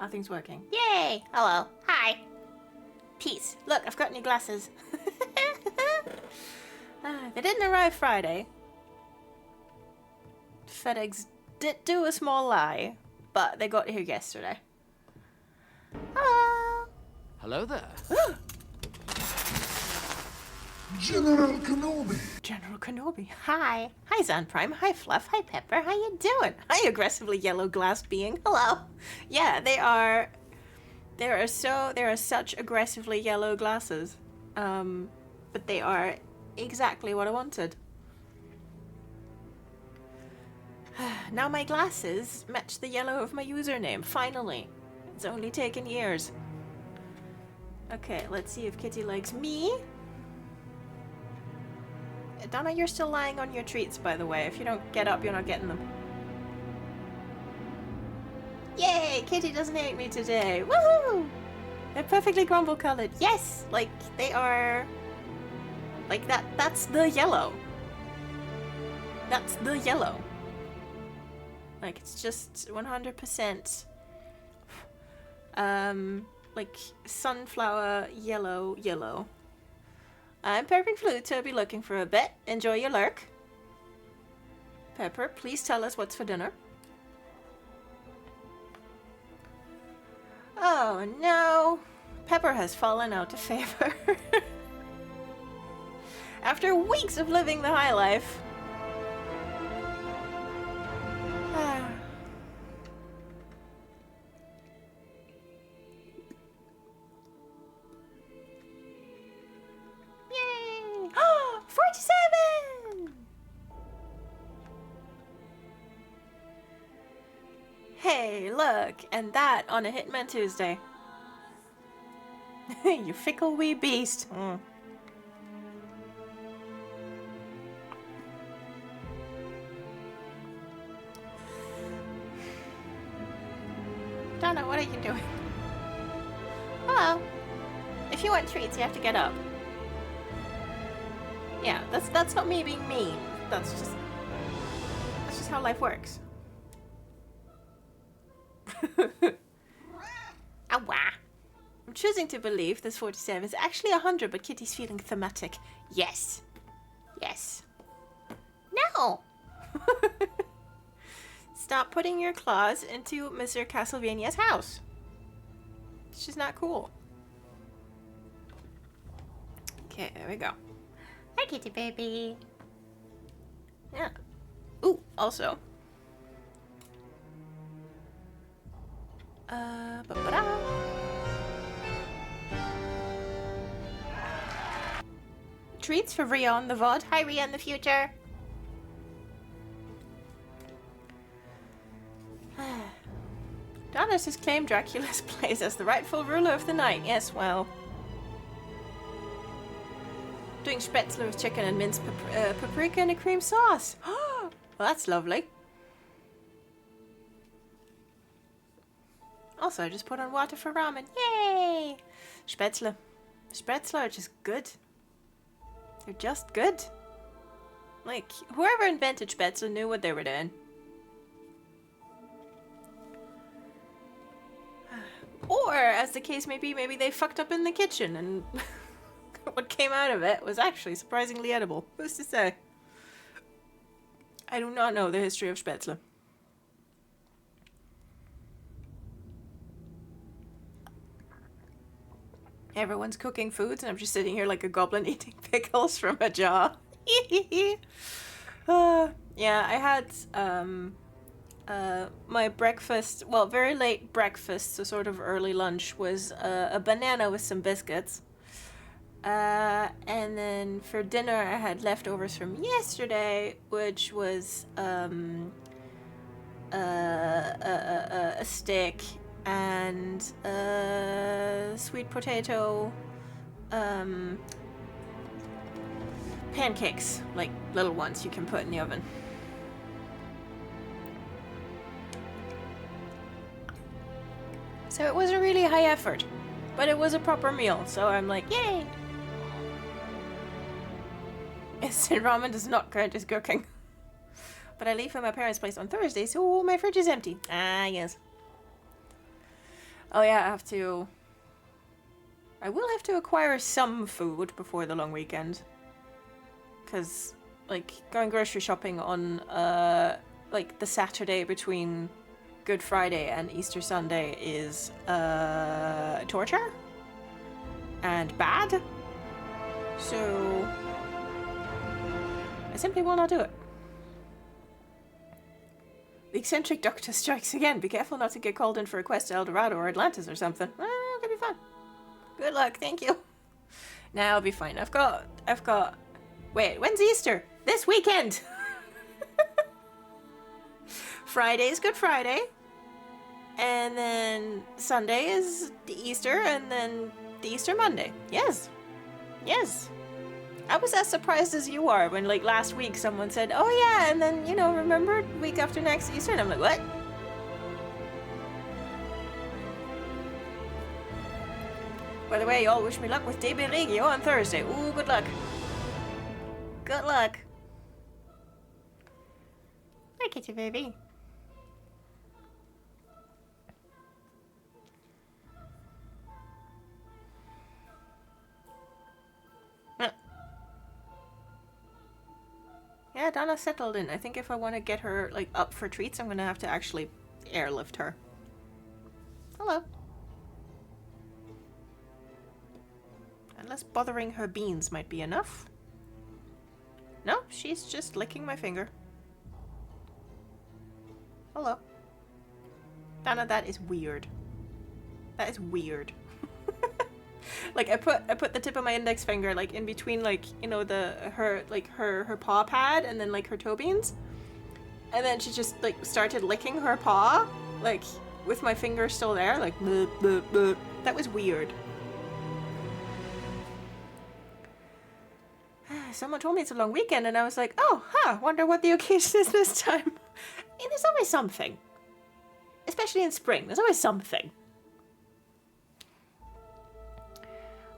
Nothing's working. Yay! Hello. Hi. Peace. Look, I've got new glasses. They didn't arrive Friday. FedEx did do a small lie, but they got here yesterday. Hello. Hello there. General Kenobi. General Kenobi. Hi. Hi, Zan Prime. Hi, Fluff. Hi, Pepper. How you doing? Hi, aggressively yellow glass being. Hello. Yeah, they are such aggressively yellow glasses. But they are exactly what I wanted. Now my glasses match the yellow of my username, finally. It's only taken years. Okay, let's see if Kitty likes me. Donna, you're still lying on your treats, by the way. If you don't get up, you're not getting them. Yay! Kitty doesn't hate me today. Woohoo! They're perfectly grumble colored. Yes! Like, they are... Like, that's the yellow. That's the yellow. Like, it's just 100%... like, sunflower yellow. I'm Perfect Flute, so I'll be looking for a bit. Enjoy your lurk. Pepper, please tell us what's for dinner. Oh no! Pepper has fallen out of favor. After weeks of living the high life. Yay! 47! Hey, look, and that on a Hitman Tuesday. You fickle wee beast. Donna, what are you doing? Hello. If you want treats, you have to get up. Yeah, that's not me being mean. That's just how life works. Awa. I'm choosing to believe this 47 is actually 100, but Kitty's feeling thematic. Yes. Yes. No! Stop putting your claws into Mr. Castlevania's house. It's just not cool. Okay, there we go. Hi, Kitty baby. Yeah. Ooh, also. Ba-ba-da. Treats for Rhea on the VOD. Hi, Rhea in the future. Donis has claimed Dracula's place as the rightful ruler of the night. Yes, well. Doing spätzle with chicken and minced paprika and a cream sauce. Well, that's lovely. Also, I just put on water for ramen. Yay! Spätzle. Spätzle are just good. They're just good. Like, whoever invented spätzle knew what they were doing. Or, as the case may be, maybe they fucked up in the kitchen and what came out of it was actually surprisingly edible. Who's to say? I do not know the history of spätzle. Everyone's cooking foods and I'm just sitting here like a goblin eating pickles from a jar. Yeah, I had my breakfast, well, very late breakfast, so sort of early lunch, was a banana with some biscuits. And then for dinner I had leftovers from yesterday, which was a steak and sweet potato pancakes, like little ones you can put in the oven. So it was a really high effort, but it was a proper meal, so I'm like, yay! Instant ramen does not count as cooking. But I leave for my parents' place on Thursday, so my fridge is empty. Ah, yes. Oh yeah, I will have to acquire some food before the long weekend. Because, like, going grocery shopping on, like, the Saturday between Good Friday and Easter Sunday is, torture. And bad. So, I simply will not do it. The eccentric doctor strikes again. Be careful not to get called in for a quest to El Dorado or Atlantis or something. Could be fun. Good luck, thank you. Now I'll be fine. I've got... Wait, when's Easter? This weekend! Friday is Good Friday. And then Sunday is the Easter, and then the Easter Monday. Yes. Yes. I was as surprised as you are when, like, last week someone said, oh yeah, and then, you know, remember week after next Easter? And I'm like, what? By the way, y'all wish me luck with DB Regio on Thursday. Ooh, good luck. Good luck. Hi, kitty baby. Yeah, Donna settled in. I think if I want to get her, like, up for treats, I'm gonna have to actually airlift her. Hello. Unless bothering her beans might be enough. No, she's just licking my finger. Hello. Donna, that is weird. That is weird. Like, I put the tip of my index finger, like, in between, like, you know, her paw pad and then, like, her toe beans. And then she just, like, started licking her paw, like, with my finger still there, like, bleh, bleh, bleh. That was weird. Someone told me it's a long weekend, and I was like, oh, wonder what the occasion is this time. I mean, there's always something. Especially in spring, there's always something.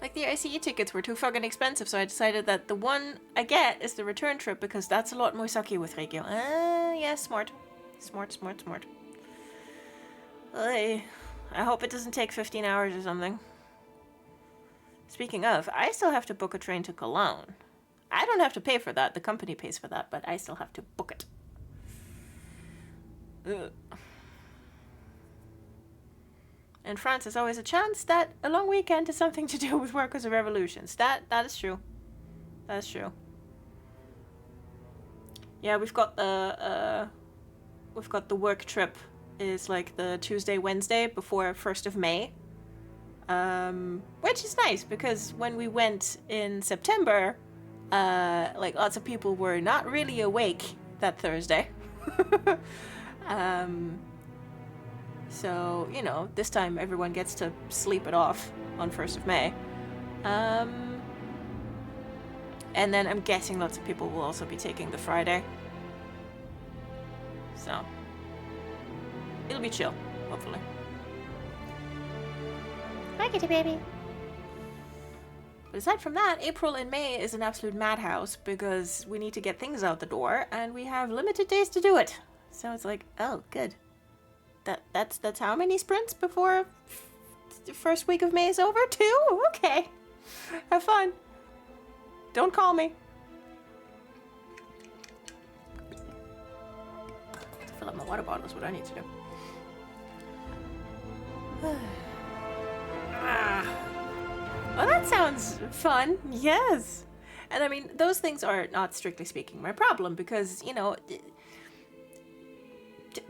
Like, the ICE tickets were too fucking expensive, so I decided that the one I get is the return trip, because that's a lot more sucky with Regio. Yeah, smart. Smart. I hope it doesn't take 15 hours or something. Speaking of, I still have to book a train to Cologne. I don't have to pay for that, the company pays for that, but I still have to book it. Ugh. In France, there's always a chance that a long weekend has something to do with workers' revolutions. That is true. That is true. Yeah, we've got the work trip is like the Tuesday, Wednesday before 1st of May. Which is nice because when we went in September, like lots of people were not really awake that Thursday. So, you know, this time everyone gets to sleep it off on 1st of May. And then I'm guessing lots of people will also be taking the Friday. So, it'll be chill, hopefully. Hi, kitty baby. But aside from that, April and May is an absolute madhouse because we need to get things out the door and we have limited days to do it. So it's like, oh, good. That's how many sprints before the first week of May is over? 2? Okay. Have fun. Don't call me. To fill up my water bottle is what I need to do. Well, that sounds fun. Yes. And I mean, those things are not strictly speaking my problem because, you know,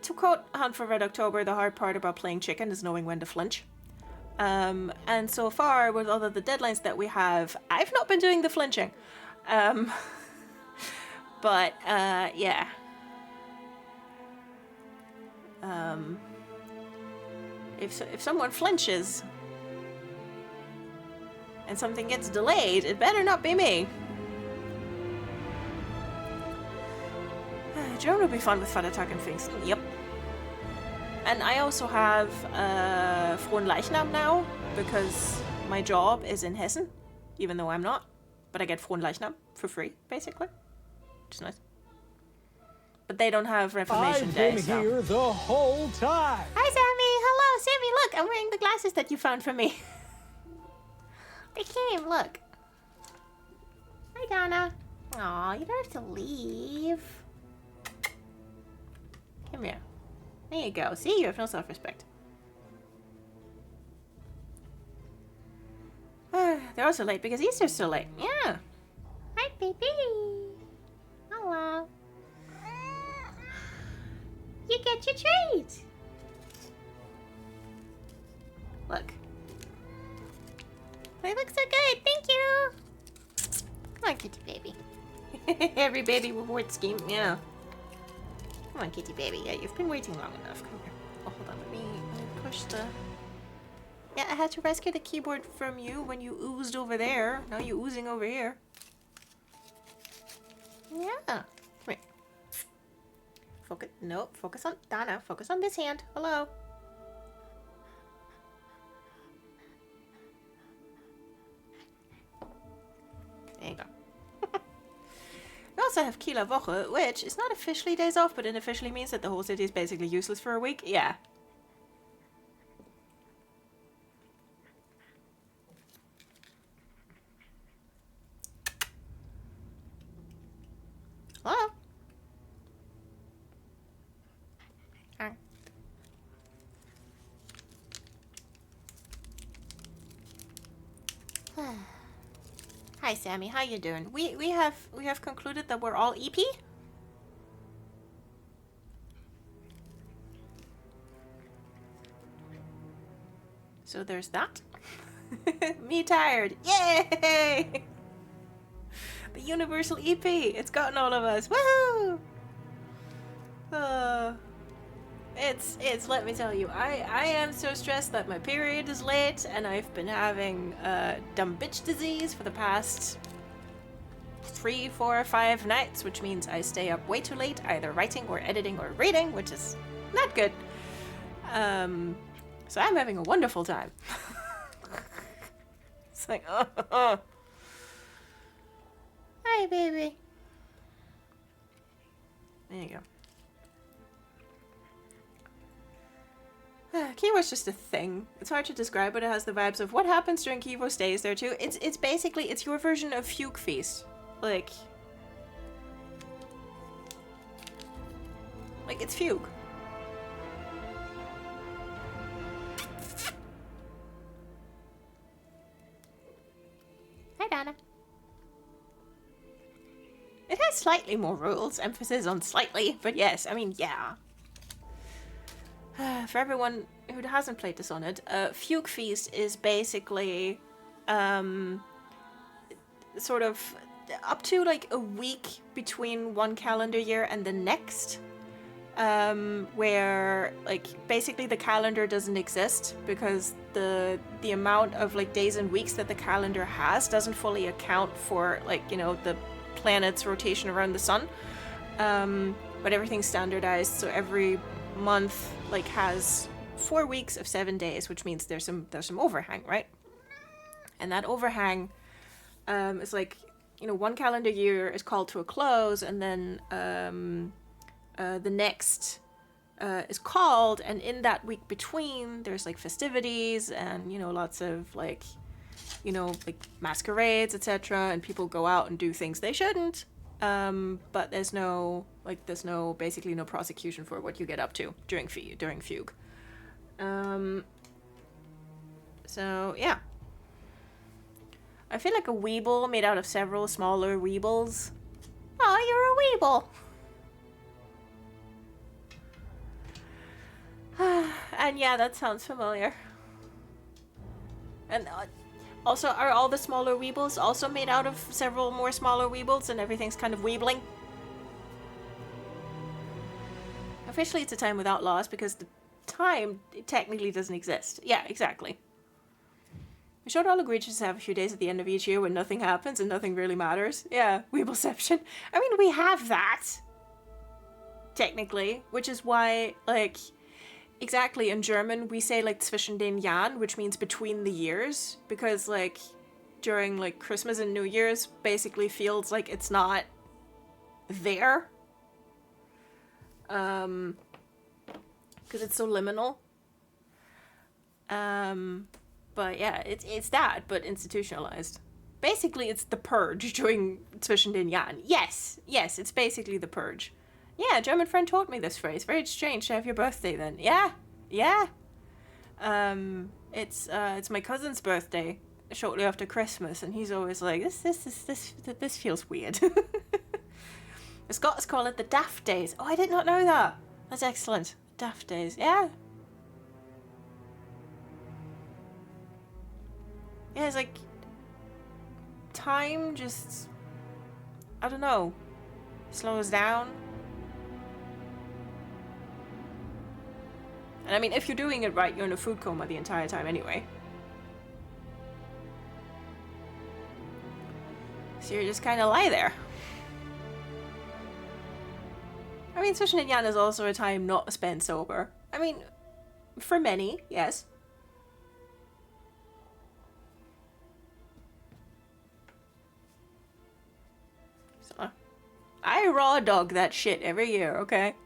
to quote Hunt for Red October, the hard part about playing chicken is knowing when to flinch. And so far, with all of the deadlines that we have, I've not been doing the flinching. But, yeah. If someone flinches and something gets delayed, it better not be me. Joan would be fun with Vatertag and Pfingsten. Yep. And I also have Frohen Leichnam now, because my job is in Hessen, even though I'm not. But I get Frohen Leichnam for free, basically. Which is nice. But they don't have Reformation Day, I've been here the whole time. Hi, Sammy! Hello, Sammy, look, I'm wearing the glasses that you found for me. They came, look. Hi, Donna. Aw, you don't have to leave. Come here. There you go. See, you have no self-respect. They're also late because Easter's so late. Yeah. Hi, baby. Hello. You get your treat. Look. They look so good. Thank you. Come on, kitty baby. Every baby reward scheme. Yeah. Come on, kitty baby. Yeah, you've been waiting long enough. Come here. Oh, hold on. Let me push the... Yeah, I had to rescue the keyboard from you when you oozed over there. Now you're oozing over here. Yeah. Come here. Focus. Nope. Focus on... Donna, focus on this hand. Hello. There you go. We also have Kila Woche, which is not officially days off, but it officially means that the whole city is basically useless for a week. Yeah. Hello? Hi Sammy, how you doing? We have concluded that we're all EP. So there's that. Me tired. Yay! The universal EP. It's gotten all of us. Woohoo! It's let me tell you, I am so stressed that my period is late and I've been having dumb bitch disease for the past 3, 4, 5 nights, which means I stay up way too late, either writing or editing or reading, which is not good. So I'm having a wonderful time. It's like, oh. Hi, baby. There you go. Kivo's just a thing. It's hard to describe, but it has the vibes of what happens during Kivo stays there too. It's basically, it's your version of Fugue Feast. Like it's Fugue. Hi, Donna. It has slightly more rules, emphasis on slightly, but yes, I mean, yeah. For everyone who hasn't played Dishonored, Fugue Feast is basically sort of up to like a week between one calendar year and the next, where like basically the calendar doesn't exist because the amount of like days and weeks that the calendar has doesn't fully account for like, you know, the planet's rotation around the sun, but everything's standardized, so every month like has 4 weeks of 7 days, which means there's some overhang, right? And that overhang is like, you know, one calendar year is called to a close, and then the next is called, and in that week between there's like festivities and, you know, lots of like, you know, like masquerades, etc., and people go out and do things they shouldn't, but there's basically no prosecution for what you get up to during Fugue. So yeah, I feel like a weeble made out of several smaller weebles. Oh, you're a weeble. And yeah, that sounds familiar. And also, are all the smaller weebles also made out of several more smaller weebles and everything's kind of weebling? Officially, it's a time without laws because the time technically doesn't exist. Yeah, exactly. We should all agree to just have a few days at the end of each year when nothing happens and nothing really matters. Yeah, weebleception. I mean, we have that. Technically. Which is why, like, exactly, in German, we say, like, zwischen den Jahren, which means between the years. Because, like, during, like, Christmas and New Year's basically feels like it's not there. Because it's so liminal. But yeah, it's that, but institutionalized. Basically, it's the purge during zwischen den Jahren. Yes, it's basically the purge. Yeah, a German friend taught me this phrase. Very strange to have your birthday then. Yeah. It's my cousin's birthday shortly after Christmas, and he's always like, this feels weird. The Scots call it the Daft Days. Oh, I did not know that. That's excellent. Daft Days. Yeah. Yeah, it's like time just, I don't know, slows down. And I mean, if you're doing it right, you're in a food coma the entire time anyway. So you just kind of lie there. I mean, zwischen den Jahren is also a time not spent sober. I mean, for many, yes. So, I raw dog that shit every year, okay?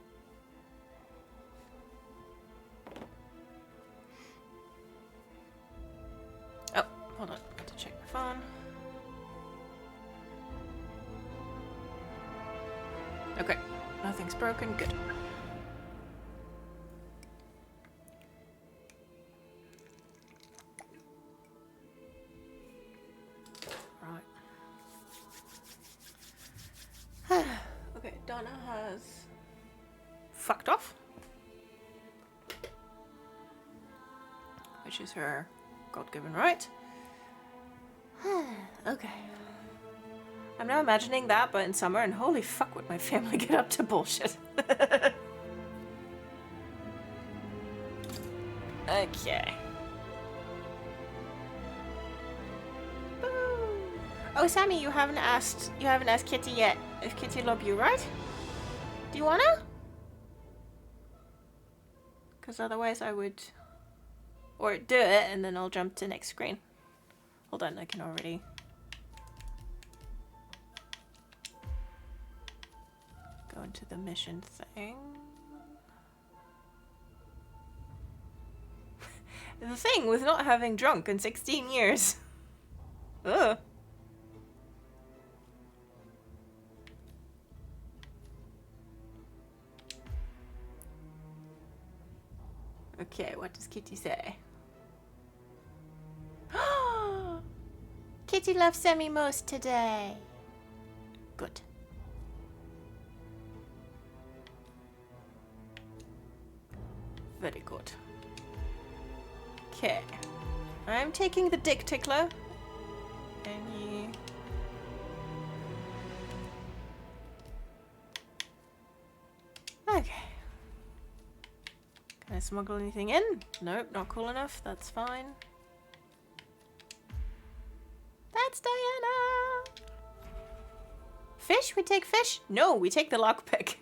Oh, hold on. I have to check my phone. Okay. Nothing's broken. Good. Right. Okay, Donna has fucked off. Which is her God-given right. Okay. I'm now imagining that, but in summer, and holy fuck would my family get up to bullshit. Okay. Boo. Oh, Sammy, you haven't asked Kitty yet if Kitty love you, right? Do you wanna? Because otherwise I would... Or do it, and then I'll jump to next screen. Hold on, I can already... go into the mission thing. The thing with not having drunk in 16 years. Ugh. Okay, what does Kitty say? Kitty loves Sammy most today. Good. Very good. Okay. I'm taking the dick tickler. And you... Okay. Can I smuggle anything in? Nope, not cool enough. That's fine. That's Diana! Fish? We take fish? No, we take the lockpick.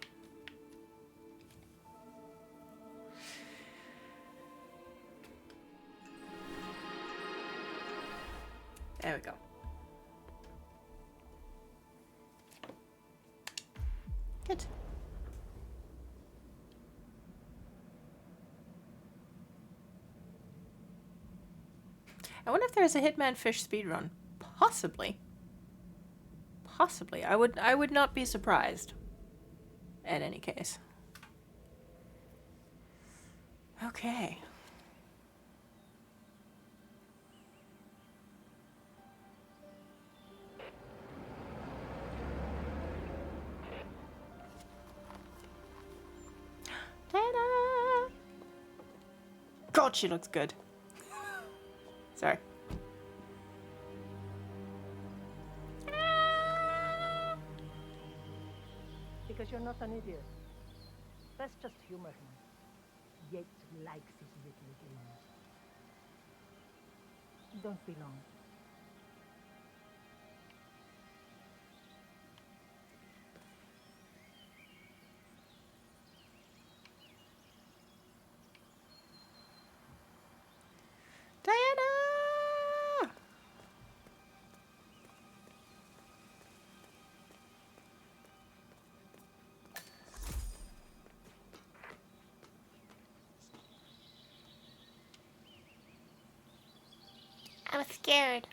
There we go. Good. I wonder if there's a Hitman fish speedrun. Possibly. Possibly. I would not be surprised. In any case. Okay. Ta-da! God, she looks good. Sorry. Because you're not an idiot. Let's just humor him. Yates likes his little games. Don't be long. Diana! I was scared.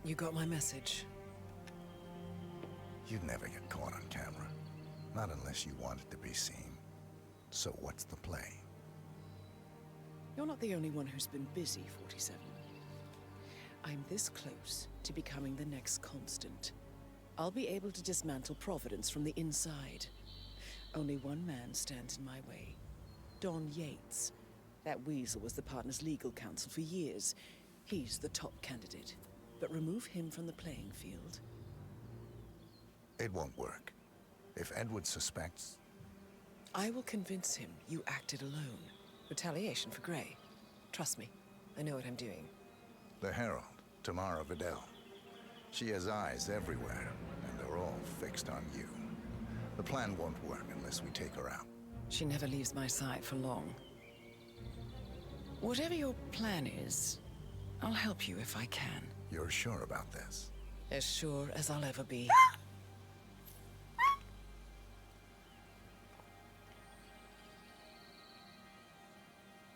You got my message. You'd never get caught on camera. Not unless you wanted to be seen. So what's the play? You're not the only one who's been busy, 47. I'm this close to becoming the next constant. I'll be able to dismantle Providence from the inside. Only one man stands in my way. Don Yates. That weasel was the partner's legal counsel for years. He's the top candidate. But remove him from the playing field. It won't work. If Edward suspects... I will convince him you acted alone. Retaliation for Grey. Trust me, I know what I'm doing. The Herald, Tamara Vidal. She has eyes everywhere, and they're all fixed on you. The plan won't work unless we take her out. She never leaves my side for long. Whatever your plan is, I'll help you if I can. You're sure about this? As sure as I'll ever be.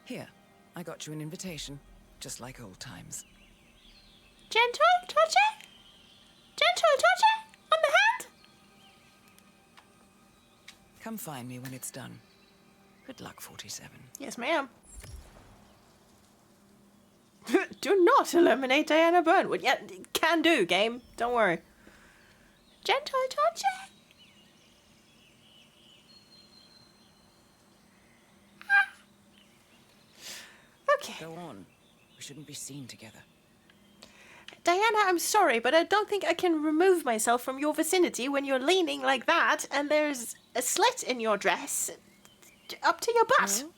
Here, I got you an invitation, just like old times. Gentle touchy? Gentle touchy? On the hand? Come find me when it's done. Good luck, 47. Yes, ma'am. Do not eliminate Diana Burnwood. Yeah, can do, game. Don't worry. Gentle touchy? Okay. Go on. We shouldn't be seen together. Diana, I'm sorry, but I don't think I can remove myself from your vicinity when you're leaning like that and there's a slit in your dress up to your butt. Well,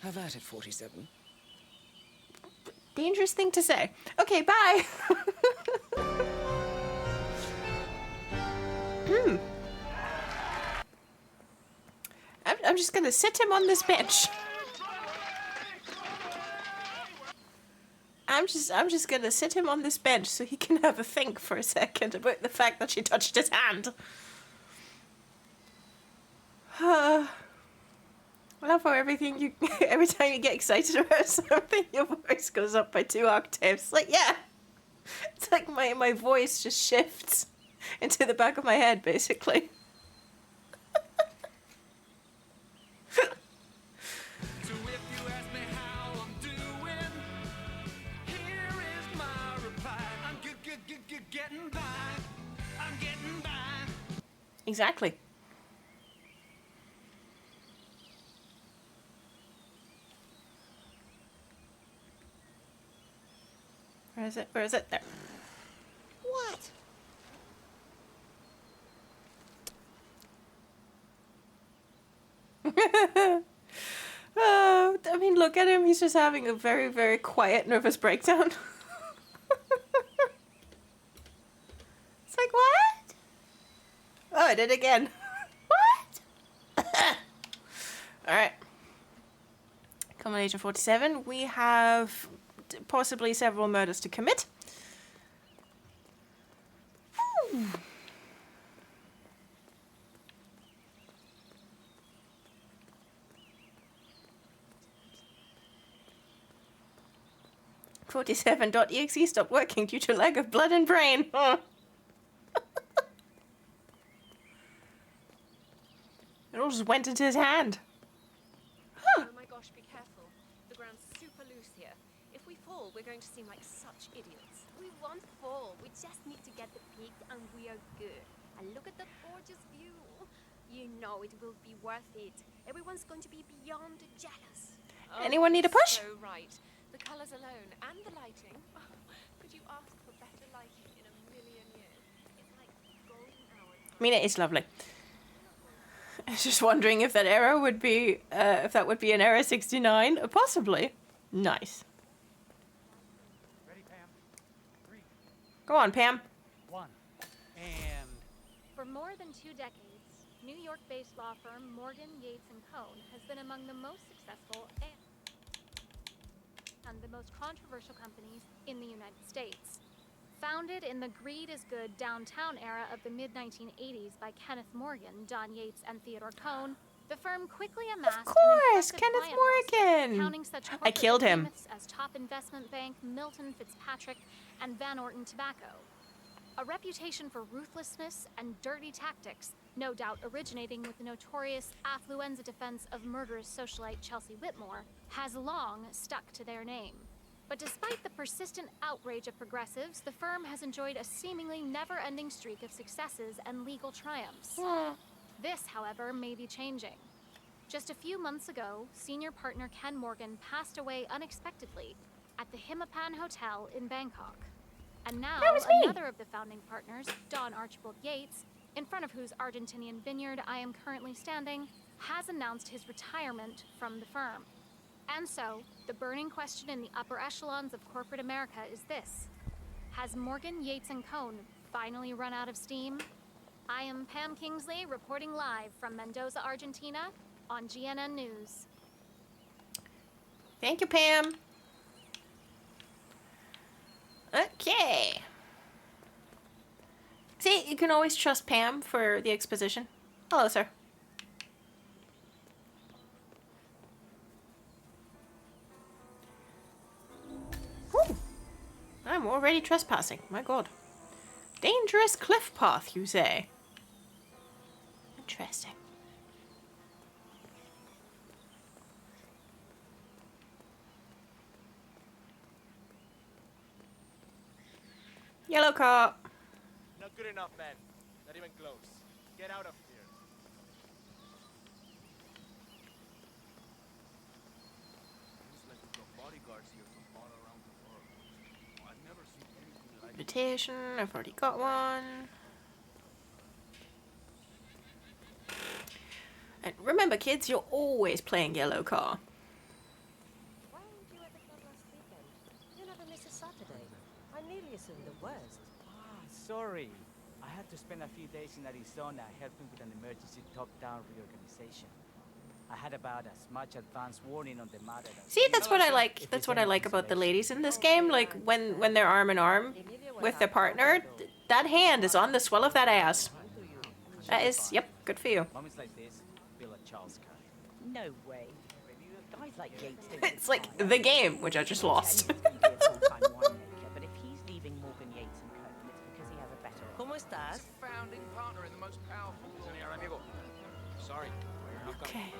have at it, 47. Dangerous thing to say. Okay, bye. I'm just gonna sit him on this bench. I'm just gonna sit him on this bench so he can have a think for a second about the fact that she touched his hand. I love how every time you get excited about something, your voice goes up by 2 octaves. Like, yeah, it's like my voice just shifts into the back of my head, basically. Exactly. Where is it? Where is it? There. What? Oh, I mean, look at him. He's just having a very, very quiet, nervous breakdown. It's like, what? Oh, I did it again. What? Alright. Come on, Agent 47. We have possibly several murders to commit. Whew. 47.exe stopped working due to lack of blood and brain. It all just went into his hand. Oh my gosh, be careful. The ground's super loose here. If we fall, we're going to seem like such idiots. We won't fall. We just need to get the peak and we are good. And look at that gorgeous view. You know it will be worth it. Everyone's going to be beyond jealous. Anyone need a push? So right. The colours alone and the lighting. Oh, could you ask for better lighting in a million years? It's like golden hours. I mean, it is lovely. I was just wondering if that era would be, if that would be an Era 69. Possibly. Nice. Ready, Pam? 3, Go on, Pam. 1, and... For more than 2 decades, New York-based law firm Morgan, Yates & Cohn has been among the most successful and the most controversial companies in the United States. Founded in the greed is good downtown era of the mid-1980s by Kenneth Morgan, Don Yates, and Theodore Cohn, The firm quickly amassed Of course, an impressive Kenneth client roster, Morgan. counting such I corporate killed him. behemoths as Top Investment Bank, Milton Fitzpatrick, and Van Orton Tobacco. A reputation for ruthlessness and dirty tactics, no doubt originating with the notorious affluenza defense of murderous socialite Chelsea Whitmore, has long stuck to their name. But despite the persistent outrage of progressives, the firm has enjoyed a seemingly never-ending streak of successes and legal triumphs. This, however, may be changing. Just a few months ago, senior partner Ken Morgan passed away unexpectedly at the HITMAN Hotel in Bangkok. And now, another of the founding partners, Don Archibald Yates, in front of whose Argentinian vineyard I am currently standing, has announced his retirement from the firm. And so, the burning question in the upper echelons of corporate America is this: has Morgan, Yates & Cohn finally run out of steam? I am Pam Kingsley, reporting live from Mendoza, Argentina, on GNN News. Thank you, Pam. Okay. See, you can always trust Pam for the exposition. Hello, sir. Whew. I'm already trespassing. My god. Dangerous cliff path, you say? Interesting. Yellow car. Not good enough, man. Not even close. Get out of here. Seems like we've got bodyguards here from all around the world. I've never seen anything like it. Invitation. I've already got one. And remember, kids, you're always playing yellow car. Why weren't you at the club last weekend? You never miss a Saturday. I nearly assumed the worst. Ah, sorry. I had to spend a few days in Arizona helping with an emergency top-down reorganization. I had about as much advance warning on the matter as... See, that's what I like. That's what I like about the ladies in this game. Like, when they're arm in arm with their partner, that hand is on the swell of that ass. That is, yep, good for you. Moments like this, feel a Charles Curry. No way. Guys like Yates don't It's like the game, which I just lost. but if he's leaving Morgan Yates and Cohn, it's because he has a better... ¿Cómo estás? Founding partner in the most powerful... Señor amigo. Sorry. Okay.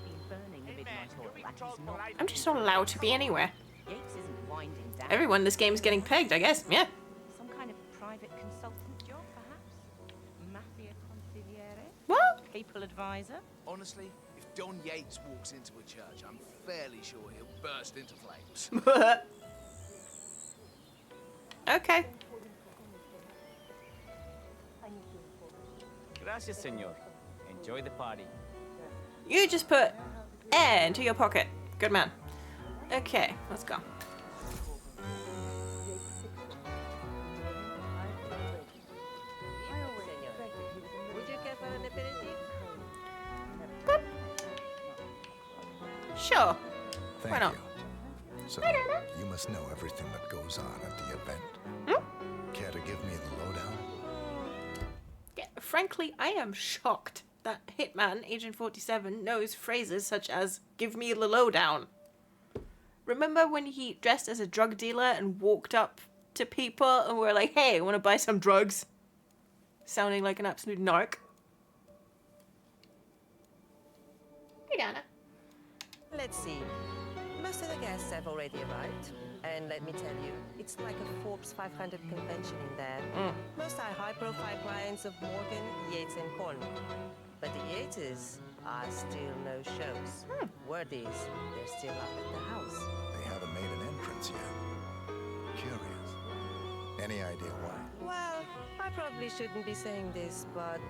Been burning the midnight oil, and he's not... I'm just not allowed to be anywhere. Yates isn't winding down. Everyone in this game's getting pegged, I guess. Yeah. Some kind of private consultant job, perhaps? Mafia consigliere? What? Papal advisor? Honestly, if Don Yates walks into a church, I'm fairly sure he'll burst into flames. Okay. Gracias, senor. Enjoy the party. You just put air into your pocket. Good man. Okay, let's go. Would you care for an aperitif? Boop. Sure. Thank Why not? you. So, you must know everything that goes on at the event. Care to give me the lowdown? Yeah, frankly, I am shocked that Hitman, Agent 47, knows phrases such as, give me the lowdown. Remember when he dressed as a drug dealer and walked up to people and were like, hey, I want to buy some drugs? Sounding like an absolute narc. Hey, Dana. Let's see. Most of the guests have already arrived. And let me tell you, it's like a Forbes 500 convention in there. Most are high-profile clients of Morgan, Yates & Cohn. But the Yates are still no shows. Word is, they're still up at the house. They haven't made an entrance yet. Curious. Any idea why? Well, I probably shouldn't be saying this, but...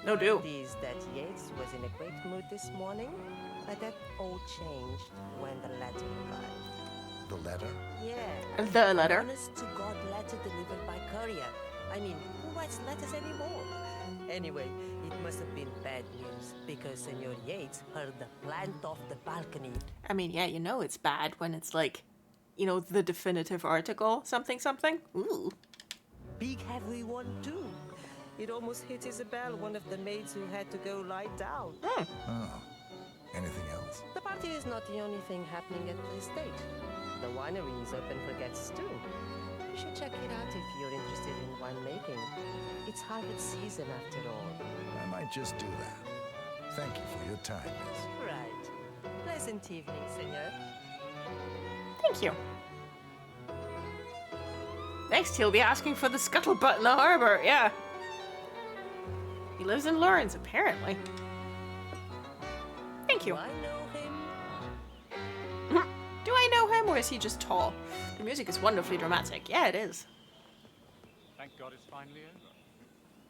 No do. word is that Yates was in a great mood this morning, but that all changed when the letter arrived. The letter? Yeah. The letter. Honest-to-God letter delivered by courier. I mean, who writes letters anymore? Anyway, it must have been bad news, because Senor Yates heard the plant off the balcony. I mean, yeah, you know it's bad when it's like, you know, the definitive article, something, something. Ooh. Big heavy one, too. It almost hit Isabel, one of the maids who had to go lie down. Oh. Anything else? The party is not the only thing happening at the estate. The winery is open for guests too. You should check it out if you're interested in winemaking. It's harvest season after all. I might just do that. Thank you for your time, miss. Right. Pleasant evening, senor. Thank you. Next, he'll be asking for the scuttlebutt in the harbor. Yeah. He lives in Lawrence, apparently. Thank you. Do I know him? Do I know him, or is he just tall? The music is wonderfully dramatic. Yeah, it is. Thank God it's finally over.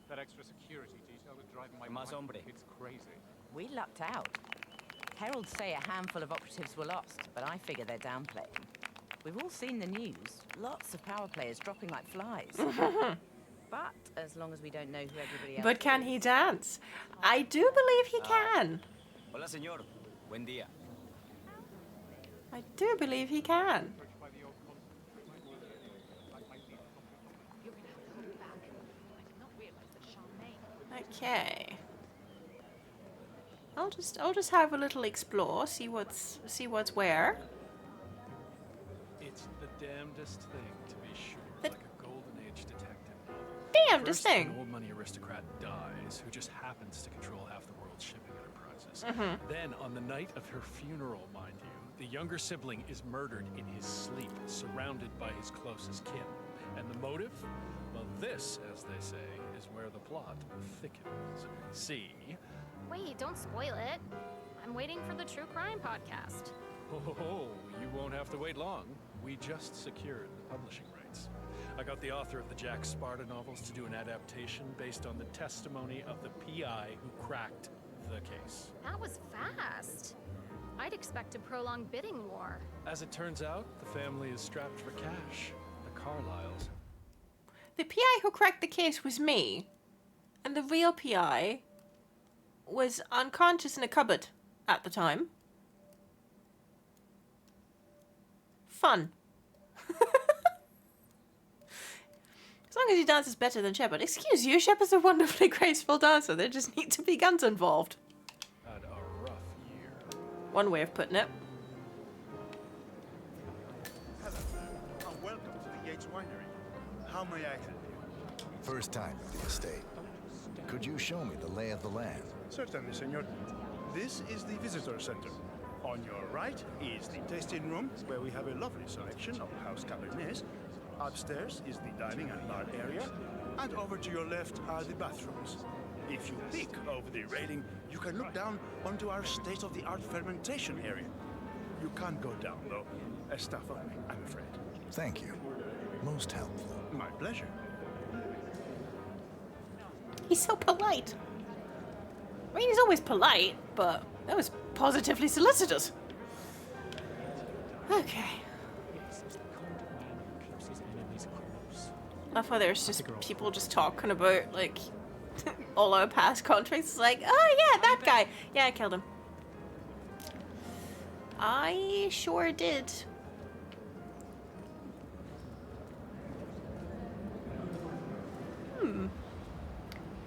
That extra security detail was driving my Mas mind. hombre. It's crazy. We lucked out. Heralds say a handful of operatives were lost, but I figure they're downplaying. We've all seen the news. Lots of power players dropping like flies. But as long as we don't know who everybody else But can he dance? I do believe he can. Hola, señor. Buen día. I do believe he can. Okay. I'll just have a little explore, see what's where. It's the damnedest thing, to be sure. The- Like a golden age detective novel. Damnedest First, thing. an old money aristocrat dies, who just happens to control half the world's shipping enterprises. Then, on the night of her funeral, mind you, the younger sibling is murdered in his sleep, surrounded by his closest kin. And the motive? Well, this, as they say, is where the plot thickens. See? Wait, don't spoil it. I'm waiting for the true crime podcast. Oh, you won't have to wait long. We just secured the publishing rights. I got the author of the Jack Sparta novels to do an adaptation based on the testimony of the PI who cracked the case. That was fast. I'd expect a prolonged bidding war. As it turns out, the family is strapped for cash. The Carlyles. The PI who cracked the case was me, and the real PI was unconscious in a cupboard at the time. Fun. As long as he dances better than Shepard. Excuse you, Shepard's a wonderfully graceful dancer. There just need to be guns involved. Had a rough year. One way of putting it. Hello, and welcome to the Yates Winery. How may I help you? First time at the estate. Could you show me the lay of the land? Certainly, senor. This is the visitor center. On your right is the tasting room, where we have a lovely selection of house cabernets. Upstairs is the dining and bar area, and over to your left are the bathrooms. If you peek over the railing, you can look down onto our state-of-the-art fermentation area. You can't go down, though. Staff only, I'm afraid. Thank you. Most helpful. My pleasure. He's so polite. I mean, he's always polite, but that was positively solicitous. Okay. Love how there's just people just talking about, like, all our past contracts. It's like, oh yeah, that guy. Yeah, I killed him. I sure did.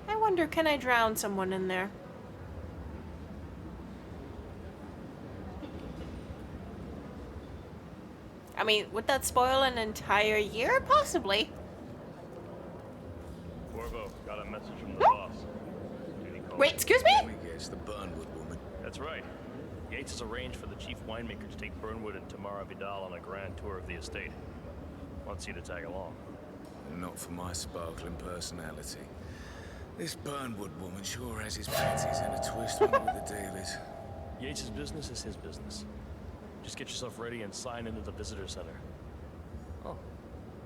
I wonder, can I drown someone in there? I mean, would that spoil an entire year? Possibly. Corvo, got a message from the boss. Wait, excuse me? It's the Burnwood woman. That's right. Yates has arranged for the chief winemaker to take Burnwood and Tamara Vidal on a grand tour of the estate. Wants you to tag along. Not for my sparkling personality. This Burnwood woman sure has his panties in a twist. Wonder what the deal is. Yates' business is his business. Just get yourself ready and sign into the visitor center. Oh,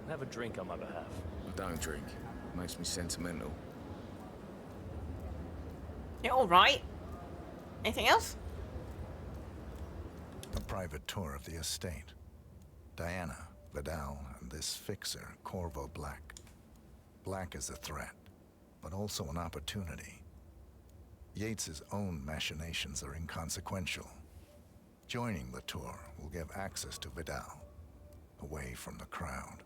have a drink on my behalf. I don't drink. Makes me sentimental. Yeah, all right. Anything else? A private tour of the estate. Diana, Vidal, and this fixer, Corvo Black. Black is a threat, but also an opportunity. Yates's own machinations are inconsequential. Joining the tour will give access to Vidal, away from the crowd.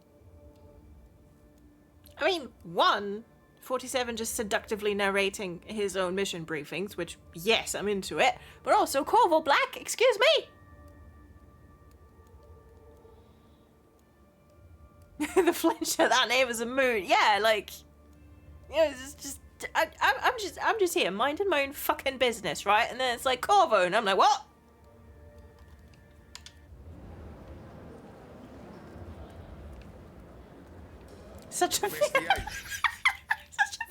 I mean, one, 47 just seductively narrating his own mission briefings, which, yes, I'm into it. But also Corvo Black, excuse me! The flinch at that name is a mood. Yeah, like, you know, it's just I'm just here minding my own fucking business, right? And then it's like Corvo, and I'm like, what? Such a such a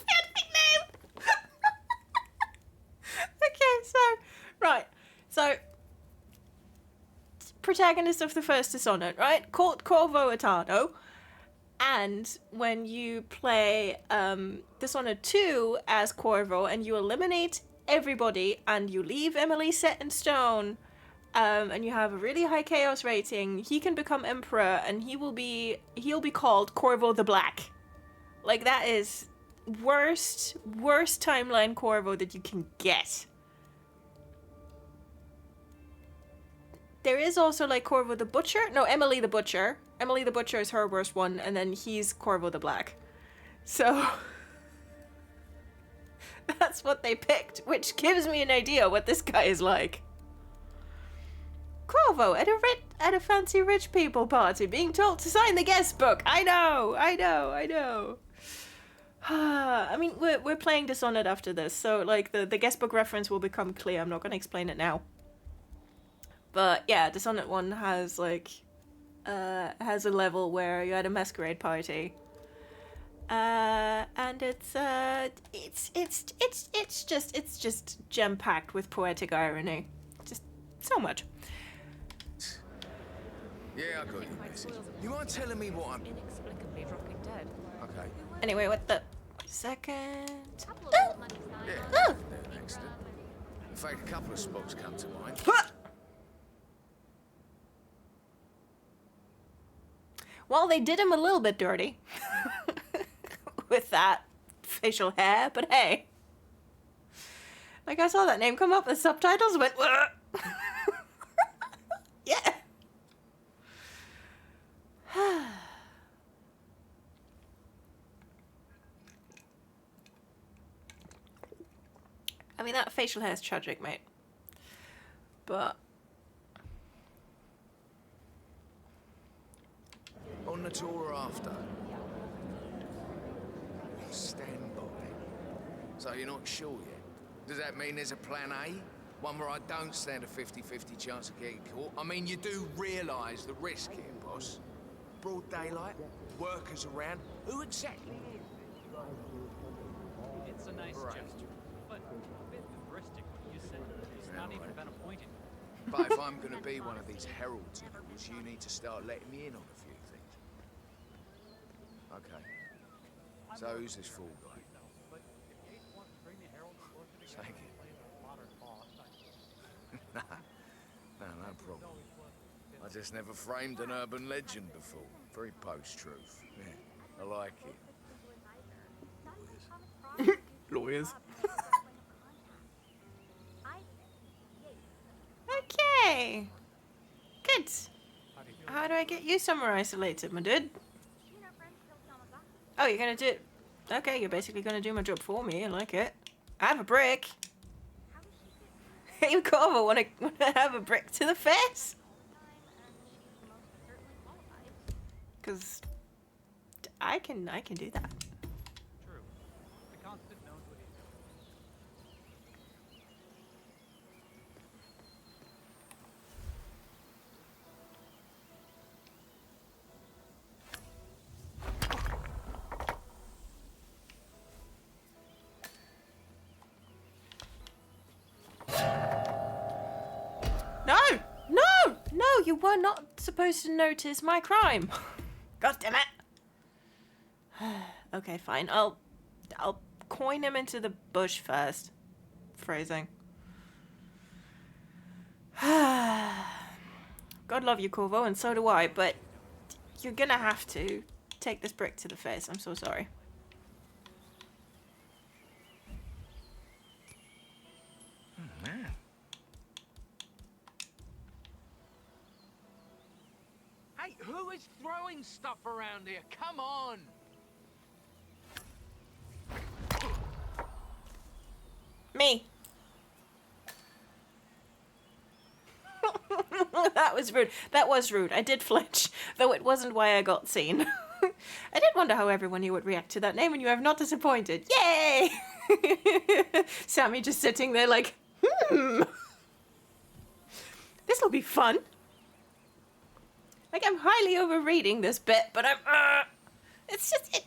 fancy name. Okay, so right, so protagonist of the first Dishonored, right? Called Corvo Atado. And when you play Dishonored 2 as Corvo and you eliminate everybody and you leave Emily set in stone, and you have a really high chaos rating, he can become emperor and he'll be called Corvo the Black. Like, that is worst timeline Corvo that you can get. There is also like Corvo the Butcher. No, Emily the Butcher. Emily the Butcher is her worst one, and then he's Corvo the Black. So that's what they picked, which gives me an idea what this guy is like. Corvo at a fancy rich people party, being told to sign the guest book. I know. I mean, we're playing Dishonored after this, so like the guest book reference will become clear. I'm not going to explain it now. But yeah, Dishonored 1 has like has a level where you're at a masquerade party, and it's just jam packed with poetic irony, just so much. Yeah, I got you. You mind telling me what I'm Inexplicably dropping dead. Okay. Anyway, what the second? Yeah. Next. In fact, a couple of spots come to mind. Well, they did him a little bit dirty with that facial hair, but hey. Like, I saw that name come up with subtitles, went, yeah. I mean, that facial hair is tragic, mate. But On the tour after. Stand by. So you're not sure yet? Does that mean there's a plan A? One where I don't stand a 50-50 chance of getting caught? I mean, you do realise the risk here, boss. Broad daylight, workers around. Who exactly? It's a nice gesture, but a bit hubristic when you say he's not even been appointed. But if I'm going to be one of these heralds of yours, you need to start letting me in on a few things. Okay. So who's this fool guy? Take it. Nah, no problem. I just never framed an urban legend before. Very post-truth. Yeah, I like it. Lawyers. Okay. Good. How do I get you somewhere isolated, my dude? Oh, you're gonna do it. Okay, you're basically gonna do my job for me. I like it. I have a brick. Hey, Corvo, wanna have a brick to the face? Cause I can do that. True. The constant knows what he's No, you were not supposed to notice my crime. God damn it. Okay, fine. I'll coin him into the bush first. Phrasing. God love you, Corvo, and so do I, but you're gonna have to take this brick to the face. I'm so sorry. Man. Hey, who is throwing stuff around here? Come on! Me. That was rude. That was rude. I did flinch, though it wasn't why I got seen. I did wonder how everyone here would react to that name, and you have not disappointed. Yay! Sammy just sitting there like, this'll be fun. Like, I'm highly overreading this bit, but I'm, it's just,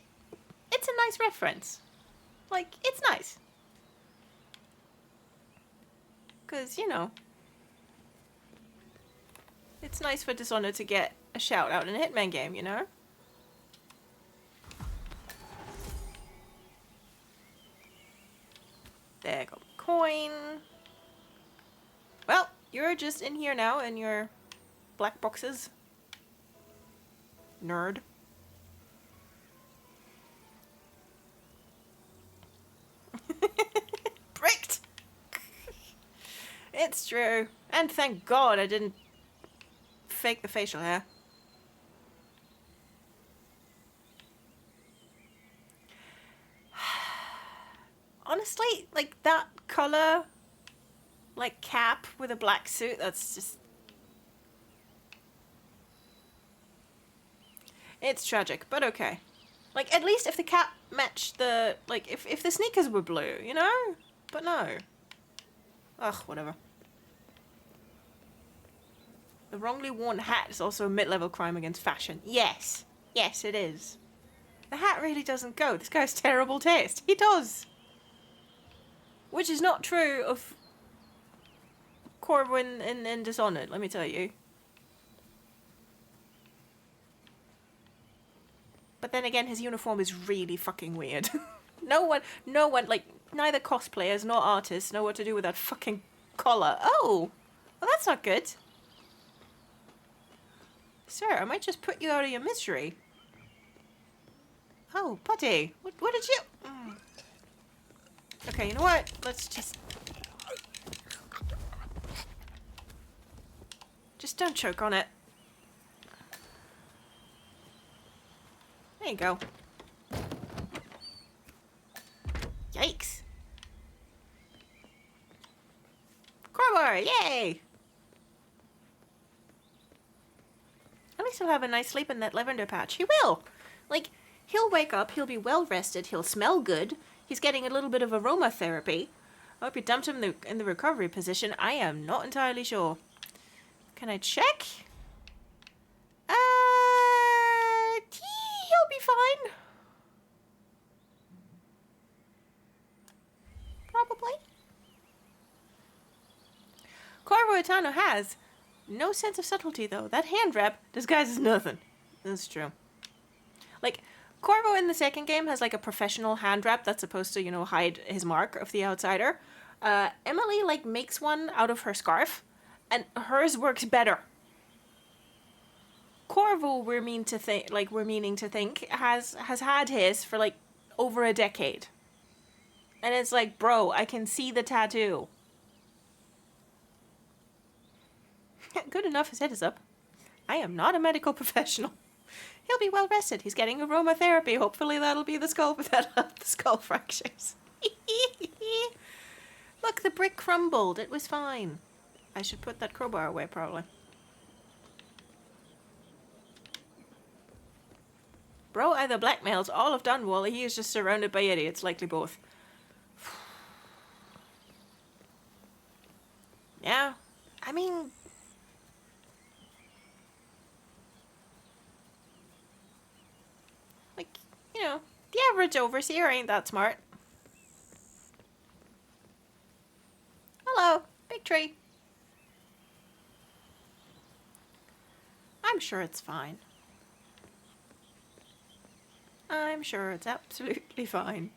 it's a nice reference. Like, it's nice. Because, you know, it's nice for Dishonored to get a shout out in a Hitman game, you know? There go. Coin. Well, you're just in here now in your black boxes. Nerd. Bricked! It's true. And thank God I didn't fake the facial hair. Honestly, like that color, like cap with a black suit, that's just... It's tragic, but okay. Like, at least if the cap matched the... Like, if the sneakers were blue, you know? But no. Ugh, whatever. The wrongly worn hat is also a mid-level crime against fashion. Yes. Yes, it is. The hat really doesn't go. This guy has terrible taste. He does. Which is not true of Corwin in Dishonored, let me tell you. But then again, his uniform is really fucking weird. No one, like, neither cosplayers nor artists know what to do with that fucking collar. Oh! Well, that's not good. Sir, I might just put you out of your misery. Oh, buddy. What did you... Okay, you know what? Let's just... Just don't choke on it. There you go. Yikes. Crowbar, yay! At least he'll have a nice sleep in that lavender patch. He will! Like, he'll wake up, he'll be well rested, he'll smell good. He's getting a little bit of aromatherapy. I hope you dumped him in the recovery position. I am not entirely sure. Can I check? He'll be fine. Probably. Corvo Itano has no sense of subtlety, though. That hand wrap disguises nothing. That's true. Like, Corvo in the second game has like a professional hand wrap that's supposed to, you know, hide his mark of the outsider. Emily like makes one out of her scarf, and hers works better. Corvo, we're meaning to think has had his for like over a decade, and it's like, bro, I can see the tattoo. Good enough, his head is up. I am not a medical professional. He'll be well rested. He's getting aromatherapy. Hopefully that'll be the skull the skull fractures. Look, the brick crumbled. It was fine. I should put that crowbar away, probably. Bro either blackmails all of Dunwall, or he is just surrounded by idiots, likely both. Yeah, I mean... Like, you know, the average overseer ain't that smart. Hello, big tree. I'm sure it's fine. I'm sure it's absolutely fine.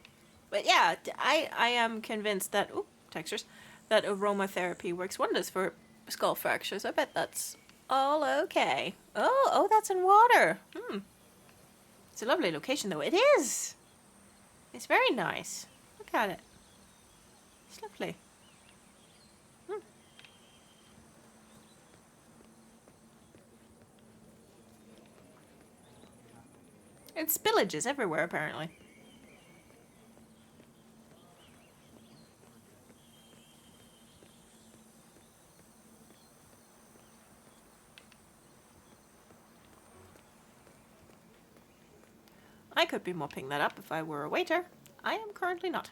But yeah, I am convinced that, ooh, textures, that aromatherapy works wonders for skull fractures. I bet that's all okay. Oh, that's in water. It's a lovely location, though. It is. It's very nice. Look at it. It's lovely. And spillages everywhere, apparently. I could be mopping that up if I were a waiter. I am currently not.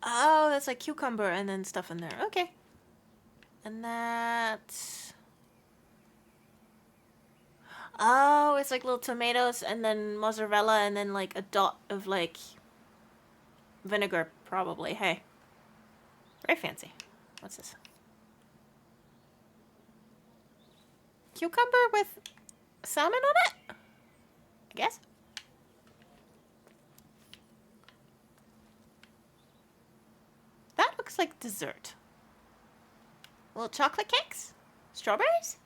Oh, that's like cucumber and then stuff in there. Okay. And that... Oh, it's like little tomatoes and then mozzarella and then like a dot of like vinegar, probably. Hey. Very fancy. What's this? Cucumber with salmon on it? I guess. That looks like dessert. Little chocolate cakes? Strawberries?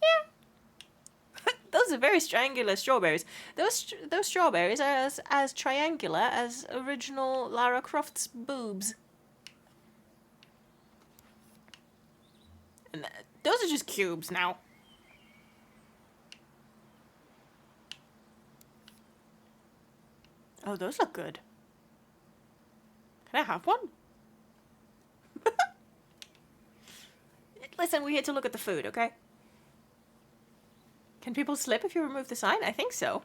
Yeah. Those are very triangular strawberries. Those strawberries are as triangular as original Lara Croft's boobs. And those are just cubes now. Oh, those look good. Can I have one? Listen, we're here to look at the food, okay? Can people slip if you remove the sign? I think so.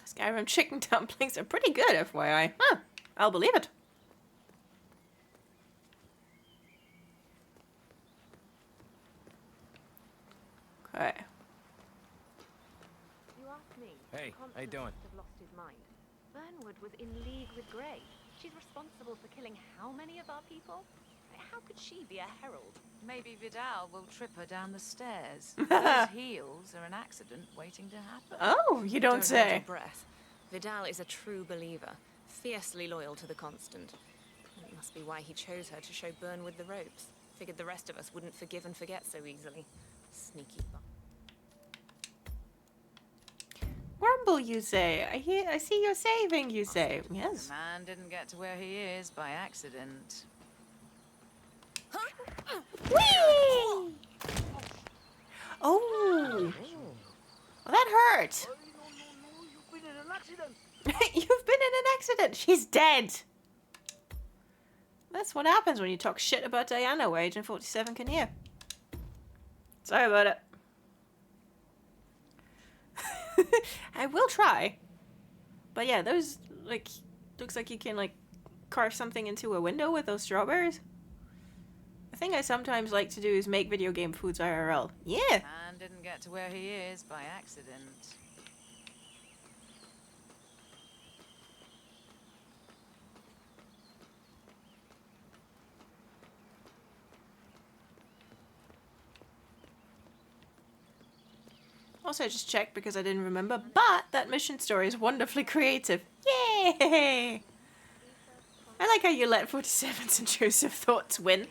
Skyrim chicken dumplings are pretty good, FYI. Huh, I'll believe it. Okay. You asked me. Hey, how you doing? Must have lost his mind. Burnwood was in league with Grey. She's responsible for killing how many of our people? How could she be a herald? Maybe Vidal will trip her down the stairs. Those heels are an accident waiting to happen. Oh, you don't Hold say. your breath. Vidal is a true believer, fiercely loyal to the Constant. It must be why he chose her to show Burnwood the ropes. Figured the rest of us wouldn't forgive and forget so easily. Sneaky bum. Grumble, you say. I see you're saving, you say. Yes. The man didn't get to where he is by accident. Whee! Oh. Well, that hurt. You've been in an accident. You've been in an accident. She's dead. That's what happens when you talk shit about Diana, where Agent 47 can hear. Sorry about it. I will try. But yeah, those, like, looks like you can, like, carve something into a window with those strawberries. The thing I sometimes like to do is make video game foods IRL. Yeah. Man didn't get to where he is by accident. Also, I just checked because I didn't remember, but that mission story is wonderfully creative. Yay! I like how you let 47's intrusive thoughts win.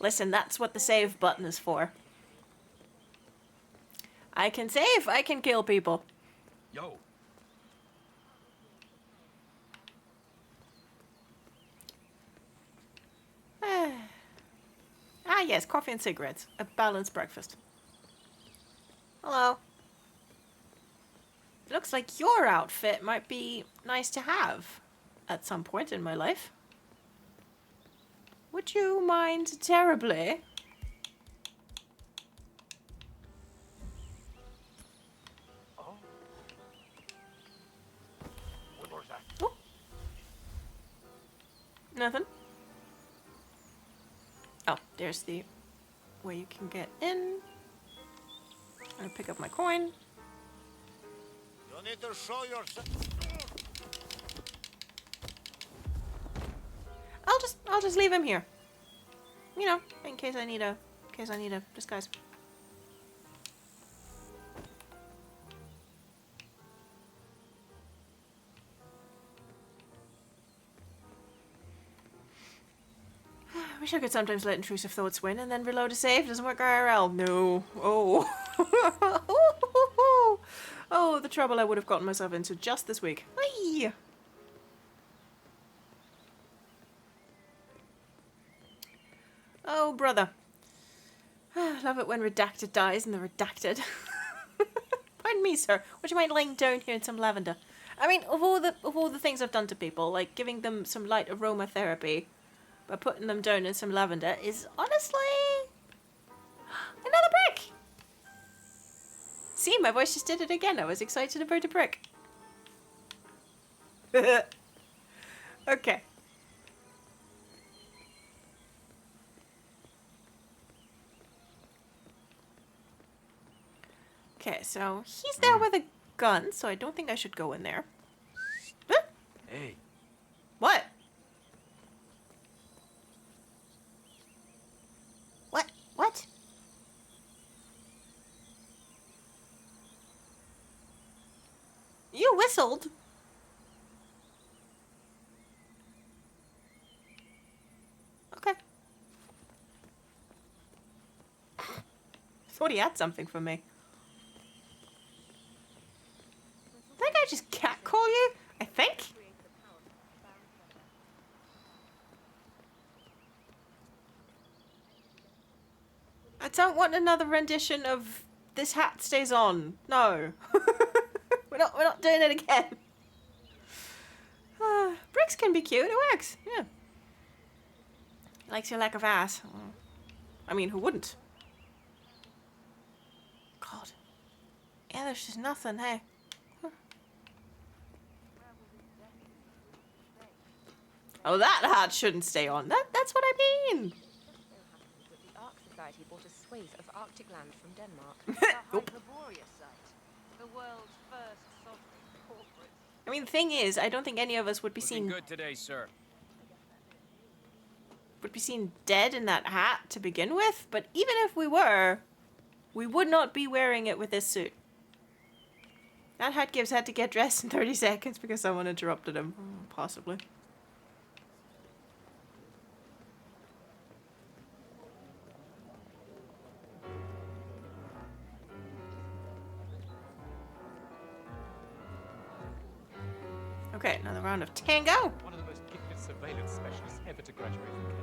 Listen, that's what the save button is for. I can save, I can kill people. Yo. Ah yes, coffee and cigarettes. A balanced breakfast. Hello. Looks like your outfit might be nice to have at some point in my life. Would you mind terribly? Oh. Nothing. Oh, there's the where you can get in. I'm gonna pick up my coin. You need to show yourself. I'll just leave him here. You know, in case I need a disguise. I wish I could sometimes let intrusive thoughts win and then reload a save. Doesn't work IRL. No. Oh. Oh, the trouble I would have gotten myself into just this week. Whee! Oh, brother. Love it when redacted dies and the redacted. Pardon me, sir. Would you mind laying down here in some lavender? I mean, of all the things I've done to people, like giving them some light aromatherapy by putting them down in some lavender is honestly another brick. See, my voice just did it again. I was excited about a brick. Okay. Okay, so he's there with a gun, so I don't think I should go in there. Huh? Hey. What? What? You whistled? Okay. Thought he had something for me. Did that guy just catcall you? I think? I don't want another rendition of This Hat Stays On. No. we're not doing it again. Bricks can be cute. It works. Yeah. Likes your lack of ass. I mean, who wouldn't? God. Yeah, there's just nothing, hey. Oh, that hat shouldn't stay on. That's what I mean. The Ark Society bought a swathe of Arctic land from Denmark. Nope. The world's first sovereign corporate. I mean, the thing is, I don't think any of us would be Looking seen good today, sir. dead in that hat to begin with. But even if we were, we would not be wearing it with this suit. That hat gives had to get dressed in 30 seconds because someone interrupted him. Possibly. Okay, another round of tango. One of the most gifted surveillance specialists ever to graduate from Kent.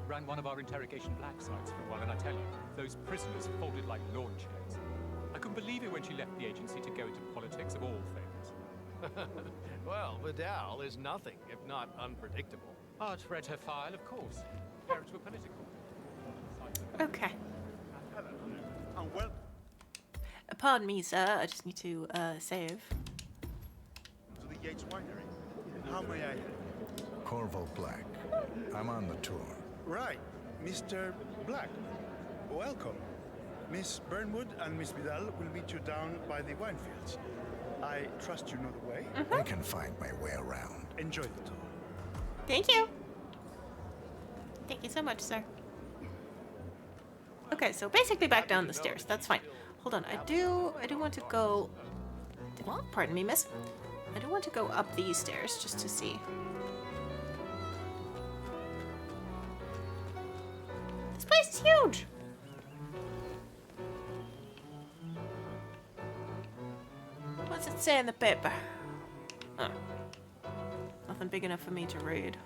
Ran one of our interrogation black sites for a while, and I tell you, those prisoners folded like lawn chairs. I couldn't believe it when she left the agency to go into politics, of all things. Well, Vidal is nothing if not unpredictable. Art read her file, of course. Parents were political. Okay. Hello. And well. Pardon me, sir. I just need to save. To the Yates winery. How may I help? Corvo Black. I'm on the tour. Right, Mr. Black. Welcome. Miss Burnwood and Miss Vidal will meet you down by the wine fields. I trust you know the way. I can find my way around. Enjoy the tour. Thank you. Thank you so much, sir. Okay, so basically back down the stairs. That's fine. Hold on. I do want to go. Pardon me, miss. I do want to go up these stairs just to see. This place is huge. What's it say in the paper? Oh. Nothing big enough for me to read.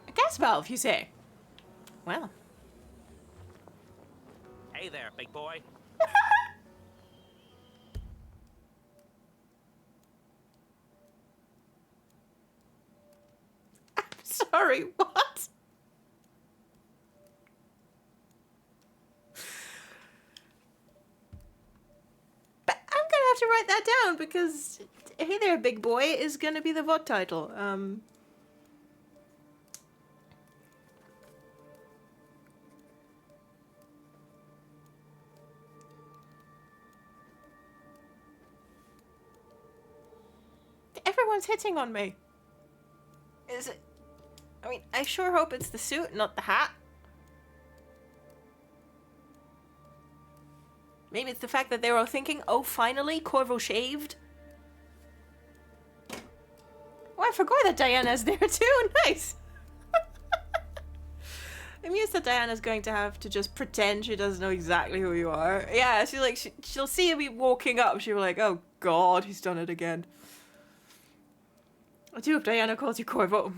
A gas valve, you say? Well. Hey there, big boy. Sorry, what? But I'm gonna have to write that down because "Hey there, big boy" is gonna be the VOD title. Everyone's hitting on me. Is it? I mean, I sure hope it's the suit, not the hat. Maybe it's the fact that they were all thinking, oh, finally, Corvo shaved. Oh, I forgot that Diana's there too. Nice. I'm used that Diana's going to have to just pretend she doesn't know exactly who you are. Yeah, she's like, she'll see me walking up. She'll be like, oh god, he's done it again. I do hope Diana calls you Corvo.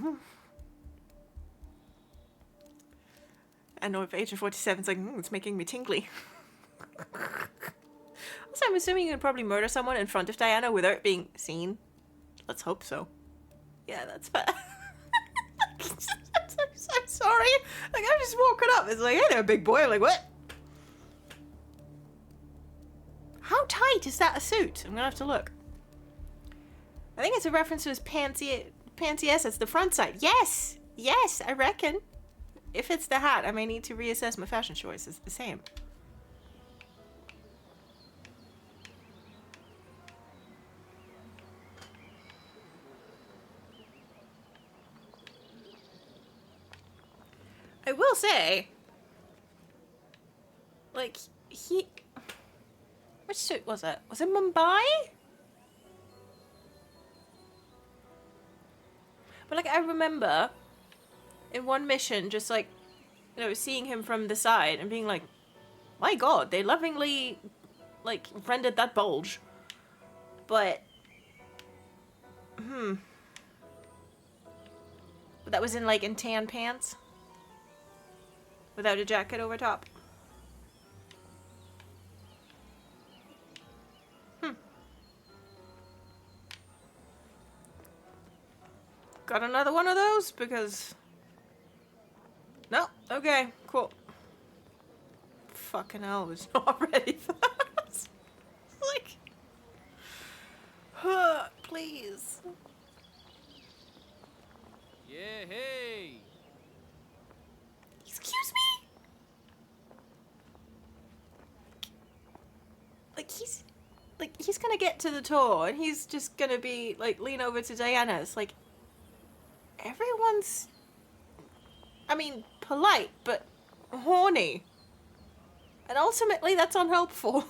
I know if Agent 47's like, it's making me tingly. Also, I'm assuming you can probably murder someone in front of Diana without being seen. Let's hope so. Yeah, that's fair. I'm sorry. Like, I'm just walking up. It's like, hey there, big boy. I'm like, what? How tight is that a suit? I'm gonna have to look. I think it's a reference to his panty S. It's the front side. Yes! Yes, I reckon. If it's the hat, I may need to reassess my fashion choice. It's the same. I will say, like, which suit was it? Was it Mumbai? But, like, I remember in one mission just, like, you know, seeing him from the side and being like, my god, they lovingly, like, rendered that bulge. But, but that was in, like, in tan pants. Without a jacket over top. Got another one of those? Because... No? Okay, cool. Fucking hell, I was not ready for that. Like... please. Yeah, hey! Excuse me? Like, he's gonna get to the tour, and he's just gonna be, like, lean over to Diana. It's like, everyone's, I mean, polite, but horny. And ultimately, that's unhelpful.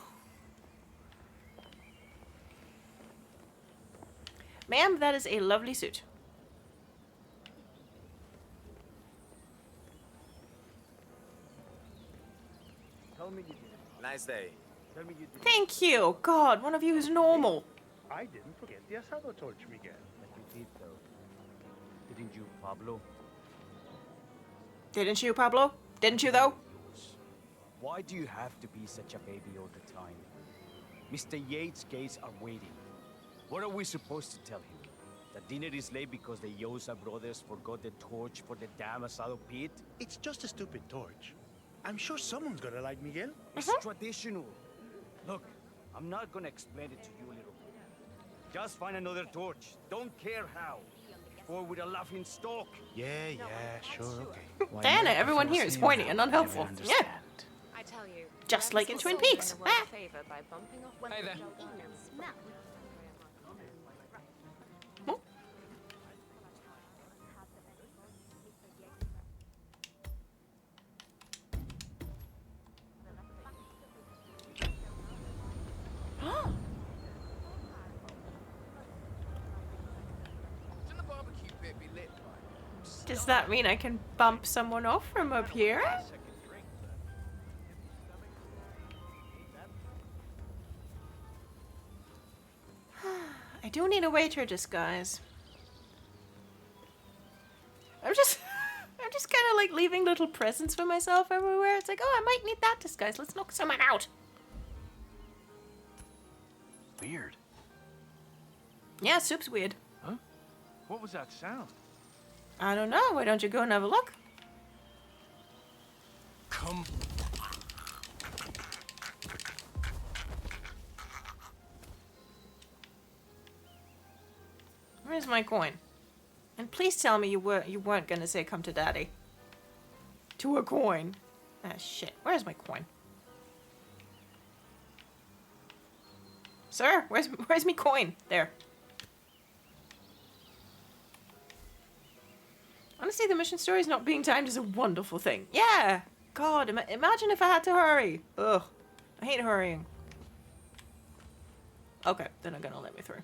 Ma'am, that is a lovely suit. Tell me you did it. Nice day. Tell me you did it. Thank you. God, one of you is normal. I didn't forget the asado torch, Miguel. But you did, though. Didn't you, Pablo? Didn't you, Pablo? Didn't you, though? Why do you have to be such a baby all the time? Mr. Yates' gates are waiting. What are we supposed to tell him? That dinner is late because the Yosa brothers forgot the torch for the damn asado pit? It's just a stupid torch. I'm sure someone's gonna like Miguel. It's traditional. Look, I'm not gonna explain it to you, little boy. Just find another torch. Don't care how. Or with a laughing stock. Yeah, sure, okay. Diana, everyone here is horny and unhelpful. Yeah. I tell you, Just like in Twin Peaks. Ah. Favor by bumping off Hey there. Does that mean I can bump someone off from up here? I do need a waiter disguise. I'm just kind of like leaving little presents for myself everywhere. It's like, oh, I might need that disguise. Let's knock someone out. Weird. Yeah, soup's weird. Huh? What was that sound? I don't know. Why don't you go and have a look? Come. Where's my coin? And please tell me you weren't gonna say come to daddy. To a coin. Ah, shit. Where's my coin? Sir, where's me coin? There. Honestly, the mission stories not being timed is a wonderful thing. Yeah! God, imagine if I had to hurry. Ugh. I hate hurrying. Okay, they're not gonna let me through.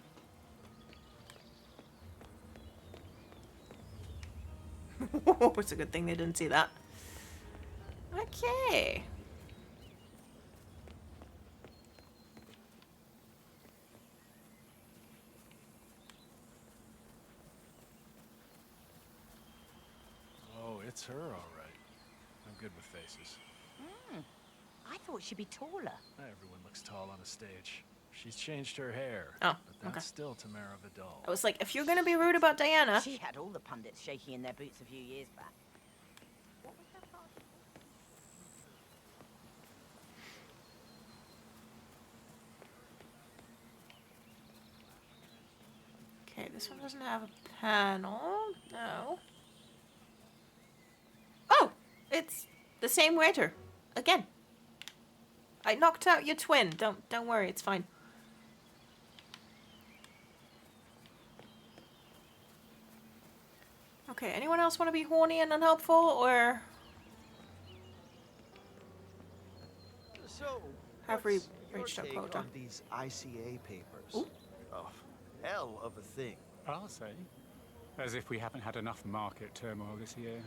It's a good thing they didn't see that. Okay. Oh, it's her, all right. I'm good with faces. I thought she'd be taller. Everyone looks tall on a stage. She's changed her hair. Oh, but that's still Tamara Vidal. I was like, if you're gonna be rude about Diana. She had all the pundits shaking in their boots a few years back. What was her party? Okay, this one doesn't have a panel. No. Oh! It's the same waiter. Again. I knocked out your twin. Don't worry, it's fine. Okay, anyone else want to be horny and unhelpful, or So, have we what's your reached our take quota? on these ICA papers? Ooh. Oh, hell of a thing. I'll say. As if we haven't had enough market turmoil this year.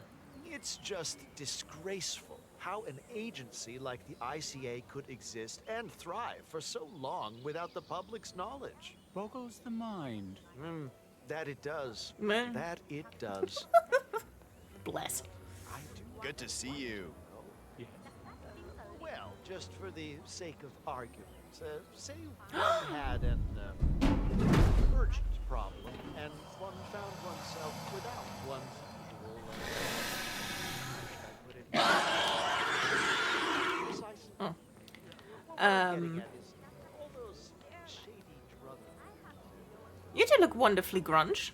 It's just disgraceful how an agency like the ICA could exist and thrive for so long without the public's knowledge. Boggles the mind. That it does. Man. That it does. Bless. Good to see you. Yeah. Well, just for the sake of argument, say one had an urgent problem and one found oneself without one's usual. You two look wonderfully grunge.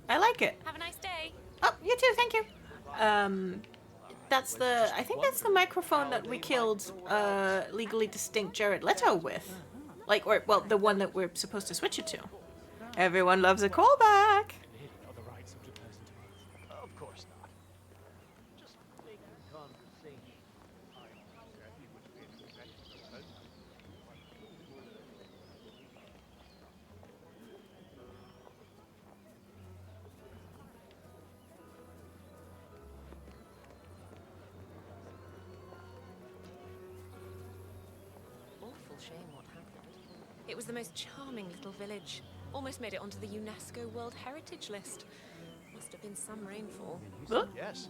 I like it. Have a nice day. Oh, you too, thank you. That's the, I think that's the microphone that we killed legally distinct Jared Leto with. Like, or, well, the one that we're supposed to switch it to. Everyone loves a callback. Of course not. Just making conversation. Awful shame what happened. It was the most charming little village. Almost made it onto the UNESCO World Heritage List. Must have been some rainfall. Yes.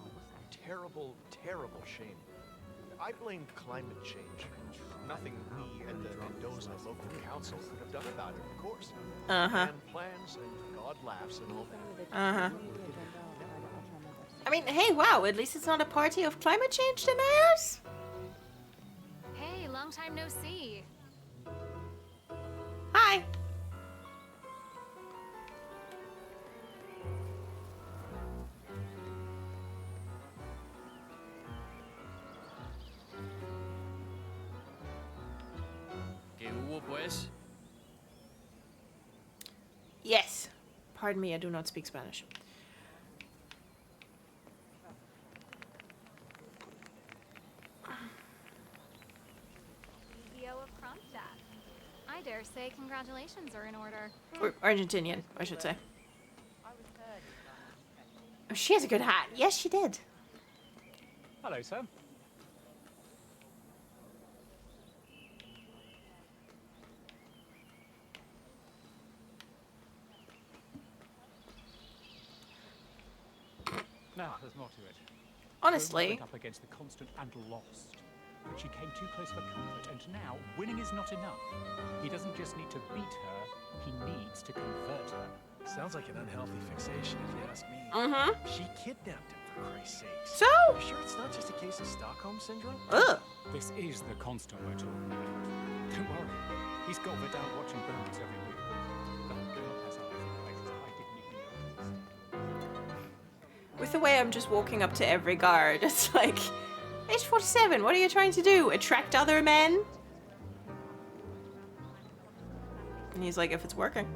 Terrible, terrible shame. I blame climate change. Nothing we and the Mendoza local council could have done about it, of course. Uh-huh. And plans and God laughs and all that. Uh-huh. I mean, hey, wow, at least it's not a party of climate change deniers. Hey, long time no see. Hi. ¿Qué hubo, pues? Yes. Pardon me, I do not speak Spanish. CEO of Kronstadt. I dare say congratulations are in order. Or Argentinian, I should say. Oh, she has a good hat. Yes, she did. Hello, sir. No, there's more to it. Honestly. Went up against the constant and lost. But she came too close for comfort, and now winning is not enough. He doesn't just need to beat her, he needs to convert her. Sounds like an unhealthy fixation, if you ask me. Mm-hmm. She kidnapped him, for Christ's sakes. So? You sure it's not just a case of Stockholm Syndrome? Ugh. This is the constant we're talking about. Don't worry. He's got Vidal watching Burns every week. That girl has eyes in places I didn't even know. With the way I'm just walking up to every guard, it's like, age 47, what are you trying to do? Attract other men? And he's like, if it's working.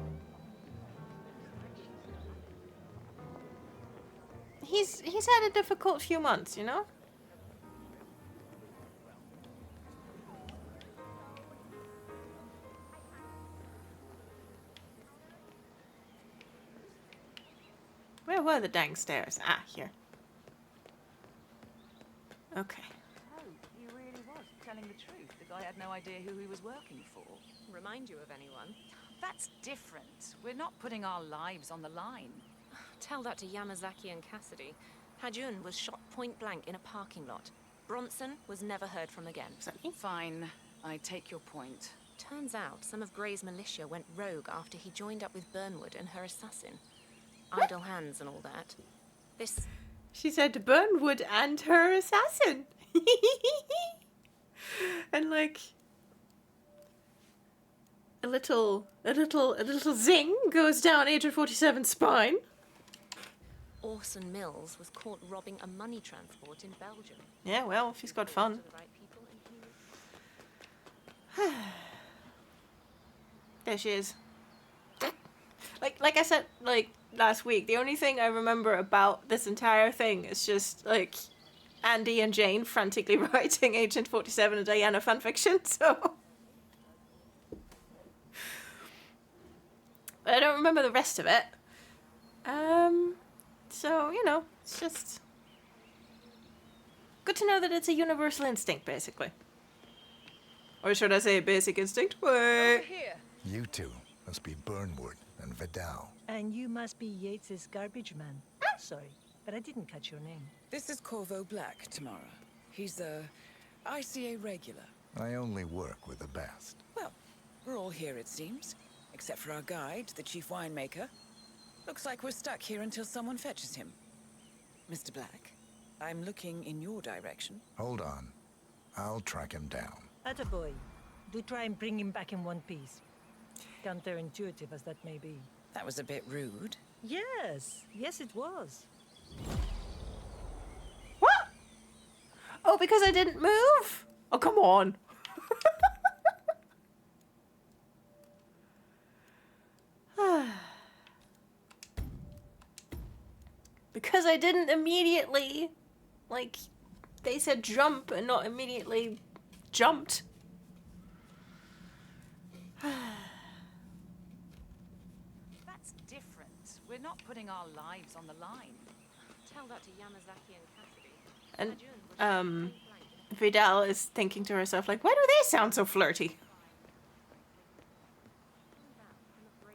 He's had a difficult few months, you know? Where were the dang stairs? Ah, here. Okay. Oh, he really was telling the truth. The guy had no idea who he was working for. Remind you of anyone? That's different. We're not putting our lives on the line. Tell that to Yamazaki and Cassidy. Hajun was shot point blank in a parking lot. Bronson was never heard from again. Fine. I take your point. Turns out some of Gray's militia went rogue after he joined up with Burnwood and her assassin. Idle hands and all that. This... She said Burnwood and her assassin. And like a little zing goes down Agent 47's spine. Orson Mills was caught robbing a money transport in Belgium. Yeah, well, she's got fun. There she is. Like I said, like last week, the only thing I remember about this entire thing is just like Andy and Jane frantically writing Agent 47 and Diana fanfiction, so I don't remember the rest of it. So, you know, it's just good to know that it's a universal instinct, basically. Or should I say basic instinct? Wait. You two must be Burnwood and Vidal. And you must be Yates's garbage man. Sorry, but I didn't catch your name. This is Corvo Black, Tamara. He's a ICA regular. I only work with the best. Well, we're all here, it seems. Except for our guide, the chief winemaker. Looks like we're stuck here until someone fetches him. Mr. Black, I'm looking in your direction. Hold on. I'll track him down. Attaboy. Do try and bring him back in one piece. Counterintuitive as that may be. That was a bit rude. Yes. Yes, it was. What? Oh, because I didn't move? Oh, come on. Because I didn't immediately, like, they said jump and not immediately jumped. That's different. We're not putting our lives on the line. Tell that to Yamazaki and Cassidy. And, Vidal is thinking to herself, like, why do they sound so flirty?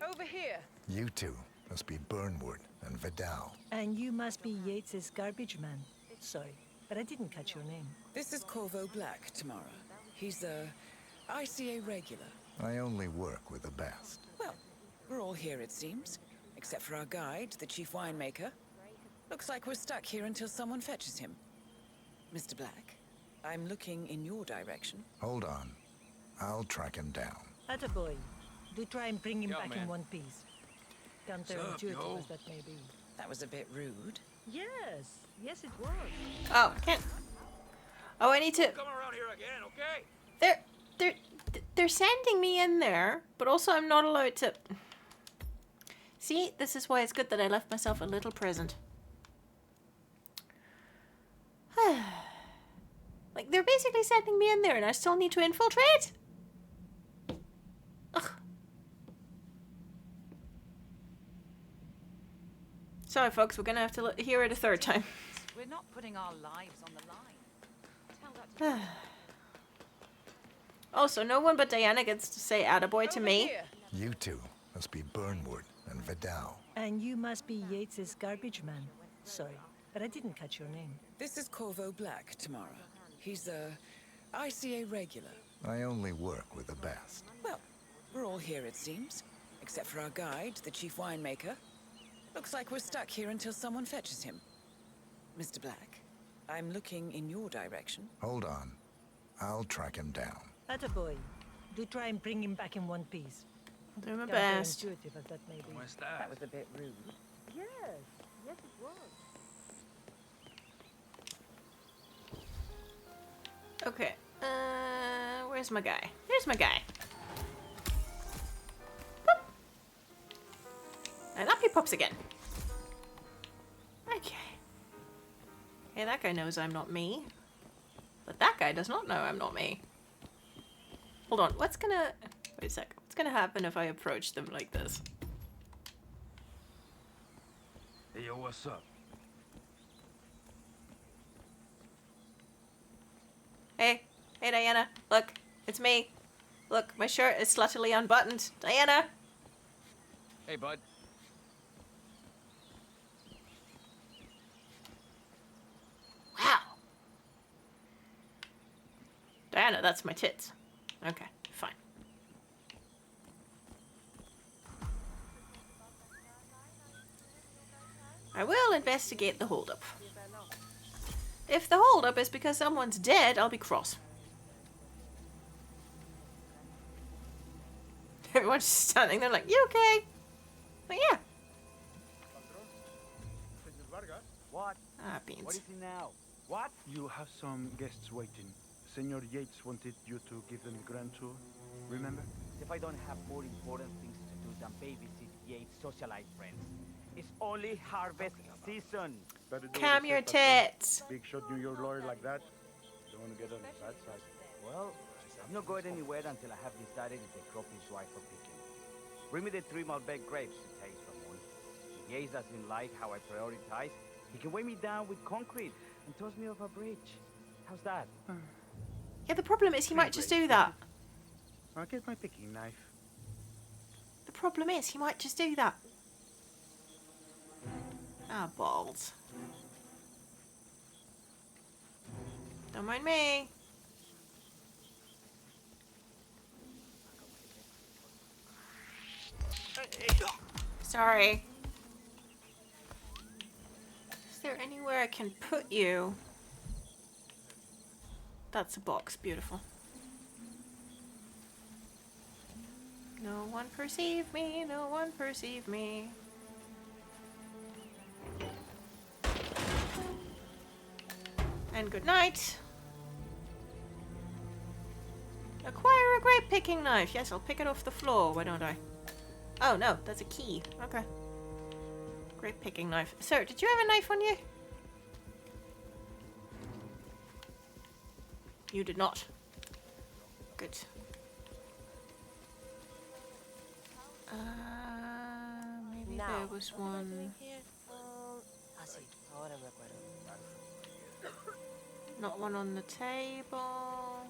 Over here. You two must be Burnwood and Vidal. And you must be Yates's garbage man. Sorry, but I didn't catch your name. This is Corvo Black, Tamara. He's a ICA regular. I only work with the best. Well, we're all here, it seems. Except for our guide, the chief winemaker. Looks like we're stuck here until someone fetches him. Mr. Black, I'm looking in your direction. Hold on. I'll track him down. Attaboy. Do try and bring him Yo, back man. in one piece. Counterintuitive as that may be. That was a bit rude. Yes. Yes, it was. Oh, can't. Oh, I need to. Come around here again, okay? They're sending me in there, but also I'm not allowed to. See, this is why it's good that I left myself a little present. Like, they're basically sending me in there and I still need to infiltrate? Ugh. Sorry, folks, we're gonna have to hear it a third time. We're not putting our lives on the line. Tell that to Also, no one but Diana gets to say attaboy to me. You two must be Burnwood and Vidal. And you must be Yates's garbage man. Sorry, but I didn't catch your name. This is Corvo Black, Tamara. He's a ICA regular. I only work with the best. Well, we're all here, it seems. Except for our guide, the chief winemaker. Looks like we're stuck here until someone fetches him. Mr. Black, I'm looking in your direction. Hold on. I'll track him down. Attaboy. Do try and bring him back in one piece. I'll do my best. Counterintuitive as that may be. What's that? That was a bit rude. Yes. Yes, it was. Okay. Where's my guy? There's my guy. Boop. And up he pops again. Okay. Okay, that guy knows I'm not me. But that guy does not know I'm not me. Hold on, what's gonna... Wait a sec. What's gonna happen if I approach them like this? Hey, yo, what's up? Hey, Diana. Look, it's me. Look, my shirt is sluttily unbuttoned. Diana! Hey, bud. Wow. Diana, that's my tits. Okay, fine. I will investigate the holdup. If the holdup is because someone's dead, I'll be cross. Everyone's just standing there like, you okay? But yeah. What? Ah, beans. What is it now? What? You have some guests waiting. Senor Yates wanted you to give them the grand tour. Remember? If I don't have more important things to do than babysit Yates' socialite friends. It's only harvest season. Better do Calm what your he said, tits. Patron. Big shot New York lawyer like that. Don't want to get on the bad side. Well, I'm not going anywhere until I have decided if the crop is right for picking. Bring me the 3 Malbec grapes to taste, Ramon. If Yates doesn't like how I prioritize, he can weigh me down with concrete and toss me off a bridge. How's that? Yeah, the problem is he might just do that. I'll get my picking knife. The problem is he might just do that. Ah, balls. Don't mind me. Sorry. Is there anywhere I can put you? That's a box. Beautiful. No one perceive me. No one perceive me. And good night. Acquire a grape picking knife. Yes, I'll pick it off the floor. Why don't I? Oh no, that's a key. Okay. Grape picking knife. Sir, did you have a knife on you? You did not. Good. Maybe Now, there was what am I one. doing here? Sí, ahora me acuerdo. Not one on the table.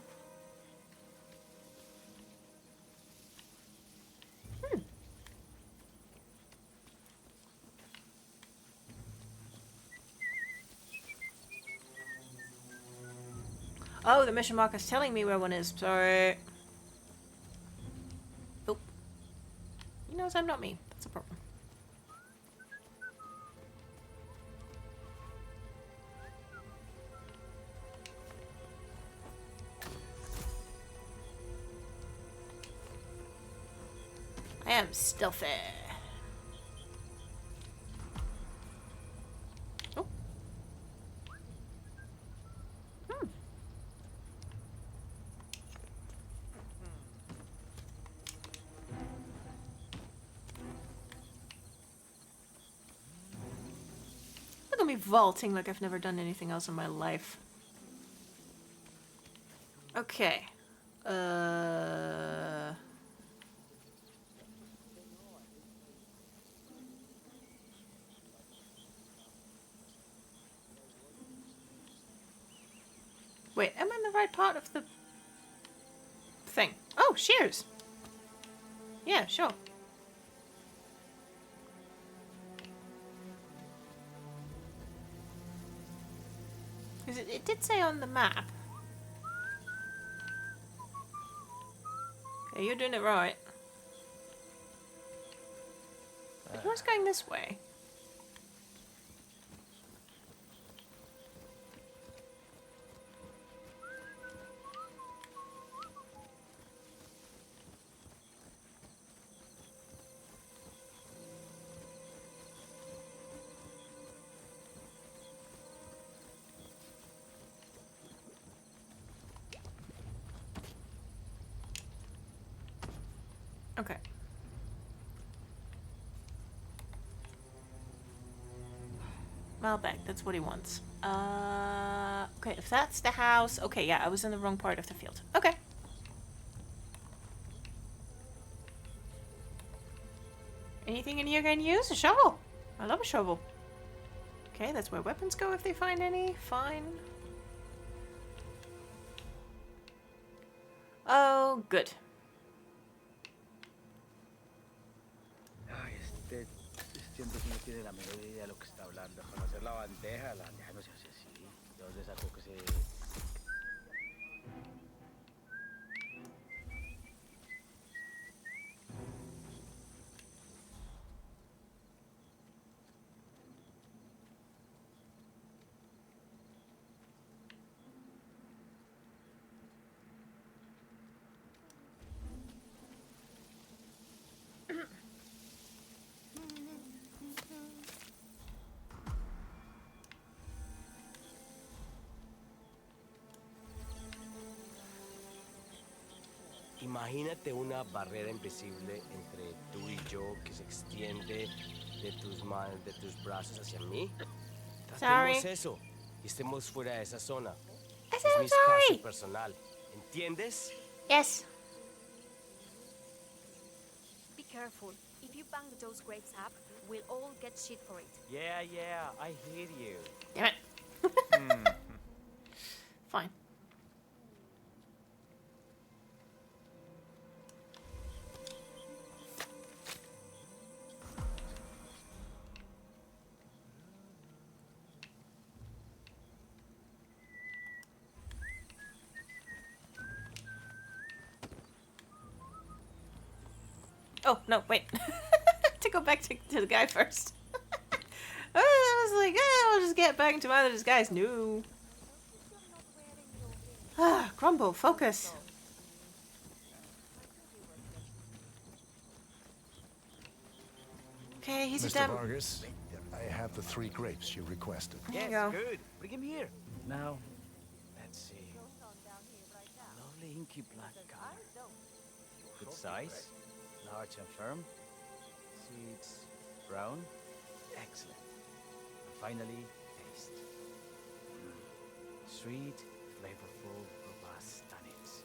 Oh, the mission marker's telling me where one is. Sorry. Oh. He knows I'm not me. That's a problem. I am stealthy. Oh. Look at me vaulting like I've never done anything else in my life. Okay. Wait, am I in the right part of the thing? Oh, shears. Yeah, sure. Because it did say on the map. Okay, you're doing it right. But who's going this way? Okay. Malbec, that's what he wants. Okay, if that's the house... Okay, yeah, I was in the wrong part of the field. Okay. Anything in here I can use? A shovel. I love a shovel. Okay, that's where weapons go if they find any. Fine. go. Good. Ay, siento que no tiene la menor idea de lo que está hablando. Conocer la bandeja no se hace así. ¿De dónde sacó que se...? Imagínate una barrera invisible entre tú y yo que se extiende de tus manos, de tus brazos hacia mí. Tratemos eso y estemos fuera de esa zona. Es mi espacio personal. ¿Entiendes? Yes. Be careful. If you bang those grapes up, we'll all get shit for it. Yeah, I hear you. Damn it. Fine. Oh, no, wait. To go back to the guy first. I was like, I'll just get back into my other disguise. No. Ah, Grumble, focus. Okay, he's Mr. a damn... Vargas, I have the 3 grapes you requested. There you go. Good. Bring him here. Now, let's see. Lovely inky black color. Good size. Large and firm. Seeds brown. Excellent. And finally, taste. Sweet, flavorful, robust tannins.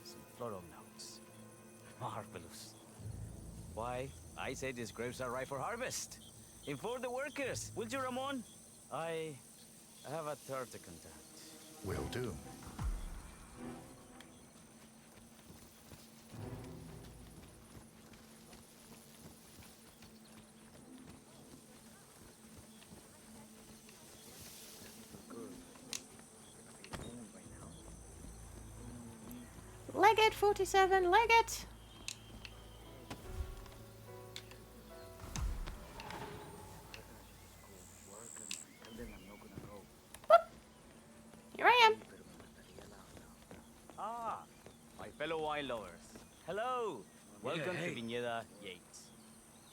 Some floral notes. Marvelous. Why, I say these grapes are ripe for harvest. Inform the workers, will you, Ramon? I have a third to conduct. Will do. Leg it, 47, leg it! Here I am. Ah, my fellow wine lovers. Hello. Welcome to Viñeda Yates.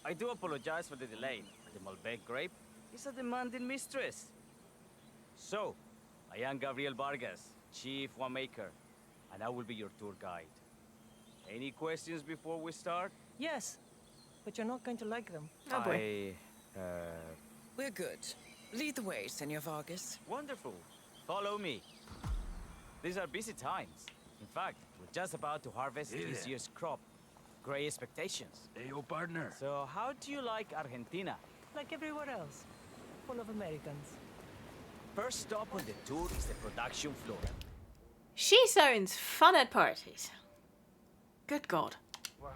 I do apologize for the delay. The Malbec grape is a demanding mistress. So, I am Gabriel Vargas, Chief Winemaker, and I will be your tour guide. Any questions before we start? Yes, but you're not going to like them. Oh boy. We're good. Lead the way, Senor Vargas. Wonderful. Follow me. These are busy times. In fact, we're just about to harvest this year's crop. Great expectations. Hey, yo, partner. So, how do you like Argentina? Like everywhere else, full of Americans. First stop on the tour is the production floor. She sounds fun at parties. Good God.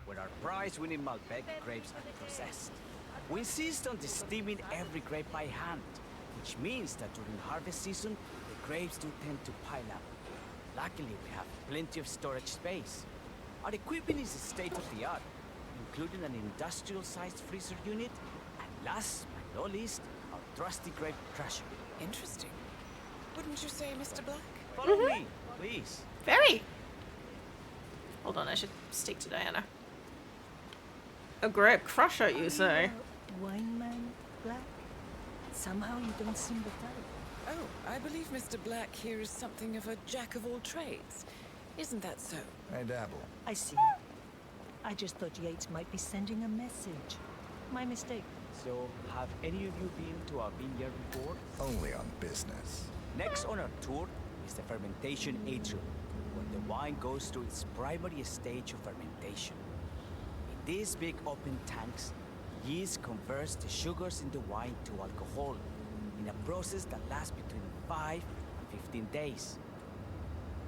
Where our prize-winning Malbec grapes are processed. We insist on steaming every grape by hand, which means that during harvest season, the grapes do tend to pile up. Luckily, we have plenty of storage space. Our equipment is state-of-the-art, including an industrial-sized freezer unit, and last but not least, our trusty grape crusher. Interesting. Wouldn't you say, Mr. Black? Follow me, please. Very. Hold on, I should stick to Diana. A grape crusher, you say? Wine man, Black? Somehow you don't seem the type. Oh, I believe Mr. Black here is something of a jack of all trades. Isn't that so? I dabble. I see. I just thought Yates might be sending a message. My mistake. So, have any of you been to our vineyard before? Only on business. Next on our tour is the fermentation atrium, where the wine goes through its primary stage of fermentation. In these big open tanks, yeast converts the sugars in the wine to alcohol, in a process that lasts between 5 and 15 days.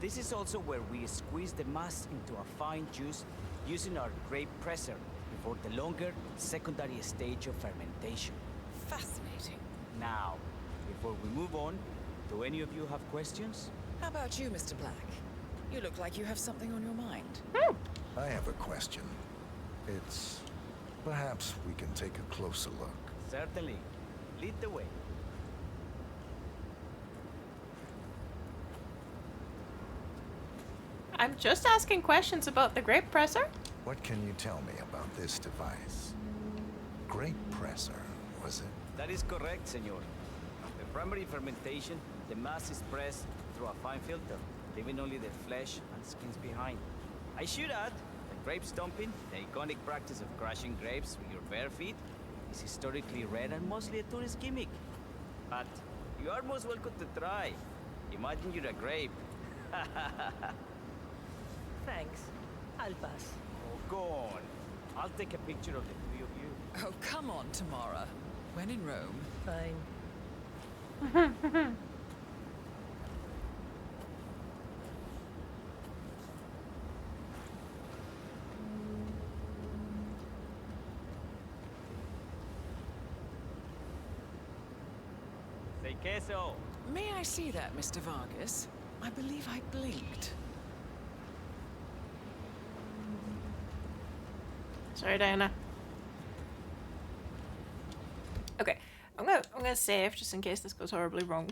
This is also where we squeeze the mass into a fine juice using our grape presser before the longer secondary stage of fermentation. Fascinating. Now, before we move on, do any of you have questions? How about you, Mr. Black? You look like you have something on your mind. I have a question. It's... perhaps we can take a closer look. Certainly. Lead the way. I'm just asking questions about the grape presser. What can you tell me about this device? Grape presser, was it? That is correct, senor. The primary fermentation, the mass is pressed through a fine filter, leaving only the flesh and skins behind. I should add that grape stomping, the iconic practice of crushing grapes with your bare feet, is historically rare and mostly a tourist gimmick. But you are most welcome to try. Imagine you're a grape. Thanks. I'll pass. Oh, go on. I'll take a picture of the three of you. Oh, come on, Tamara. When in Rome. Fine. Say queso. May I see that, Mr. Vargas? I believe I blinked. Sorry, Diana. Okay, I'm gonna save just in case this goes horribly wrong.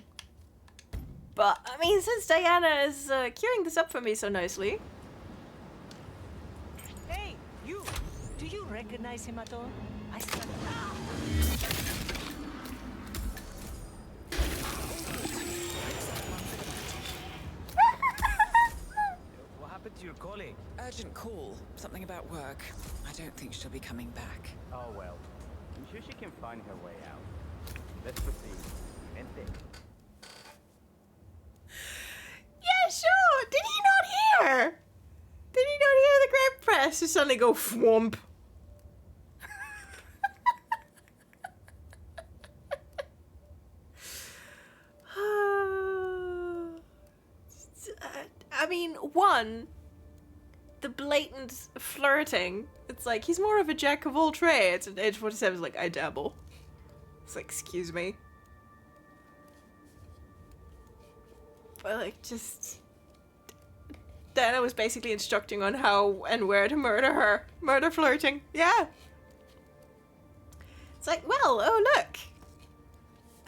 But I mean, since Diana is queuing this up for me so nicely. Hey, you! Do you recognize him at all? I said. What happened to your colleague? Urgent call. Something about work. I don't think she'll be coming back. Oh well. I'm sure she can find her way out. Let's proceed. Vente. Yeah, sure. Did he not hear? Did he not hear the grape press just suddenly go thwomp? I mean, one, the blatant flirting. It's like, he's more of a jack of all trades. And age 47 is like, I dabble. It's like, excuse me. But like, just... Diana was basically instructing on how and where to murder her. Murder flirting. Yeah. It's like, well, oh look.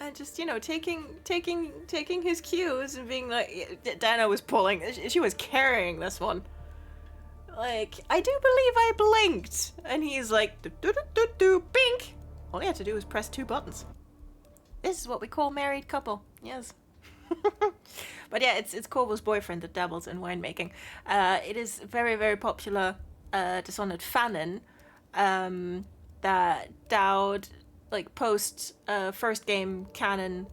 And just, you know, taking his cues and being like, Diana was pulling, she was carrying this one. Like, I do believe I blinked. And he's like, do, bink. All he had to do was press 2 buttons. This is what we call married couple. Yes. But yeah, it's Corvo's boyfriend that dabbles in winemaking. It is very, very popular Dishonored fanon that Dowd, like, post first game canon,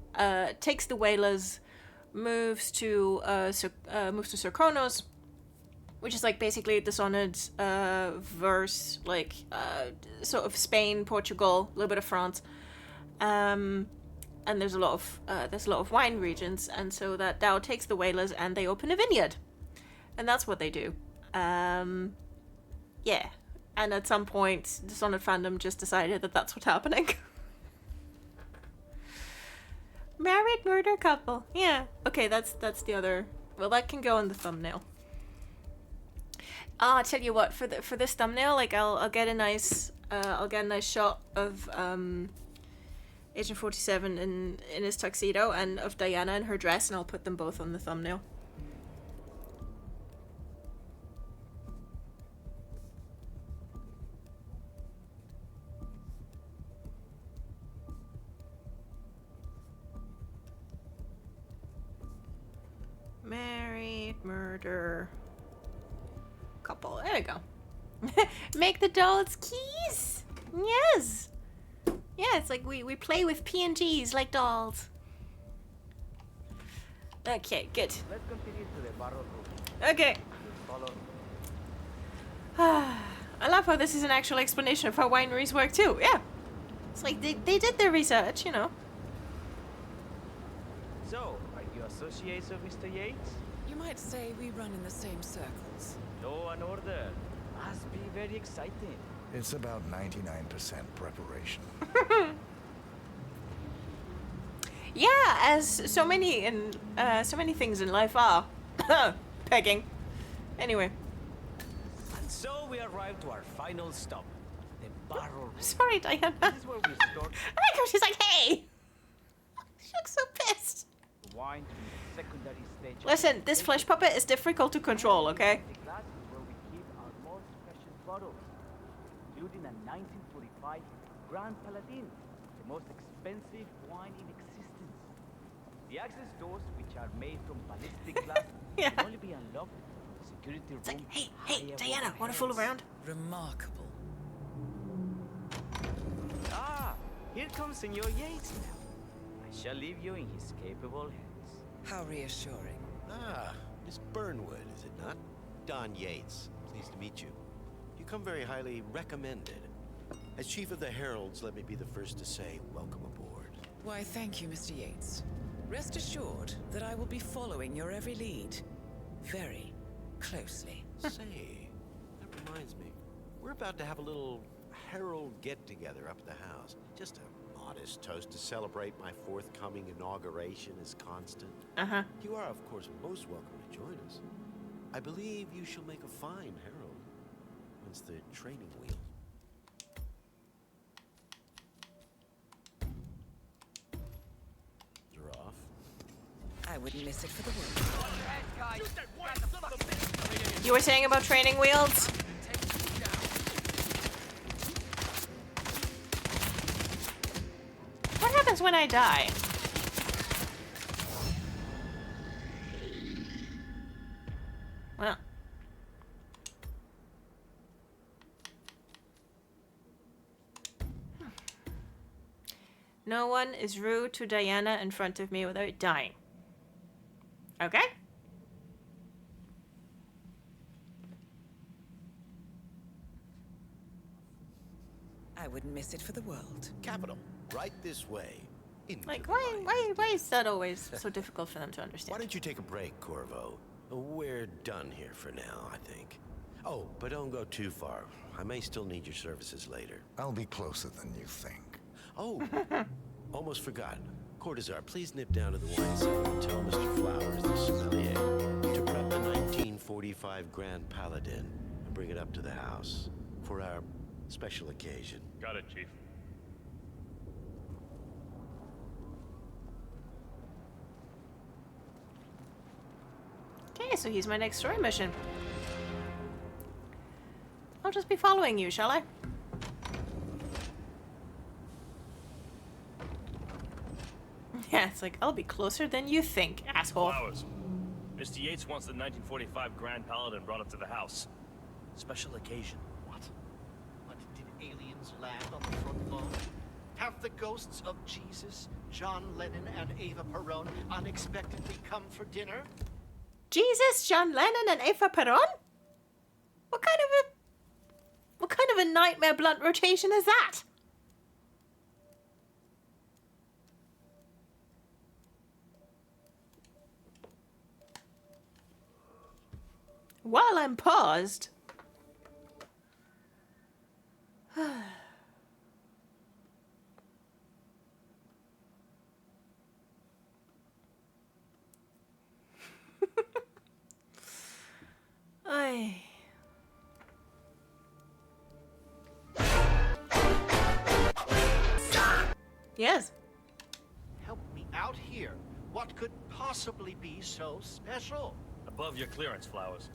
takes the Whalers, moves to Serkonos, which is like basically Dishonored verse, like sort of Spain, Portugal, a little bit of France. And there's a lot of wine regions, and so that Dow takes the Whalers and they open a vineyard, and that's what they do. Yeah, and at some point, Dishonored fandom just decided that that's what's happening. Married murder couple. Yeah. Okay, that's the other. Well, that can go in the thumbnail. I'll tell you what. For this thumbnail, like I'll get a nice shot of Agent 47 in his tuxedo and of Diana in her dress, and I'll put them both on the thumbnail. Married murder couple. There we go. Make the dolls keys. Yes. Yeah, it's like we play with PNGs like dolls. Okay, good. Let's continue to the barrel room. Okay. Follow me. I love how this is an actual explanation of how wineries work too. Yeah. It's like they did their research, you know. So, are you associates of Mr. Yates? You You might say we run in the same circles. Law and order. Must be very exciting. It's about 99% preparation. Yeah, as so many things in life are. Pegging. Anyway. And so we arrive to our final stop. The barrel room. Sorry, Diana. This is where we store I like how she's like, hey! She looks so pissed. wine to the secondary stage. Listen, this flesh puppet is difficult to control, okay? The glass is where we keep our most precious bottles, including a 1945 Grand Paladin, the most expensive wine in existence. The access doors, which are made from ballistic glass, Yeah. can only be unlocked from the security room. It's like, hey, Diana, want to fool around? Remarkable. Ah, here comes Senor Yates now. I shall leave you in his capable hands. How reassuring. Ah, Miss Burnwood, is it not? Don Yates, pleased to meet you. You come very highly recommended. As Chief of the Heralds, let me be the first to say welcome aboard. Why, thank you, Mr. Yates. Rest assured that I will be following your every lead. Very closely. Say, that reminds me. We're about to have a little Herald get-together up at the house. Just a modest toast to celebrate my forthcoming inauguration as Constant. Uh-huh. You are, of course, most welcome to join us. I believe you shall make a fine Herald once the training wheels. Off. I wouldn't miss it for the world. You were saying about training wheels? What happens when I die? Well. No one is rude to Diana in front of me without dying. Okay? I wouldn't miss it for the world. Capital. Right this way. Like, why is that always so difficult for them to understand? Why don't you take a break, Corvo? We're done here for now, I think. Oh, but don't go too far. I may still need your services later. I'll be closer than you think. Oh, almost forgot. Cortazar, please nip down to the wine cellar and tell Mr. Flowers, the sommelier, to prep the 1945 Grand Paladin and bring it up to the house for our special occasion. Got it, Chief. Okay, so he's my next story mission. I'll just be following you, shall I? Yeah, it's like, I'll be closer than you think, asshole. Flowers. Mr. Yates wants the 1945 Grand Paladin brought up to the house. Special occasion. What? What, did aliens land on the front lawn? Have the ghosts of Jesus, John Lennon, and Eva Peron unexpectedly come for dinner? Jesus, John Lennon, and Eva Peron? What kind of a nightmare blunt rotation is that? While I'm paused. Ay. Yes. Help me out here. What could possibly be so special? Above your clearance, Flowers.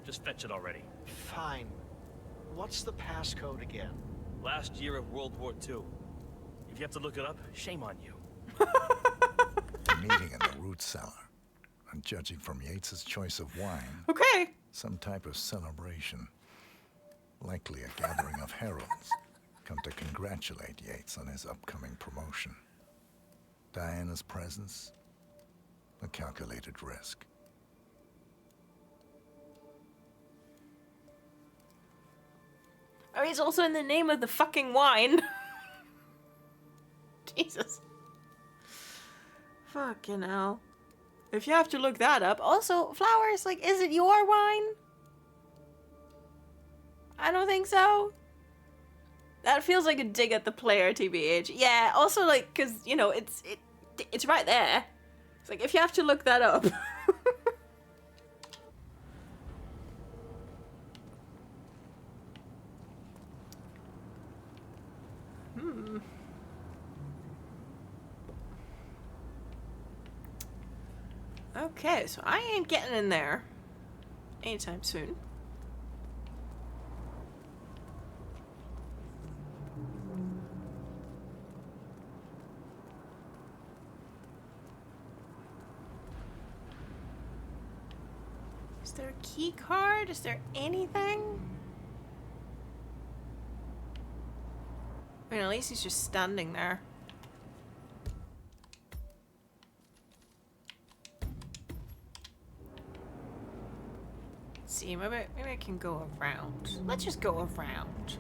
Just fetch it already. Fine. What's the passcode again? Last year of World War II. If you have to look it up, shame on you. Meeting in the root cellar. And judging from Yates's choice of wine, okay, some type of celebration. Likely a gathering of heralds come to congratulate Yates on his upcoming promotion. Diana's presence, a calculated risk. Oh, he's also in the name of the fucking wine. Jesus. Fucking hell. If you have to look that up. Also, flowers, like, is it your wine? I don't think so. That feels like a dig at the player, TBH. Yeah, also, like, because, you know, it's right there. It's like, if you have to look that up. Okay, so I ain't getting in there anytime soon. Is there a key card? Is there anything? I mean, at least he's just standing there. Let's see, maybe I can go around. Let's just go around.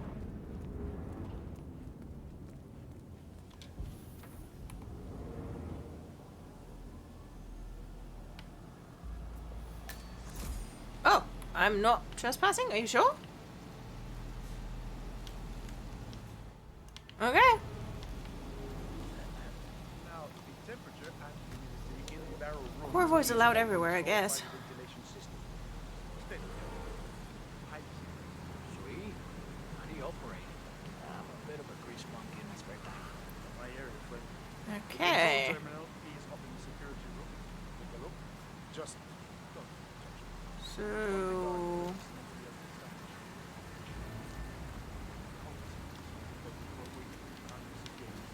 Oh, I'm not trespassing? Are you sure? Okay. Corvo's allowed everywhere, I guess. Sweet. How do you operate? I'm a bit of a grease monkey in my spare time. My area, friend. Okay. The terminal is up in the security room. Take a look. Just don't touch it. So...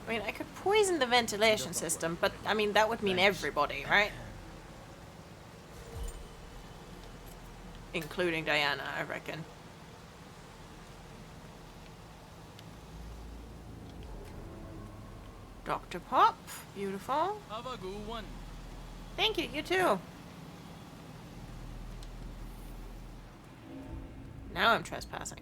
I mean, I could poison the ventilation system, but, I mean, that would mean everybody, right? Including Diana, I reckon. Dr. Pop, beautiful. Have a good one. Thank you, you too. Now I'm trespassing.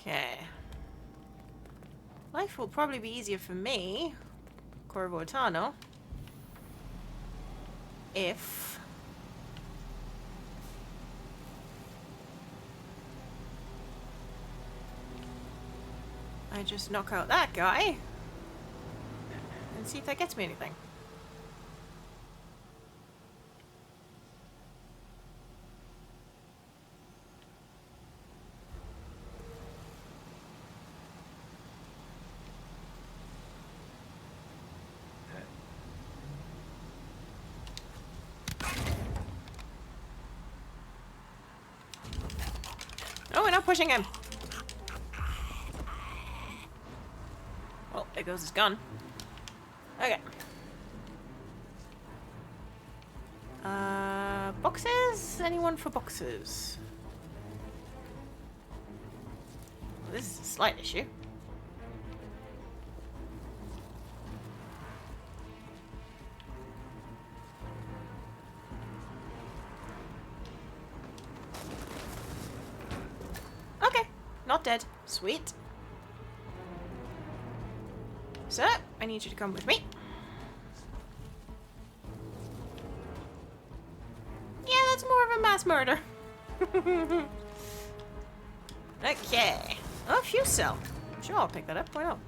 Okay. Life will probably be easier for me, Corvo Etano, if I just knock out that guy and see if that gets me anything. Oh, we're not pushing him. Well, there goes his gun. Okay. Boxes? Anyone for boxes? Well, this is a slight issue. Okay, not dead. Sweet. Sir, I need you to come with me. Yeah, that's more of a mass murder. Okay. Oh, fuse cell. Sure, I'll pick that up. Why not?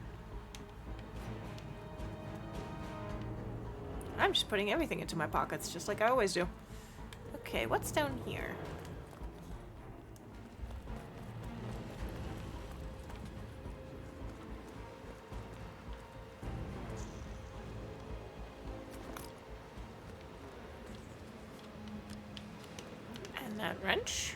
I'm just putting everything into my pockets, just like I always do. Okay, what's down here? And that wrench.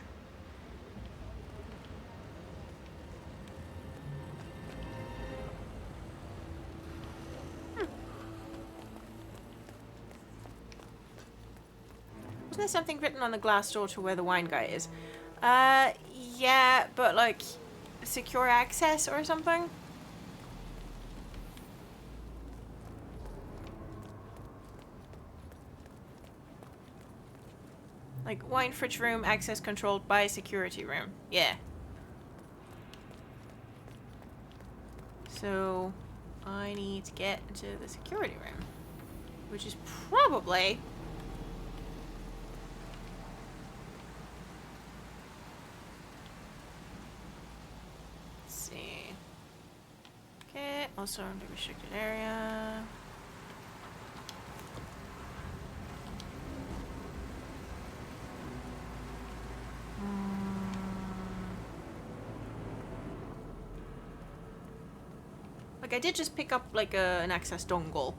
Wasn't there something written on the glass door to where the wine guy is? Yeah, but like secure access or something? Like wine fridge room, access controlled by security room. Yeah. So I need to get into the security room, which is probably... Let's see. Okay, also in the restricted area. Like, I did just pick up, like, an access dongle,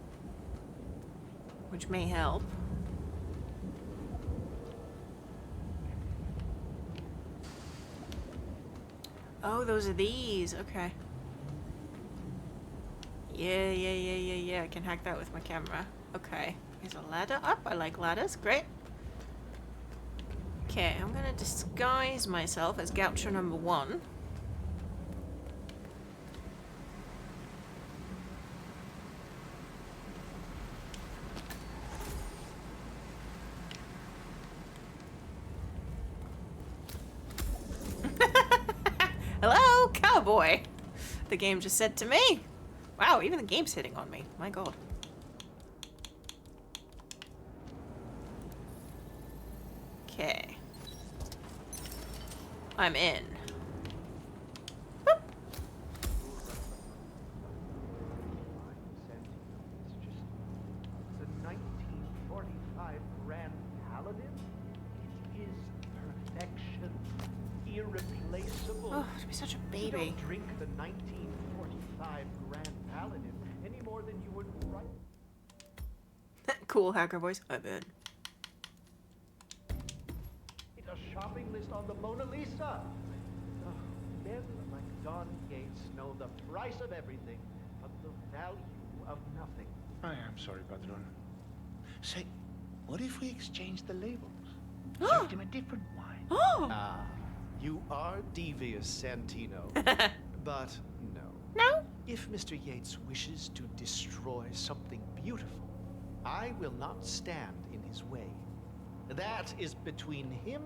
which may help. Oh, those are these. Okay. Yeah. I can hack that with my camera. Okay. There's a ladder up. I like ladders. Great. Okay, I'm gonna disguise myself as Gaucho number 1. Hello, cowboy! The game just said to me. Wow, even the game's hitting on me. My god. Okay. I'm in. Boop. The 1945 Grand Paladin. It is perfection. Irreplaceable. Oh, to be such a baby. You don't drink the 1945 Grand Paladin any more than you would right. Cool hacker voice. I'm in. A shopping list on the Mona Lisa. Oh, men like Don Yates know the price of everything, but the value of nothing. I am sorry, Padron. Say, what if we exchange the labels? Served him a different wine. Ah, you are devious, Santino. But no. No? If Mr. Yates wishes to destroy something beautiful, I will not stand in his way. That is between him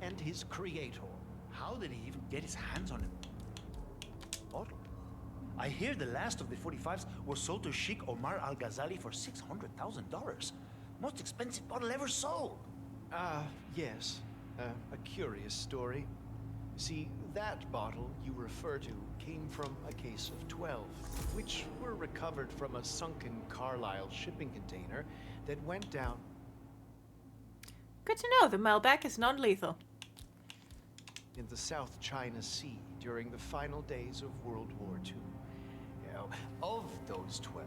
and his creator. How did he even get his hands on a bottle? I hear the last of the 45s was sold to Sheikh Omar Al-Ghazali for $600,000. Most expensive bottle ever sold. Yes. A curious story. See, that bottle you refer to came from a case of 12, which were recovered from a sunken Carlisle shipping container that went down. Good to know. The Malbec is non-lethal. In the South China Sea during the final days of World War II. Now, of those 12,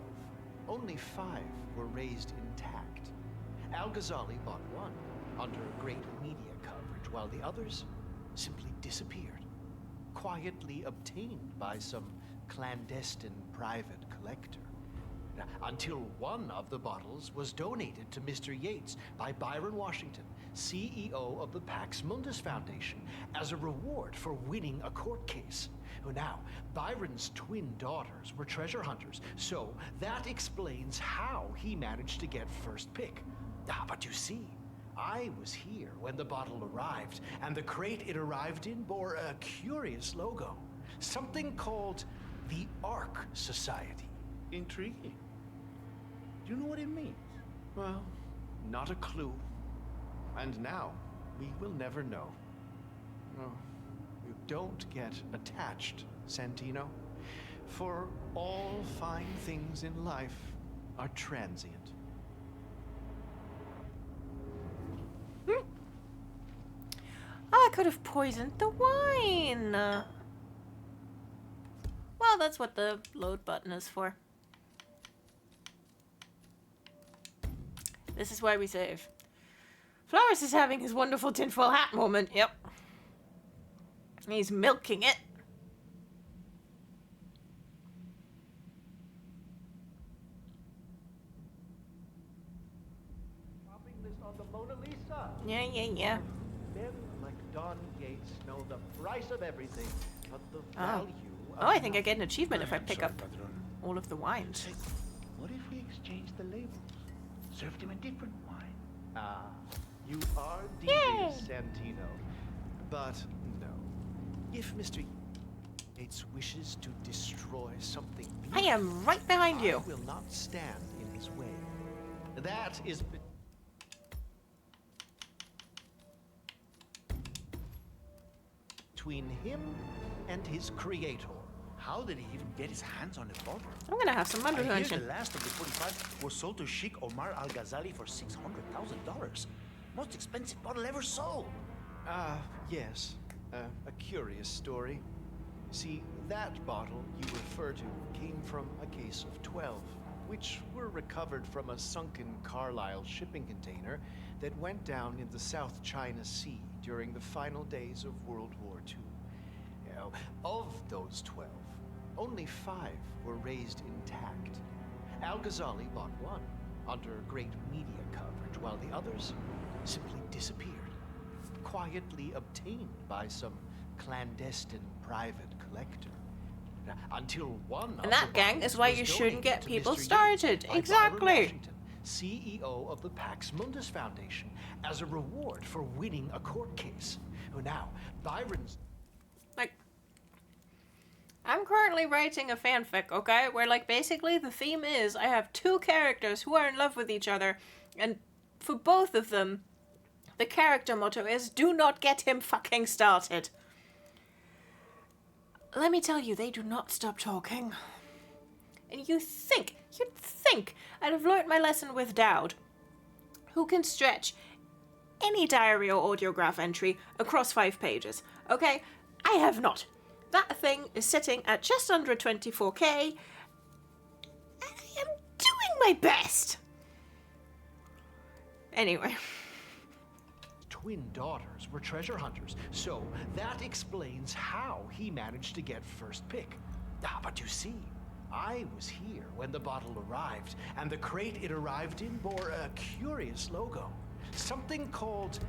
only 5 were raised intact. Al-Ghazali bought one under great media coverage, while the others simply disappeared, quietly obtained by some clandestine private collector. Until one of the bottles was donated to Mr. Yates by Byron Washington, CEO of the Pax Mundus Foundation, as a reward for winning a court case. Now, Byron's twin daughters were treasure hunters, so that explains how he managed to get first pick. But you see, I was here when the bottle arrived, and the crate it arrived in bore a curious logo. Something called the Ark Society. Intriguing. Do you know what it means? Well, not a clue. And now, we will never know. No, you don't get attached, Santino. For all fine things in life are transient. I could have poisoned the wine. Well, that's what the load button is for. This is why we save. Flowers is having his wonderful tinfoil hat moment. Yep. He's milking it. Shopping list on the Mona Lisa. Yeah. Men like Don Yates know the price of everything, but the Oh. value of Oh, I think I get an achievement if I pick sorry, up Padron. all of the wines. Say, what if we exchange the labels? Served him a different wine. Ah, you are devious, Santino. But no. If Mr. Yates wishes to destroy something I am right behind you. I will not stand in his way. That is between him and his creator. How did he even get his hands on the bottle? I'm gonna have some I hear undertension. the last of the 45 was sold to Sheikh Omar Al-Ghazali for $600,000. Most expensive bottle ever sold. Yes. A curious story. See, that bottle you refer to came from a case of 12, which were recovered from a sunken Carlisle shipping container that went down in the South China Sea during the final days of World War II. Now, of those 12, only 5 were raised intact. Al-Ghazali bought one under great media coverage, while the others simply disappeared, quietly obtained by some clandestine private collector. Until one And that, gang, is why you shouldn't get people started. Exactly. CEO of the Pax Mundus Foundation, as a reward for winning a court case. Now, Byron's... Like, I'm currently writing a fanfic, okay? Where, like, basically the theme is I have 2 characters who are in love with each other, and for both of them, the character motto is, do not get him fucking started. Let me tell you, they do not stop talking. And you'd think I'd have learnt my lesson with Dowd, who can stretch any diary or audiograph entry across 5 pages. Okay? I have not. That thing is sitting at just under 24k, and I am doing my best. Anyway. Twin daughters were treasure hunters, so that explains how he managed to get first pick. But you see, I was here when the bottle arrived, and the crate it arrived in bore a curious logo. Something called...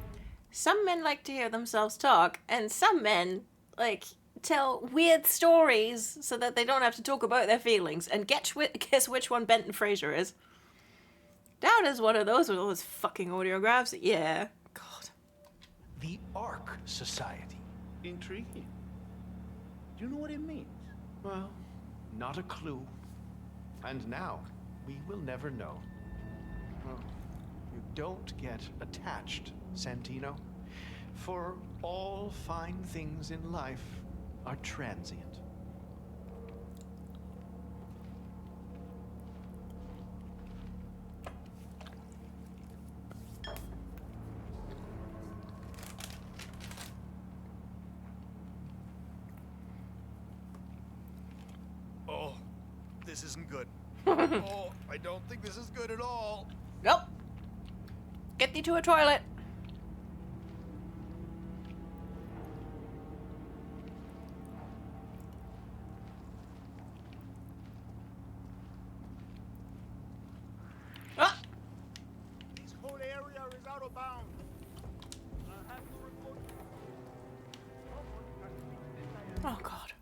Some men like to hear themselves talk, and some men, like, tell weird stories so that they don't have to talk about their feelings. And guess which one Benton Fraser is? Dowd is one of those with all his fucking audiographs. Yeah. God. The Ark Society. Intriguing. Do you know what it means? Well, not a clue. And now, we will never know. Well, you don't get attached, Santino. For all fine things in life are transient. Oh, this isn't good. Oh, I don't think this is good at all. Nope. Get thee to a toilet. Ah! This whole area is out of bounds. I have to report. Oh, God.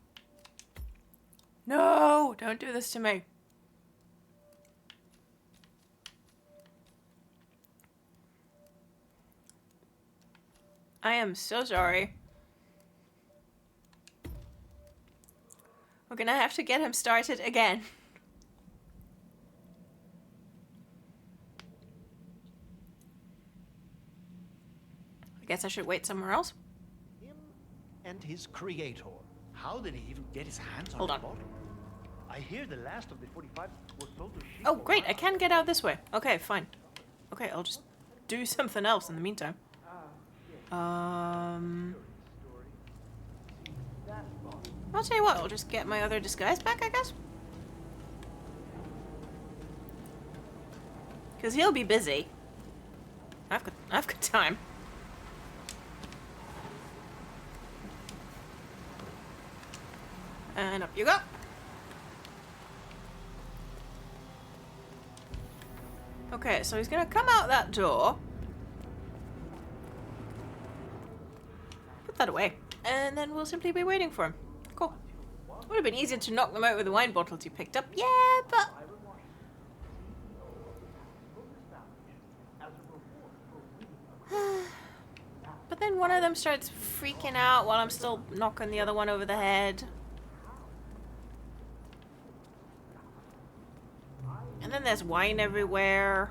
No! Don't do this to me. I am so sorry. We're gonna have to get him started again. I guess I should wait somewhere else. Him and his creator. How did he even get his hands on Hold the on. bottle? I hear the last of the 45 was sold to Sheikh Oh, great, I can get out this way. Okay, fine. Okay, I'll just do something else in the meantime. I'll tell you what, I'll just get my other disguise back, I guess. Because he'll be busy. I've got time. And up you go. Okay, so he's gonna come out that door. Put that away. And then we'll simply be waiting for him. Cool. Would have been easier to knock them out with the wine bottles you picked up. Yeah, but... But then one of them starts freaking out while I'm still knocking the other one over the head. And then there's wine everywhere.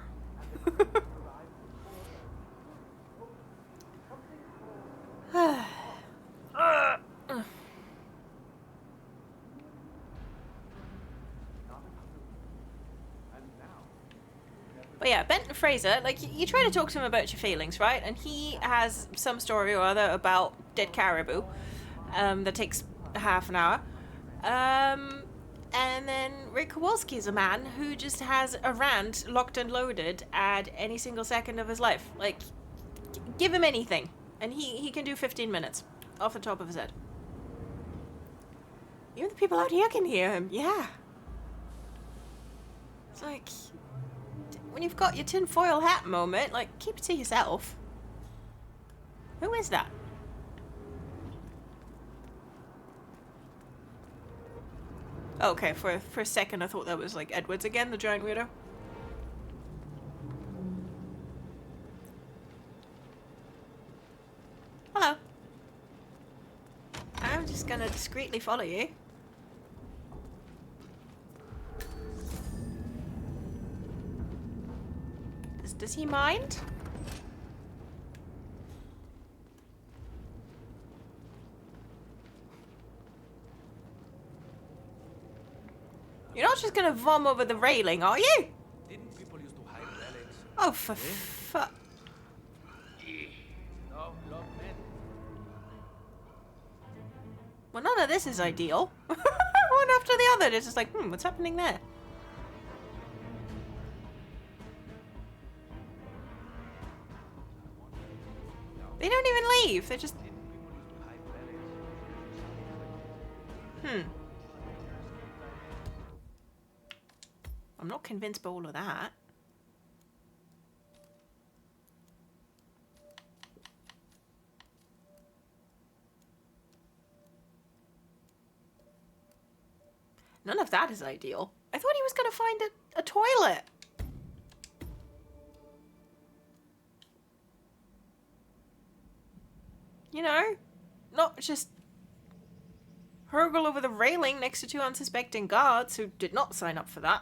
But yeah, Benton Fraser, like, you try to talk to him about your feelings, right? And he has some story or other about dead caribou that takes half an hour. And then Rick Kowalski is a man who just has a rant locked and loaded at any single second of his life. Like, give him anything, and he can do 15 minutes off the top of his head. Even the people out here can hear him, yeah. It's like, when you've got your tinfoil hat moment, like, keep it to yourself. Who is that? Okay, for a second I thought that was like Edwards again, the giant weirdo. Hello. I'm just gonna discreetly follow you. Does he mind? You're not just gonna vom over the railing, are you? Didn't people used to hide relics? Oh, for fuck. No, look, man. Well, none of this is ideal. One after the other, they're just like, what's happening there? They don't even leave, they just... I'm not convinced by all of that. None of that is ideal. I thought he was going to find a toilet. You know? Not just hurgle over the railing next to two unsuspecting guards who did not sign up for that.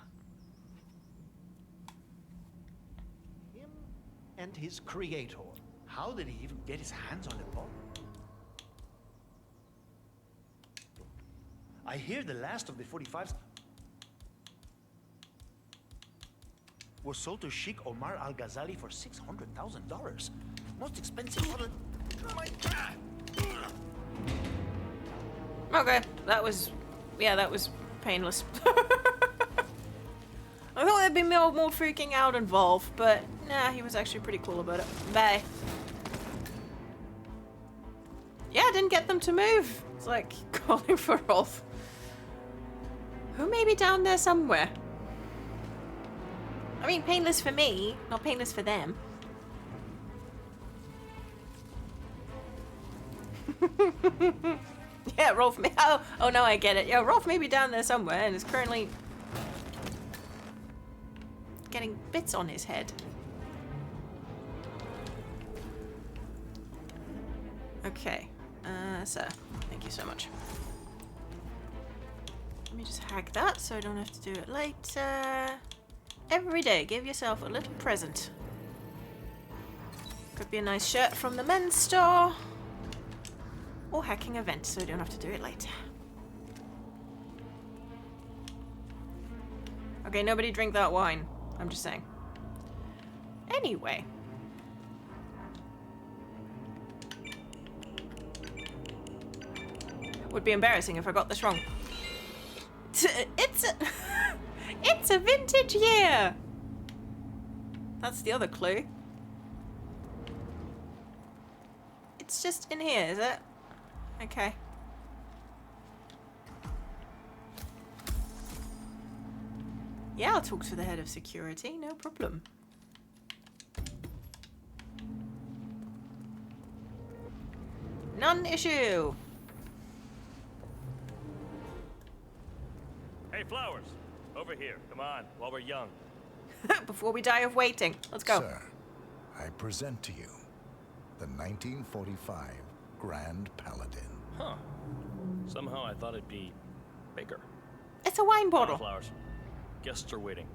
Him and his creator. How did he even get his hands on the bomb? I hear the last of the 45s was sold to Sheikh Omar Al-Ghazali for $600,000. Most expensive model. Oh my God! Okay, that was painless. I thought there'd be more freaking out involved, but nah, he was actually pretty cool about it. Bye. Yeah, didn't get them to move. It's like calling for Rolf. Who may be down there somewhere? I mean, painless for me, not painless for them. Yeah, Rolf may... Oh, no, I get it. Yeah, Rolf may be down there somewhere and is currently getting bits on his head. Okay. Sir, thank you so much. Let me just hack that so I don't have to do it later. Every day, give yourself a little present. Could be a nice shirt from the men's store. Or hacking event so you don't have to do it later. Okay, nobody drink that wine. I'm just saying. Anyway. Would be embarrassing if I got this wrong. It's a... It's a vintage year! That's the other clue. It's just in here, is it? Okay. Yeah, I'll talk to the head of security, no problem. Non-issue! Hey, Flowers! Over here, come on, while we're young. Before we die of waiting. Let's go. Sir, I present to you the 1945 Grand Paladin. Huh. Somehow I thought it'd be bigger. It's a wine bottle. Flowers. Guests are waiting.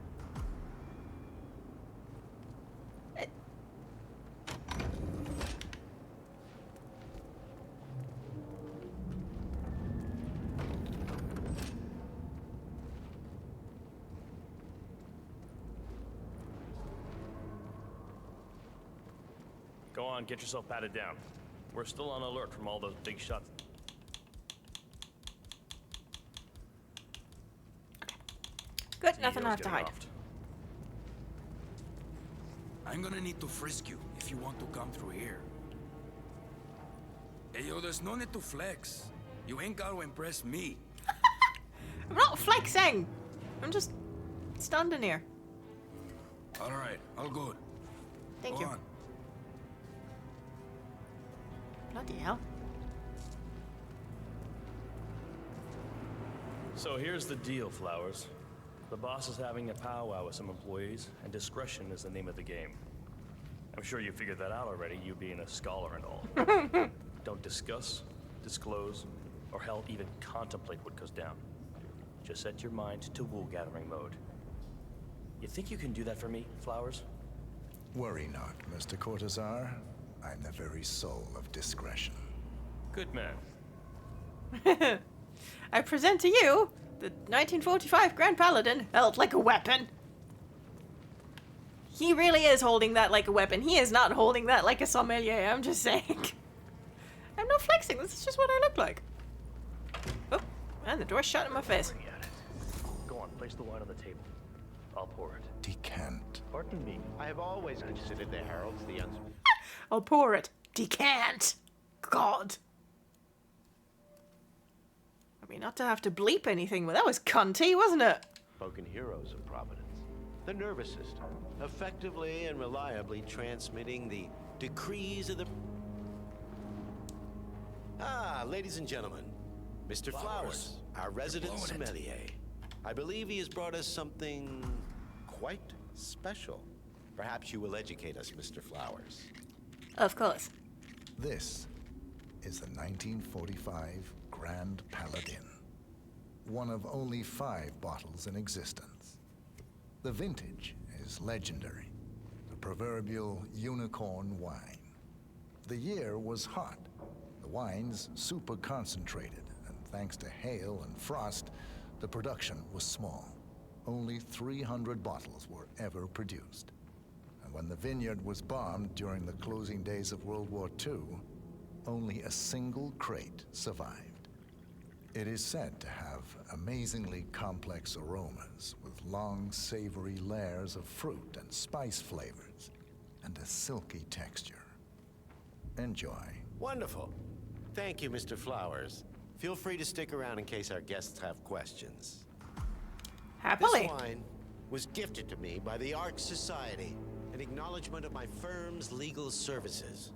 Go on, get yourself patted down. We're still on alert from all those big shots. Good, nothing I have to hide. I'm gonna need to frisk you if you want to come through here. Hey, yo, there's no need to flex. You ain't gotta impress me. I'm not flexing. I'm just standing here. All right, all good. Thank Go you. on. Bloody hell. So here's the deal, Flowers. The boss is having a powwow with some employees, and discretion is the name of the game. I'm sure you figured that out already, you being a scholar and all. Don't discuss, disclose, or hell even contemplate what goes down. Just set your mind to wool-gathering mode. You think you can do that for me, Flowers? Worry not, Mr. Cortazar. I'm the very soul of discretion. Good man. I present to you the 1945 Grand Paladin held like a weapon. He really is holding that like a weapon. He is not holding that like a sommelier, I'm just saying. I'm not flexing, this is just what I look like. Oh, and the door's shut in my face. Go on, place the wine on the table. I'll pour it. Decant. Pardon me. I have always considered the heralds the I'll pour it. Decant. God. I mean, not to have to bleep anything, but that was cunty, wasn't it? unspoken heroes of Providence. The nervous system, effectively and reliably transmitting the decrees of the... Ah, ladies and gentlemen, Mr. Flowers, our resident sommelier. I believe he has brought us something quite special. Perhaps you will educate us, Mr. Flowers. Of course. This is the 1945 Grand Paladin. One of only 5 bottles in existence. The vintage is legendary. The proverbial unicorn wine. The year was hot. The wine's super concentrated, and thanks to hail and frost, the production was small. Only 300 bottles were ever produced. And when the vineyard was bombed during the closing days of World War II, only a single crate survived. It is said to have amazingly complex aromas with long, savory layers of fruit and spice flavors, and a silky texture. Enjoy. Wonderful. Thank you, Mr. Flowers. Feel free to stick around in case our guests have questions. Happily. This wine was gifted to me by the Arch Society in acknowledgement of my firm's legal services.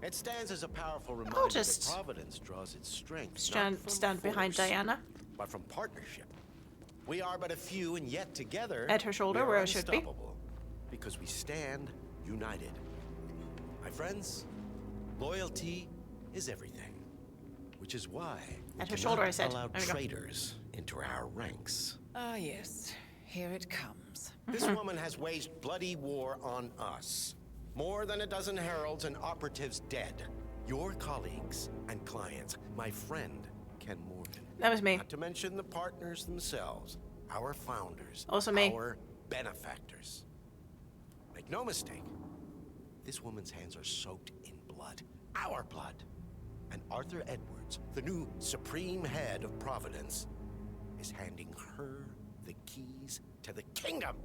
It stands as a powerful reminder that Providence draws its strength stand behind force, Diana. but from partnership. We are but a few, and yet together At her shoulder, we are where it should be. unstoppable, because we stand united. My friends, loyalty is everything, which is why we At her cannot shoulder, I said. allow There we go. traitors into our ranks. Ah, yes. Here it comes. This woman has waged bloody war on us. More than a dozen heralds and operatives dead. Your colleagues and clients. My friend, Ken Morgan. That was me. Not to mention the partners themselves. Our founders. Also me. Our benefactors. Make no mistake. This woman's hands are soaked in blood. Our blood. And Arthur Edwards, the new supreme head of Providence, is handing her the keys to the kingdom.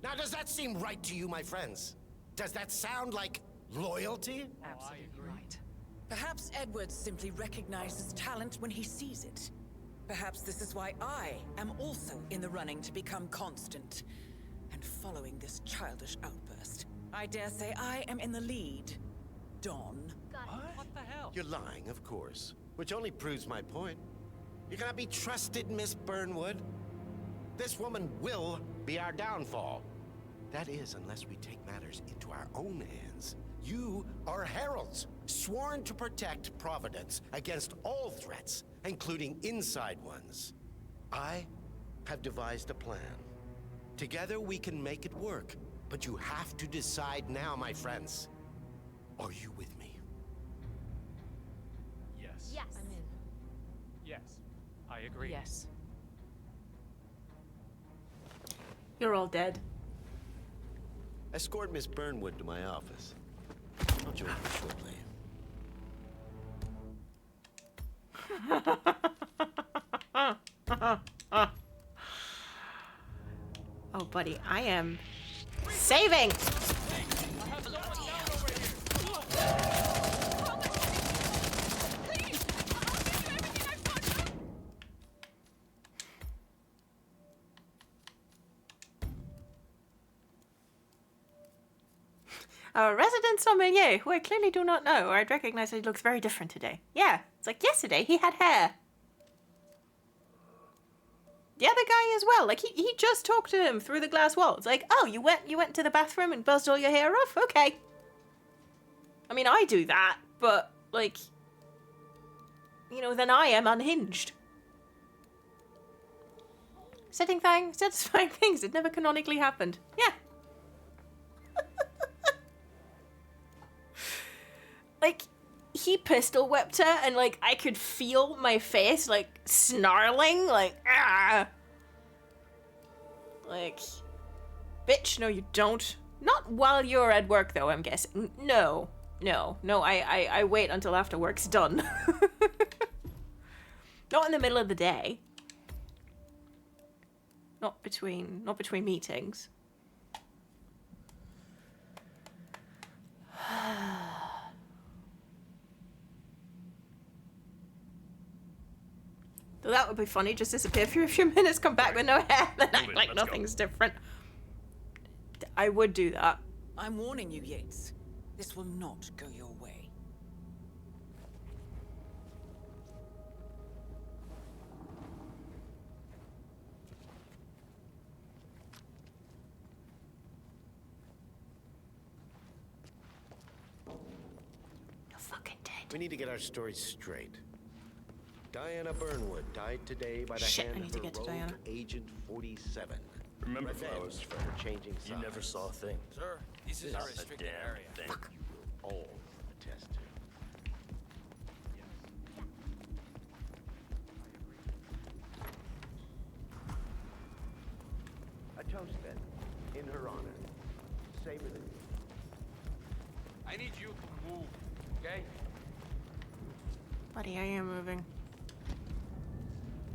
Now, does that seem right to you, my friends? Does that sound like loyalty? Absolutely right. Perhaps Edwards simply recognizes talent when he sees it. Perhaps this is why I am also in the running to become constant. And following this childish outburst, I dare say I am in the lead. Dawn. What the hell? You're lying, of course, which only proves my point. You cannot be trusted, Miss Burnwood. This woman will be our downfall. That is, unless we take matters into our own hands. You are heralds, sworn to protect Providence against all threats, including inside ones. I have devised a plan. Together we can make it work, but you have to decide now, my friends. Are you with me? Yes. Yes. I'm in. Yes. I agree. Yes. You're all dead. Escort Miss Burnwood to my office. I'll join you shortly. Oh, buddy, I am saving. Our resident sommelier, who I clearly do not know, or I'd recognize that he looks very different today. Yeah, it's like yesterday he had hair. The other guy as well, like he just talked to him through the glass wall. It's like, oh, you went to the bathroom and buzzed all your hair off? Okay. I mean, I do that, but like, you know, then I am unhinged. Satisfying things. It never canonically happened. Yeah. Like, he pistol whipped her, and like I could feel my face like snarling, like ah. Like, bitch, no, you don't. Not while you're at work, though. I'm guessing. No. I wait until after work's done. Not in the middle of the day. Not between meetings. So that would be funny. Just disappear for a few minutes, come back with no hair, then act like nothing's different. I would do that. I'm warning you, Yates. This will not go your way. You're fucking dead. We need to get our story straight. Diana Burnwood died today by the Shit, I hand need of to her get to rogue Diana. Agent 47. Remember, Revenge Flowers, for her changing you sides. never saw a thing. Sir, this is This a is restricted damn area. thing. You will all attest to. A toast then, in her honor. Savor the I need you to move, okay? Buddy, I am moving.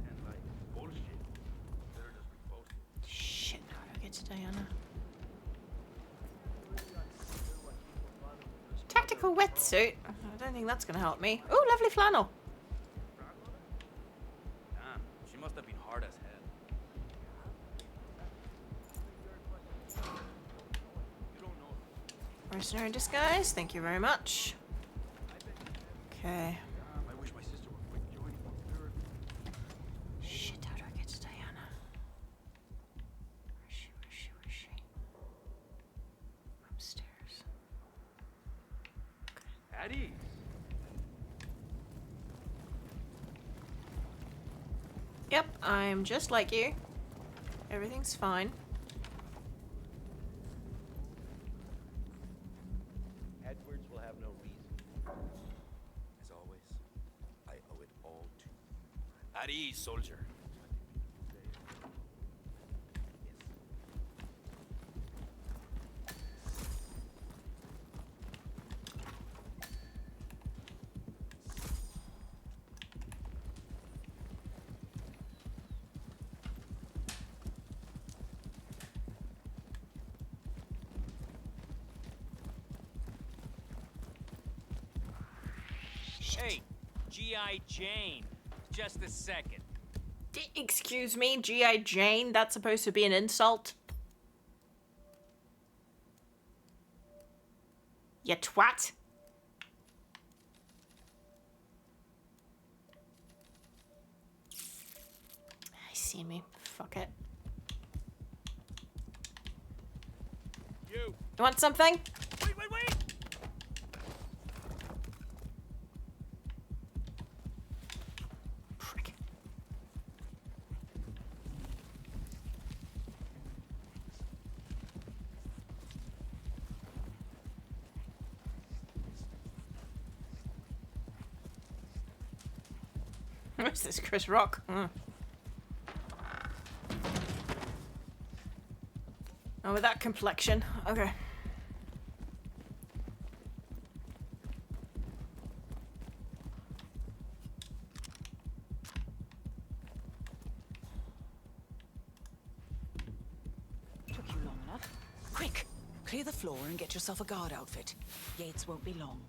And like bullshit. Better just repost it. Shit, how do I get to Diana? Tactical wetsuit. I don't think that's gonna help me. Oh, lovely flannel. Damn, she must have been hard as hell. You don't know. Mercenary in disguise. Thank you very much. Okay. I wish my sister would quit joining her. Shit, how do I get to Diana? Where is she? Upstairs. At ease. Yep, I'm just like you. Everything's fine. Edwards will have no reason. As always, I owe it all to you. At ease, soldier. Hey, G.I. Jane. Just a second. Excuse me, G.I. Jane? That's supposed to be an insult? You twat. I see me. Fuck it. You. You want something? Wait! Prick. Where's this Chris Rock? Oh, with that complexion. Okay. enough. Quick! Clear the floor and get yourself a guard outfit. Yates won't be long.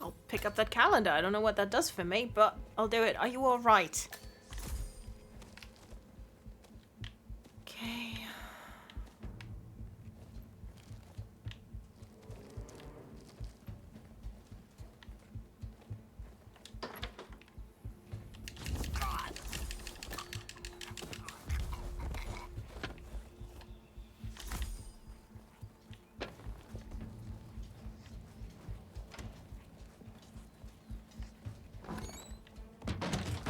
I'll pick up that calendar. I don't know what that does for me, but I'll do it. Are you all right? Okay.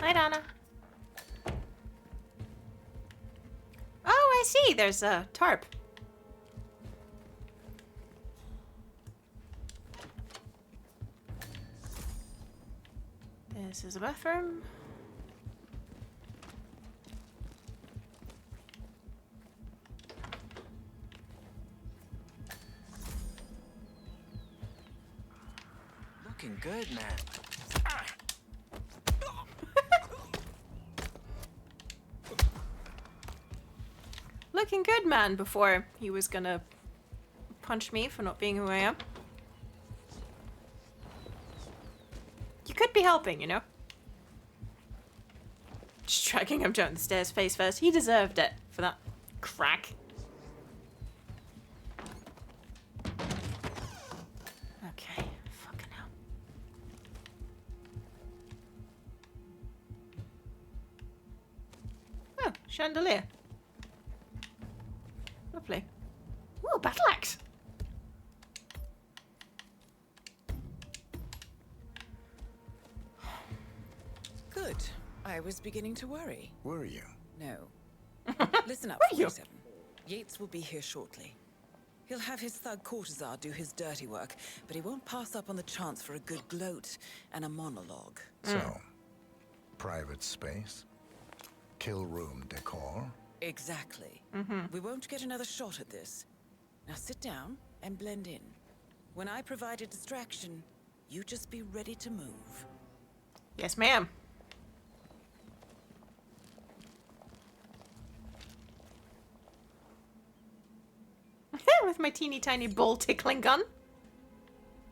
Hi, Donna. Oh, I see. There's a tarp. This is a bathroom. Looking good, man. Looking good, man, before he was gonna punch me for not being who I am. You could be helping, you know? Just dragging him down the stairs face first. He deserved it for that crack. Okay, fucking hell. Oh, chandelier. Lovely. Ooh, battle axe. Good. I was beginning to worry. Were you? No. Listen up, Were you? 47. Yates will be here shortly. He'll have his thug Courtesar do his dirty work, but he won't pass up on the chance for a good gloat and a monologue. So, private space? Kill room decor? Exactly. We won't get another shot at this. Now sit down and blend in. When I provide a distraction, you just be ready to move. Yes, ma'am. With my teeny tiny ball tickling gun.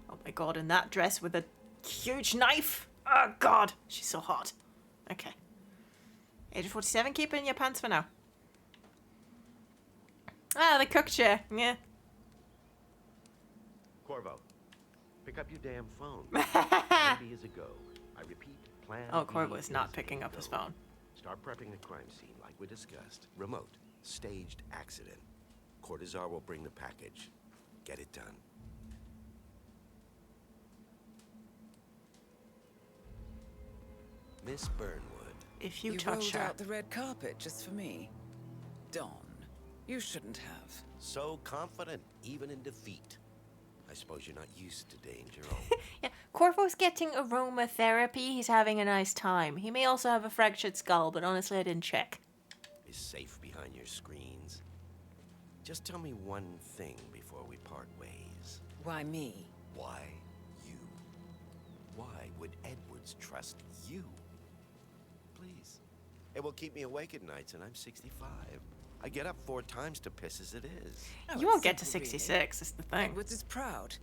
Oh my god, in that dress with a huge knife. Oh god, she's so hot. Okay. Age of 47, keep it in your pants for now. Ah, the cook chair. Yeah. Corvo, pick up your damn phone. Plan B is a go. I repeat, plan Oh, Corvo B is not a picking up his go. phone. Start prepping the crime scene like we discussed. Remote, staged accident. Courtesar will bring the package. Get it done. Miss Burnwood. If you rolled touch her. out the red carpet just for me. Dawn, you shouldn't have. So confident, even in defeat. I suppose you're not used to danger. Yeah, Corvo's getting aromatherapy. He's having a nice time. He may also have a fractured skull, but honestly, I didn't check. Is safe behind your screens. Just tell me one thing before we part ways. Why me? Why you? Why would Edwards trust you? Please. It will keep me awake at nights, and I'm 65. I get up 4 times to piss as it is. Oh, You it's won't get to simple, 66, is the thing. Edwards is proud.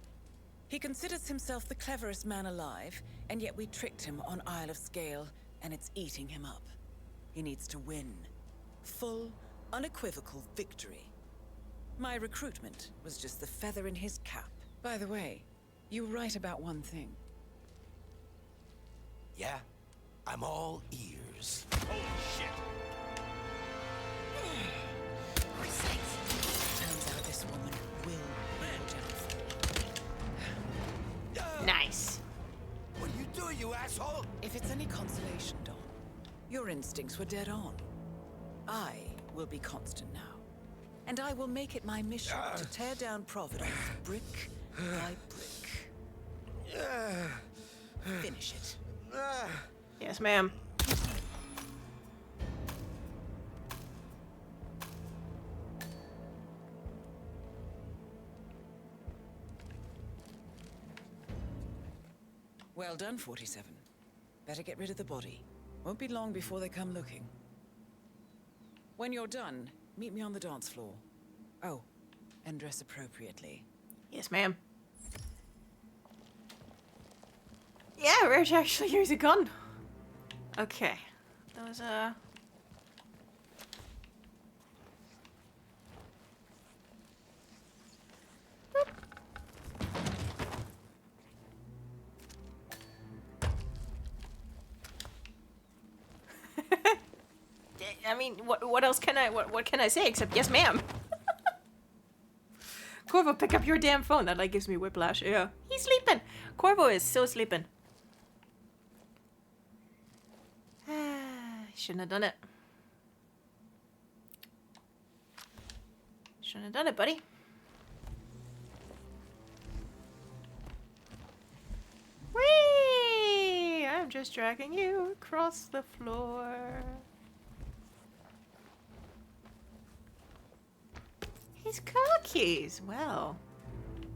He considers himself the cleverest man alive, and yet we tricked him on Isle of Scale, and it's eating him up. He needs to win. Full, unequivocal victory. My recruitment was just the feather in his cap. By the way, you were right about one thing. Yeah? I'm all ears. Holy shit! Turns out this woman will be Nice. What are you doing, you asshole? If it's any consolation, Don, your instincts were dead on. I will be constant now. And I will make it my mission to tear down Providence brick by brick. Finish it. Yes, ma'am. Well done, 47. Better get rid of the body. Won't be long before they come looking. When you're done, meet me on the dance floor. Oh, and dress appropriately. Yes, ma'am. Yeah, where'd you actually use a gun? Okay. Those, I mean, what else can what can I say except yes, ma'am? Corvo, pick up your damn phone. That like gives me whiplash. Yeah, he's sleeping. Corvo is so sleeping. Shouldn't have done it. Shouldn't have done it, buddy. Whee! I'm just dragging you across the floor. His car keys. Well,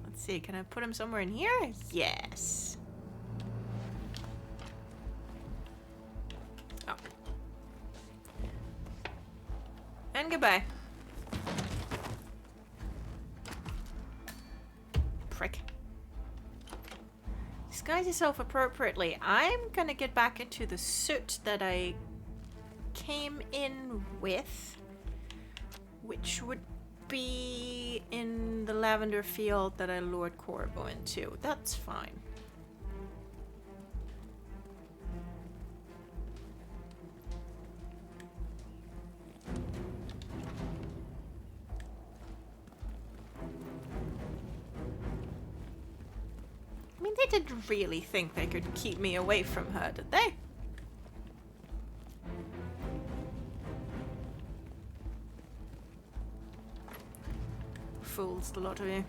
let's see. Can I put him somewhere in here? Yes. Oh. And goodbye. Prick. Disguise yourself appropriately. I'm gonna get back into the suit that I came in with, which would be in the lavender field that I lured Corvo into. That's fine. I mean, they didn't really think they could keep me away from her, did they? Fools, the lot of you.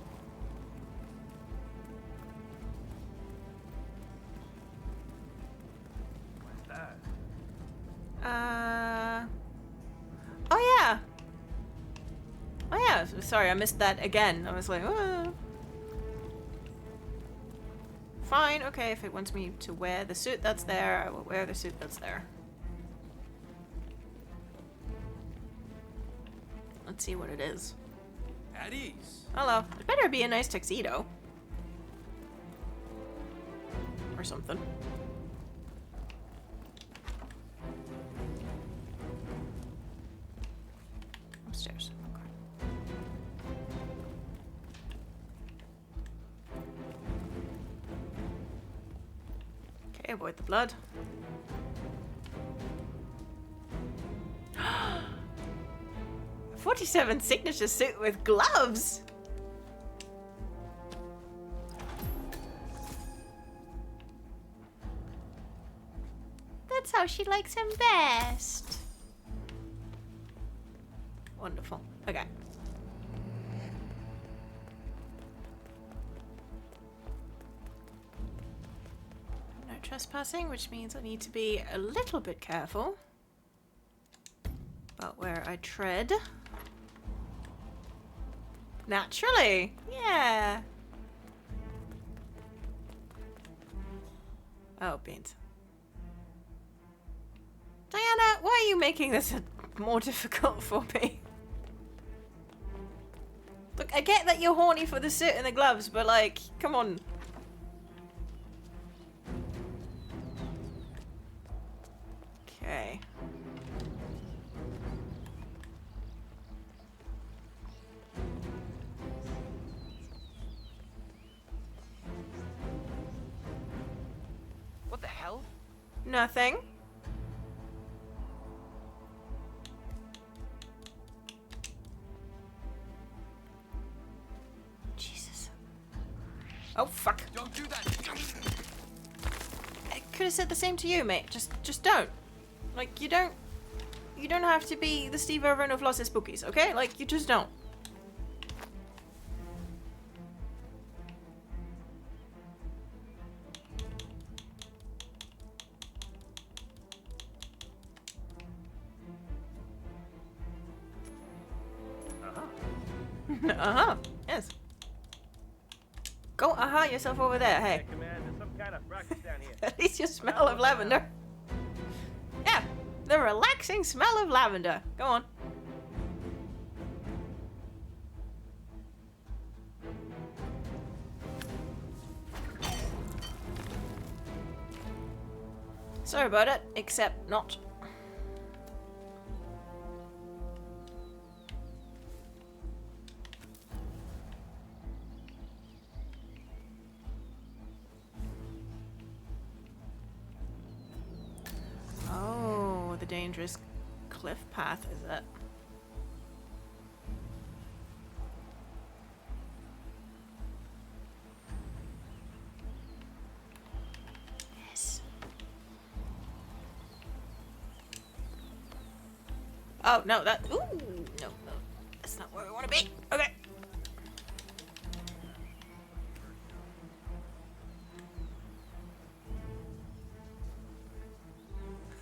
What's that? Oh yeah. Oh yeah. Sorry, I missed that again. I was like, oh. Fine. Okay, if it wants me to wear the suit that's there, I will wear the suit that's there. Let's see what it is. At ease. Hello. It better be a nice tuxedo. Or something. Upstairs. Okay, avoid the blood. 47 signature suit with gloves. That's how she likes him best. Wonderful. Okay. No trespassing, which means I need to be a little bit careful about where I tread. Naturally. Yeah. Oh, beans. Diana, why are you making this more difficult for me? Look, I get that you're horny for the suit and the gloves, but like, come on. Okay. What the hell? Nothing. Jesus. Oh fuck. Don't do that. I could have said the same to you, mate. Just don't. Like you don't have to be the Steve Irwin of Lost Spookies, okay? Like you just don't. Uh-huh. Yes. Go yourself over there, hey. Command, there's some kind of ruckus down here. At least you smell of lavender. Yeah, the relaxing smell of lavender. Go on. Sorry about it, except not. Oh, the dangerous cliff path, is it? Yes. Oh, no, that... Ooh, no, no. That's not where we want to be. Okay.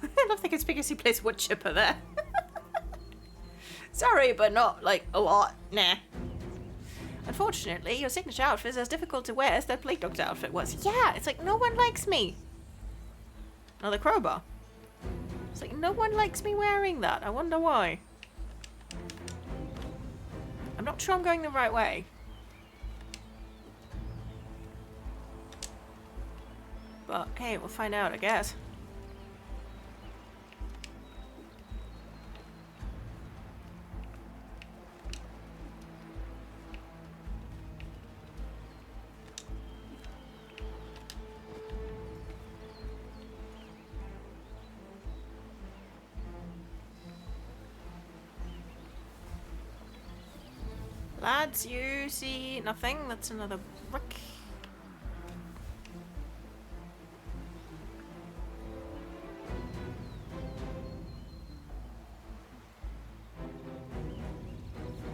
I love the conspicuously placed wood chipper there. Sorry, but not, like, a lot. Nah. Unfortunately, your signature outfit is as difficult to wear as that Plague Doctor outfit was. Yeah, it's like, no one likes me. Another crowbar. It's like, no one likes me wearing that. I wonder why. I'm not sure I'm going the right way. But, hey, we'll find out, I guess. Lads, you see nothing? That's another brick.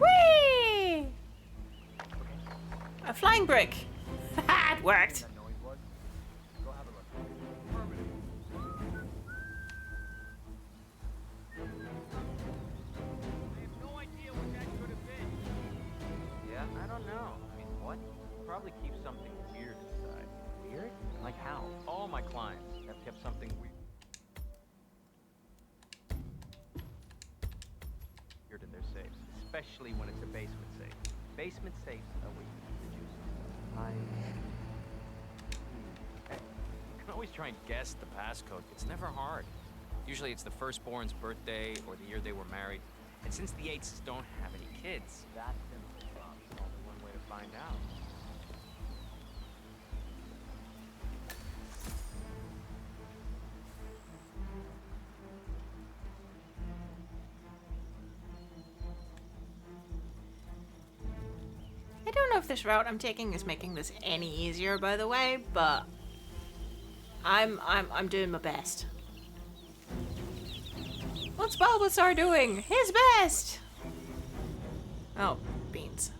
Whee! A flying brick. It worked. Yeah, I don't know. I mean, what? Probably keep something weird inside. Weird? Like how? All my clients have kept something weird in their safes, especially when it's a basement safe. Basement safes are where you keep the juices. Hey, you can always try and guess the passcode. It's never hard. Usually it's the firstborn's birthday or the year they were married. And since the Yates don't have any kids, that simple is only one way to find out. I don't know if this route I'm taking is making this any easier, by the way, but I'm doing my best. What's Bulbasaur doing? His best! Oh, beans.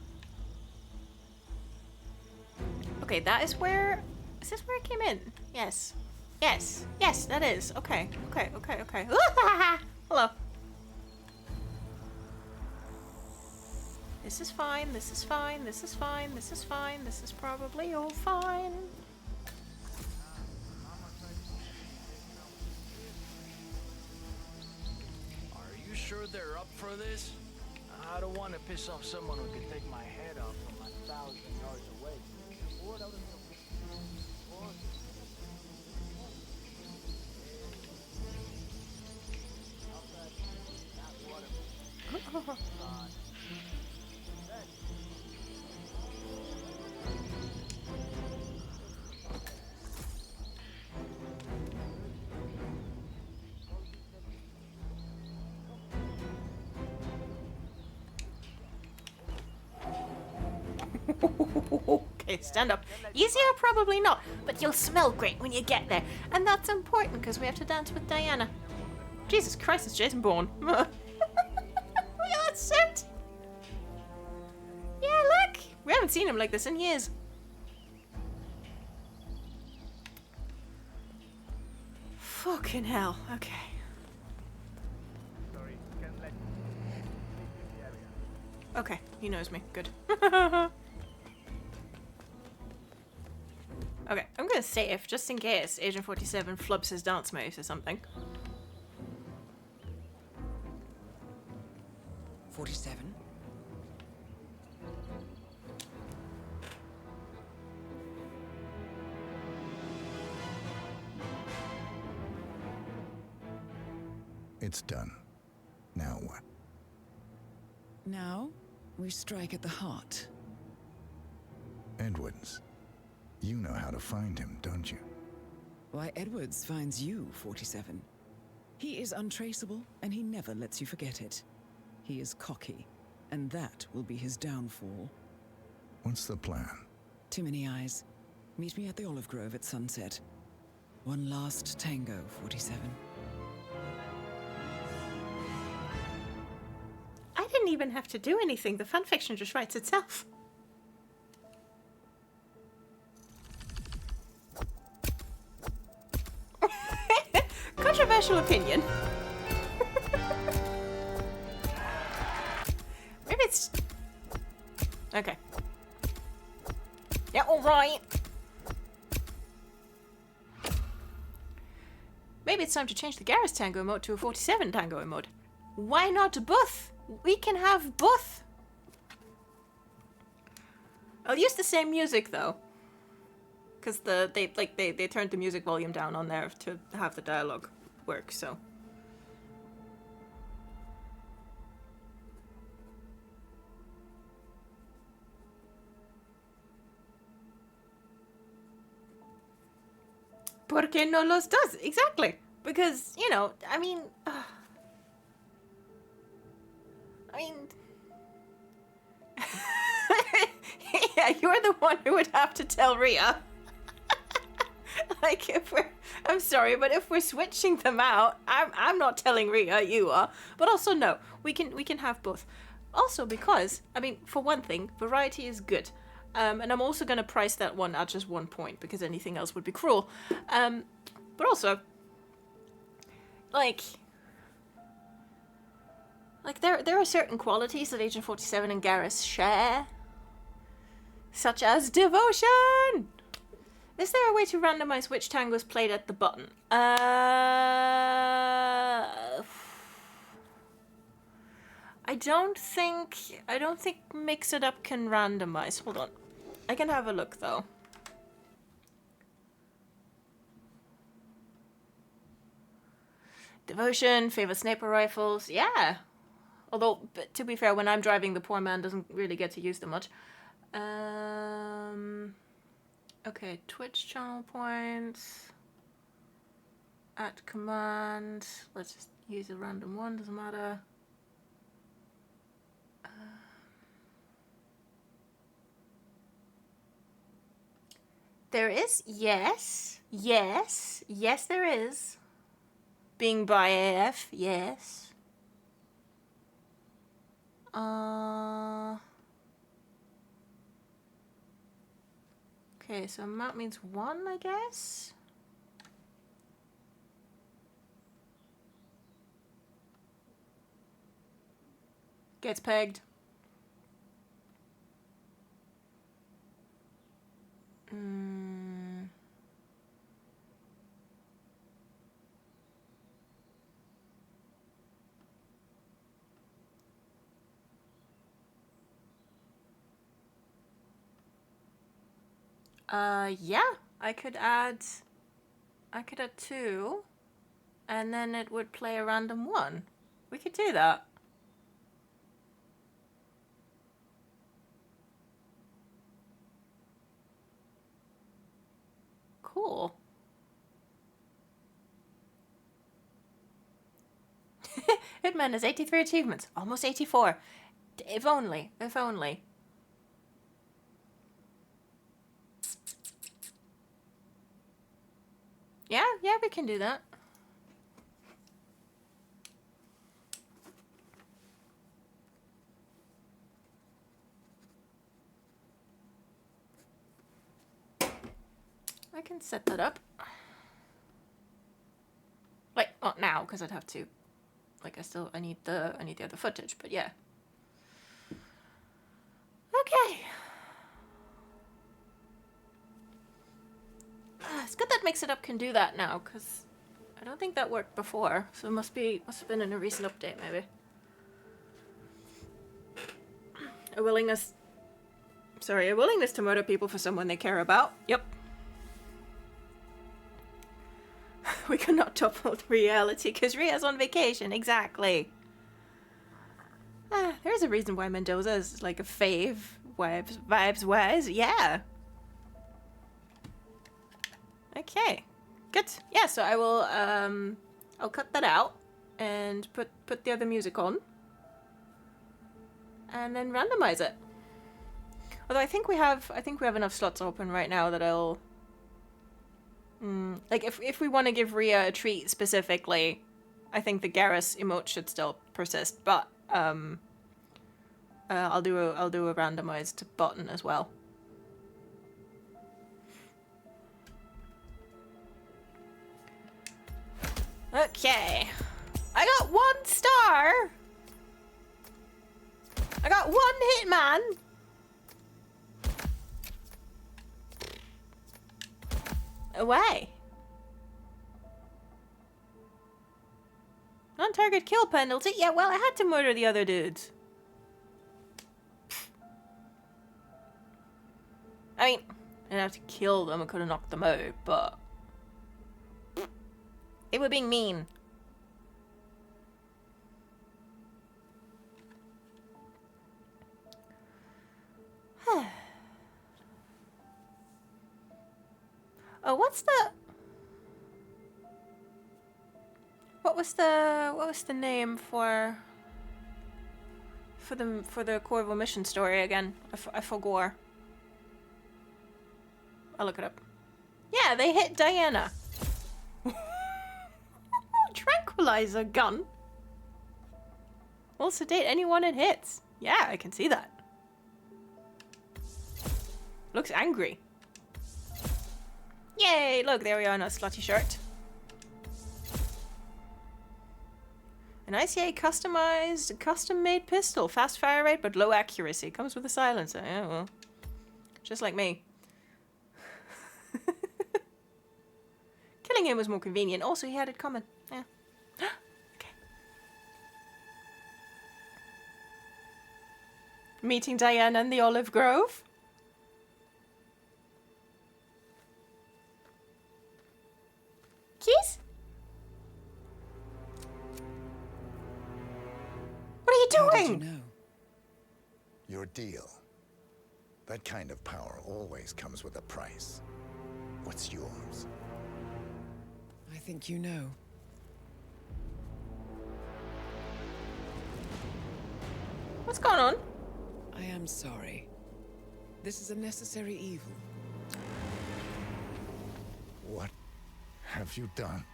Okay, that is where... Is this where it came in? Yes. Yes. Yes, that is. Okay. Okay, okay, okay. Hello. This is fine, this is fine, this is fine, this is fine, this is probably all fine. Are you sure they're up for this? I don't want to piss off someone who can take my head off from 1,000 yards away. Okay, stand up. Easier? Probably not, but you'll smell great when you get there. And that's important because we have to dance with Diana. Jesus Christ, it's Jason Bourne. Look at that suit! Yeah, look! We haven't seen him like this in years. Fucking hell, okay. Okay, he knows me. Good. Okay, I'm gonna save, just in case Agent 47 flubs his dance moves or something. 47? It's done. Now what? Now, we strike at the heart. Edwards. You know how to find him, don't you? Why, Edwards finds you, 47. He is untraceable, and he never lets you forget it. He is cocky, and that will be his downfall. What's the plan? Too many eyes. Meet me at the Olive Grove at sunset. One last tango, 47. I didn't even have to do anything. The fanfiction just writes itself. Controversial opinion. Maybe it's... Okay. Yeah, alright. Maybe it's time to change the Garrus tango mode to a 47 tango mode. Why not both? We can have both. I'll use the same music though. Because they turned the music volume down on there to have the dialogue work, so. ¿Por qué no los dos? Exactly. Because, you know, I mean... yeah, you're the one who would have to tell Rhea. Like, if we're... I'm sorry, but if we're switching them out, I'm not telling Rhea, you are. But also, no, we can have both. Also because, I mean, for one thing, variety is good. And I'm also going to price that one at just 1 point, because anything else would be cruel. But also, like there are certain qualities that Agent 47 and Garrus share. Such as devotion! Is there a way to randomize which tangos played at the button? I don't think Mix It Up can randomize. Hold on. I can have a look though. Devotion, favorite sniper rifles. Yeah. Although, but to be fair, when I'm driving, the poor man doesn't really get to use them much. Okay, Twitch channel points. At command. Let's just use a random one, doesn't matter. There is, yes, there is. Being by AF, yes. Okay, so mount means 1, I guess. Gets pegged. Yeah, I could add 2, and then it would play a random 1. We could do that. Cool. Hitman has 83 achievements, almost 84. If only, if only. Yeah, we can do that. I can set that up. Like, not now, because I'd have to. Like, I need the other footage, but yeah. Okay. It's good that Mix It Up can do that now, because I don't think that worked before, so it must have been in a recent update, maybe. A willingness to murder people for someone they care about. Yep. We cannot double reality because Ria's on vacation. Exactly. There's a reason why Mendoza is like a fave vibes wise. Yeah. Okay. Good. Yeah, so I will I'll cut that out and put the other music on. And then randomize it. Although I think we have enough slots open right now that I'll like if we want to give Ria a treat specifically, I think the Garrus emote should still persist, but I'll do a randomized button as well. Okay. I got 1 star. I got 1 hitman. Away. Non-target kill penalty? Yeah, well, I had to murder the other dudes. I mean, I didn't have to kill them, I could have knocked them out, but they were being mean. Oh, what was the name for the Corvo mission story again? I forgot. I'll look it up. Yeah, they hit Diana. Tranquilizer gun. Will sedate anyone it hits. Yeah, I can see that. Looks angry. Yay! Look, there we are in a slutty shirt. An ICA customized, custom-made pistol. Fast fire rate, but low accuracy. Comes with a silencer. Yeah, well. Just like me. Killing him was more convenient. Also, he had it coming. Yeah. Okay. Meeting Diana in the olive grove. Keys? What are you doing? How did you know? Your deal. That kind of power always comes with a price. What's yours? I think you know. What's going on? I am sorry. This is a necessary evil. What have you done?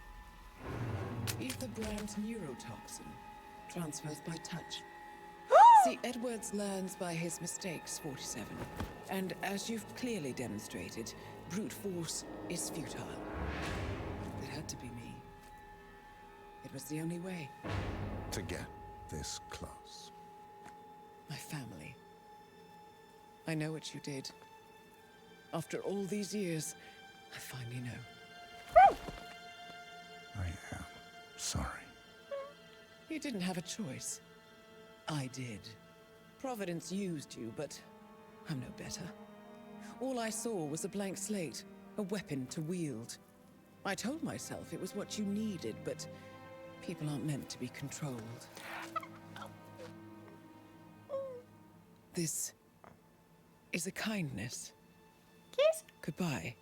Ether brand neurotoxin transfers by touch. See, Edwards learns by his mistakes, 47. And as you've clearly demonstrated, brute force is futile. It had to be me. It was the only way. To get this close. My family. I know what you did. After all these years, I finally know. I am sorry. You didn't have a choice. I did. Providence used you, but I'm no better. All I saw was a blank slate, a weapon to wield. I told myself it was what you needed, but people aren't meant to be controlled. This is a kindness. Yes. Goodbye,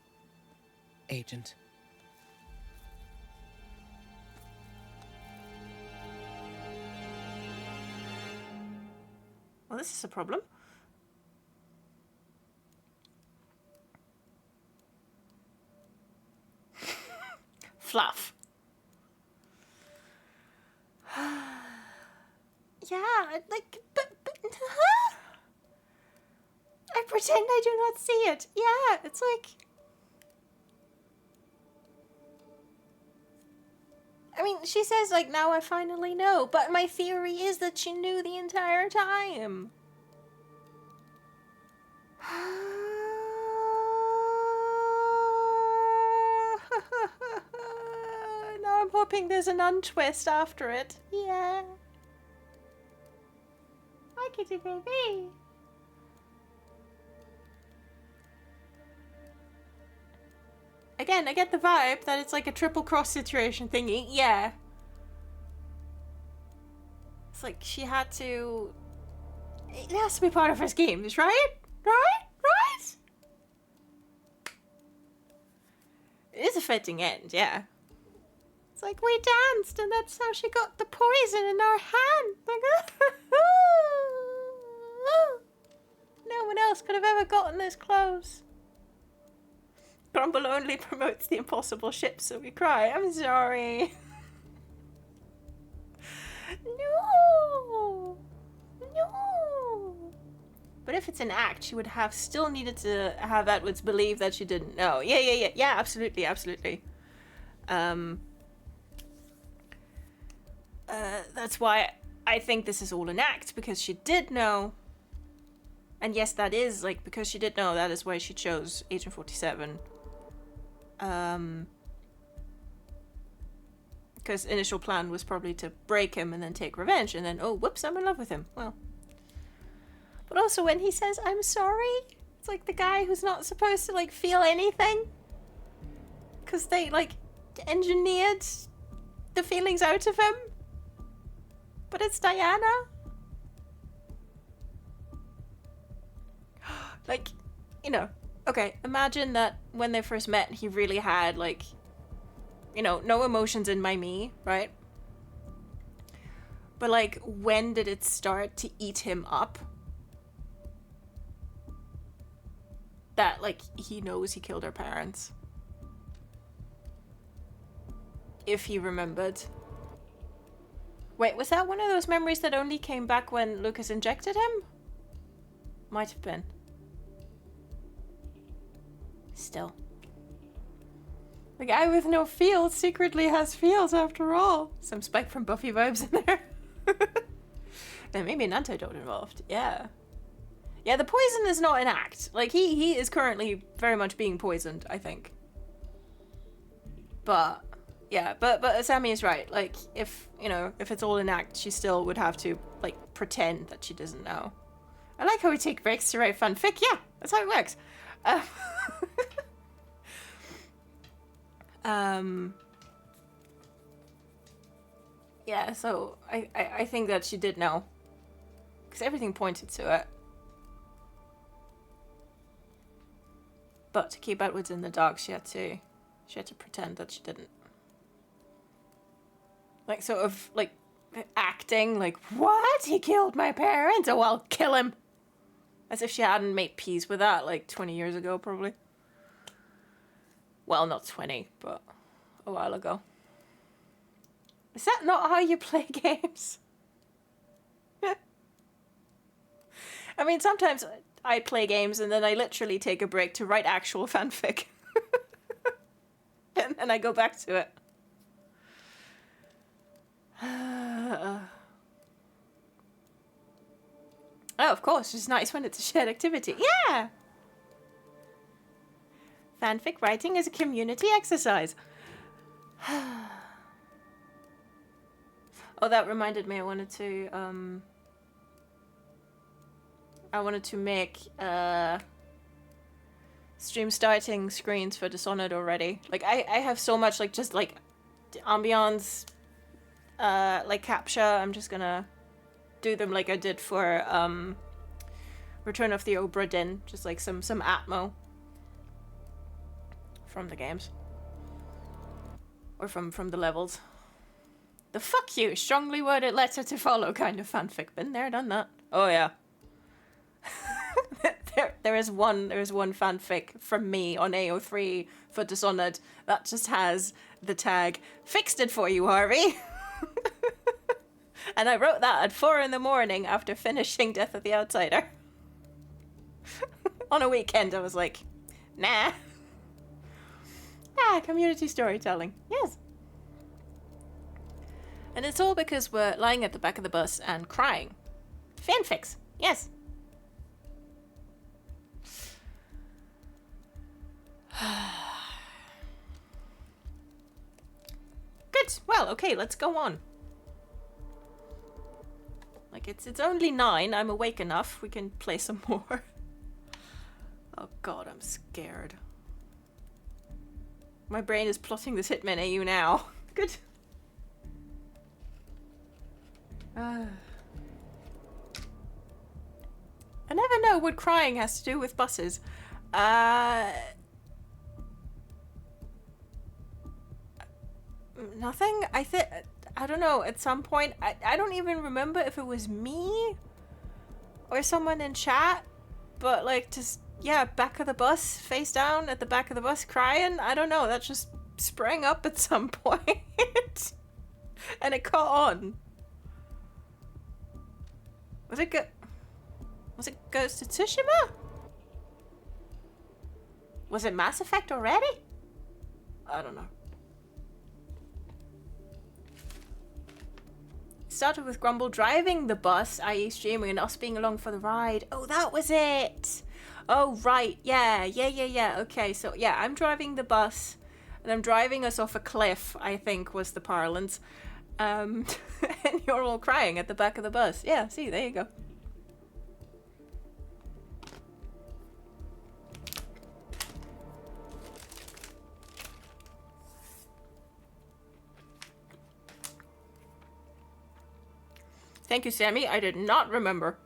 Agent. Well, this is a problem. Fluff. Yeah, like, but I pretend I do not see it. Yeah, it's like... I mean, she says, like, now I finally know, but my theory is that she knew the entire time. Now I'm hoping there's an untwist after it. Yeah. Hi, kitty baby. Again, again, I get the vibe that it's like a triple cross situation thingy. Yeah. It's like she had to... It has to be part of her schemes, right? Right? It is a fitting end, yeah. It's like, we danced and that's how she got the poison in our hand. Like, no one else could have ever gotten this close. Grumble only promotes the impossible ship, so we cry. I'm sorry. No. But if it's an act, she would have still needed to have Edwards believe that she didn't know. Yeah, absolutely. That's why I think this is all an act, because she did know. And yes, that is, like, because she did know, that is why she chose Agent 47. Because initial plan was probably to break him and then take revenge, and then, oh, whoops, I'm in love with him. Well. But also when he says, I'm sorry, it's like the guy who's not supposed to, like, feel anything. Because they, like, engineered the feelings out of him. But it's Diana. Like, you know, okay, imagine that when they first met, he really had, like, you know, no emotions in my me, right? But, like, when did it start to eat him up? That, like, he knows he killed her parents. If he remembered. Wait, was that one of those memories that only came back when Lucas injected him? Might have been. Still. The guy with no feels secretly has feels after all. Some Spike from Buffy vibes in there. There may be an antidote involved. Yeah. Yeah, the poison is not an act. Like, he is currently very much being poisoned, I think. But, yeah, but Sammy is right. Like, if, you know, if it's all an act, she still would have to, like, pretend that she doesn't know. I like how we take breaks to write fanfic. Yeah, that's how it works. Yeah, so I think that she did know. Because everything pointed to it. But to keep Edwards in the dark, she had to pretend that she didn't. Like, sort of, like, acting like, what? He killed my parents? Oh, I'll kill him. As if she hadn't made peace with that, like, 20 years ago, probably. Well, not 20, but a while ago. Is that not how you play games? I mean, sometimes I play games and then I literally take a break to write actual fanfic. And then I go back to it. Oh, of course, it's nice when it's a shared activity. Yeah! Fanfic writing is a community exercise. Oh, that reminded me, I wanted to make stream starting screens for Dishonored already. Like, I have so much, like, just, like, ambiance, like, capture. I'm just gonna do them like I did for, Return of the Obra Dinn. Just, like, some Atmo from the games. Or from the levels. The fuck you, strongly worded letter to follow kind of fanfic. Been there, done that. Oh, yeah. there is one fanfic from me on AO3 for Dishonored that just has the tag, fixed it for you, Harvey. And I wrote that at 4 in the morning after finishing Death of the Outsider. On a weekend, I was like, nah. Community storytelling. Yes. And it's all because we're lying at the back of the bus and crying. Fanfics. Yes. Good. Well, okay, let's go on. Like, it's only 9. I'm awake enough. We can play some more. Oh god, I'm scared. My brain is plotting this Hitman AU now. Good. I never know what crying has to do with buses. Nothing? I don't know, at some point, I don't even remember if it was me or someone in chat, but like just, yeah, back of the bus, face down at the back of the bus crying. I don't know, that just sprang up at some point. And it caught on. Was it Ghost of Tsushima? Was it Mass Effect already? I don't know. Started with Grumble driving the bus, i.e. streaming, and us being along for the ride. Oh, that was it! Oh, right. Yeah. Okay, so yeah, I'm driving the bus, and I'm driving us off a cliff, I think was the parlance. And you're all crying at the back of the bus. Yeah, see, there you go. Thank you, Sammy. I did not remember.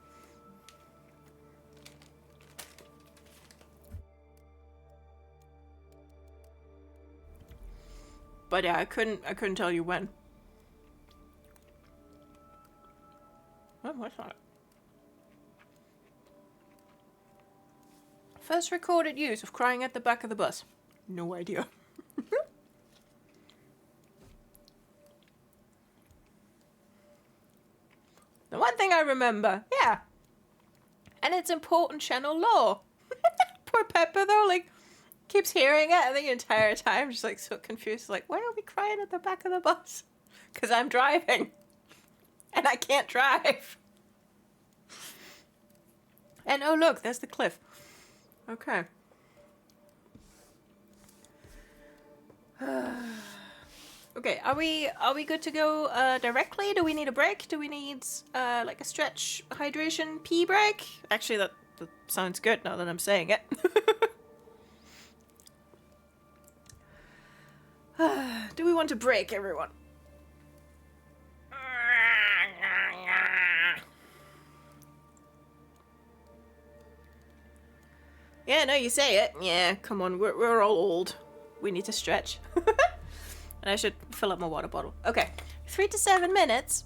But yeah, I couldn't tell you when. Oh, what's that? First recorded use of crying at the back of the bus. No idea. The one thing I remember, yeah. And it's important channel lore. Poor Pepper though, like, keeps hearing it the entire time, just like so confused, like, why are we crying at the back of the bus? Because I'm driving. And I can't drive. And oh look, there's the cliff. Okay. Okay, are we good to go directly? Do we need a break? Do we need like a stretch hydration pee break? Actually, that sounds good now that I'm saying it. Do we want to break, everyone? Yeah, no, you say it. Yeah, come on, we're all old. We need to stretch. And I should fill up my water bottle. Okay, 3 to 7 minutes.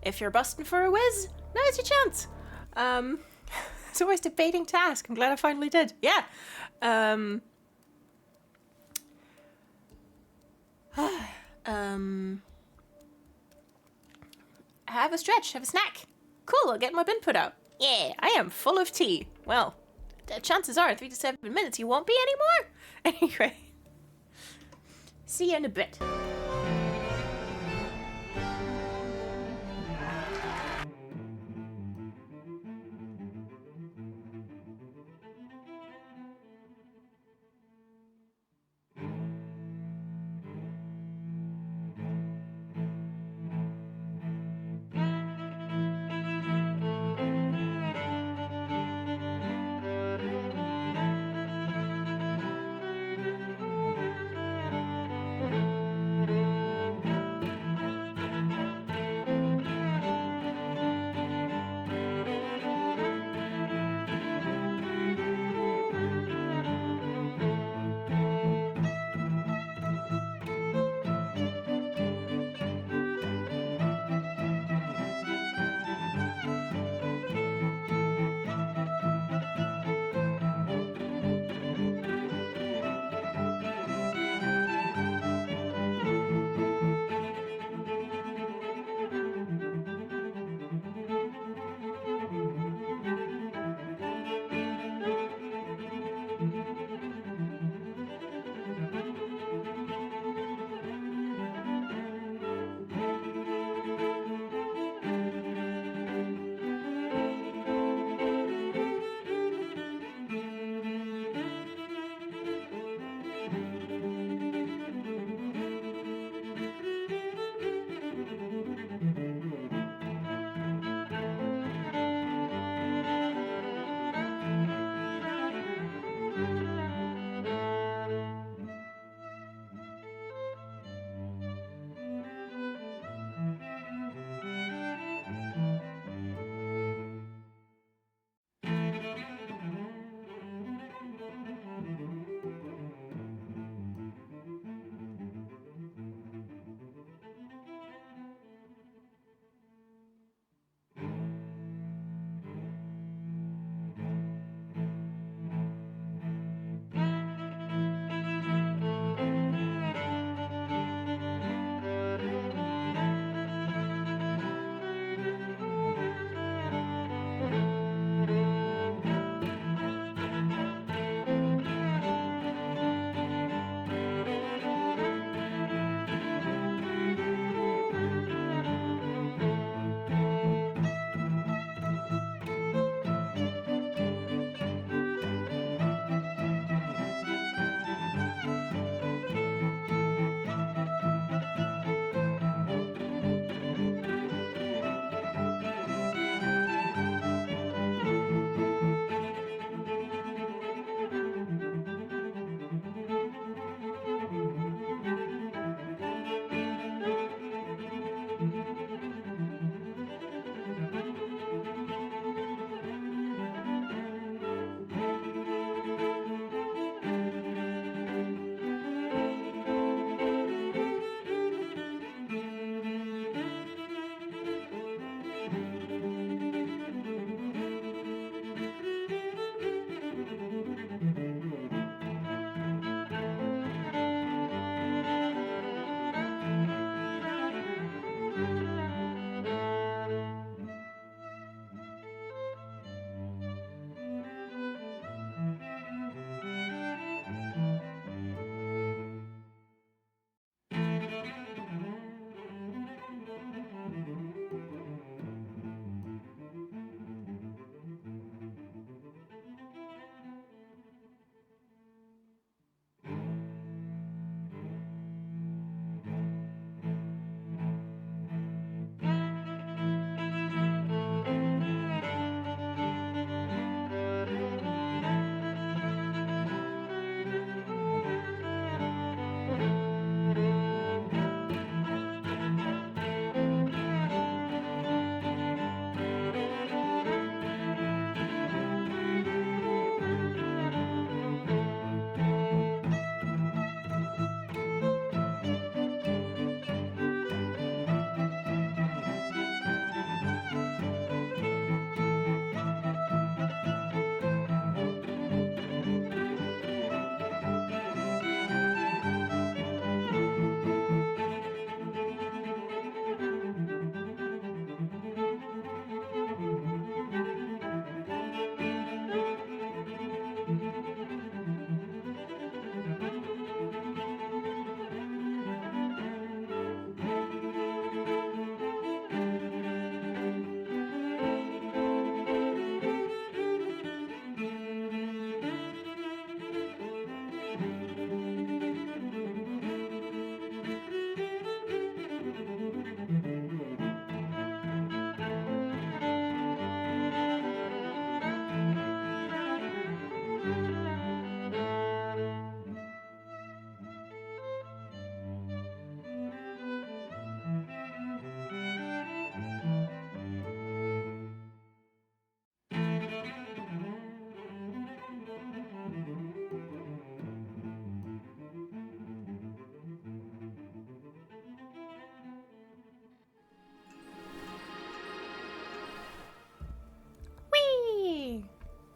If you're busting for a whiz, now's your chance. It's always a debating task. I'm glad I finally did. Yeah. Have a stretch, have a snack. Cool, I'll get my bin put out. Yeah, I am full of tea. Well, chances are in 3 to 7 minutes you won't be anymore. Anyway. See you in a bit.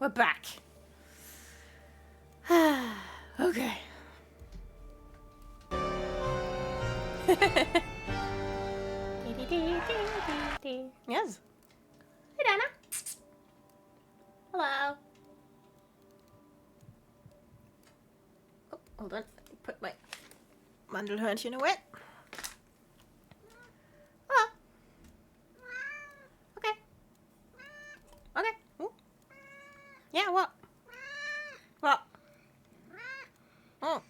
we're back. Okay. Yes. Hey, Dana. Hello. Oh, hold on. Put my Mandelhörnchen away. Hello. Okay. Okay. Ooh. Yeah, what? What? Oh.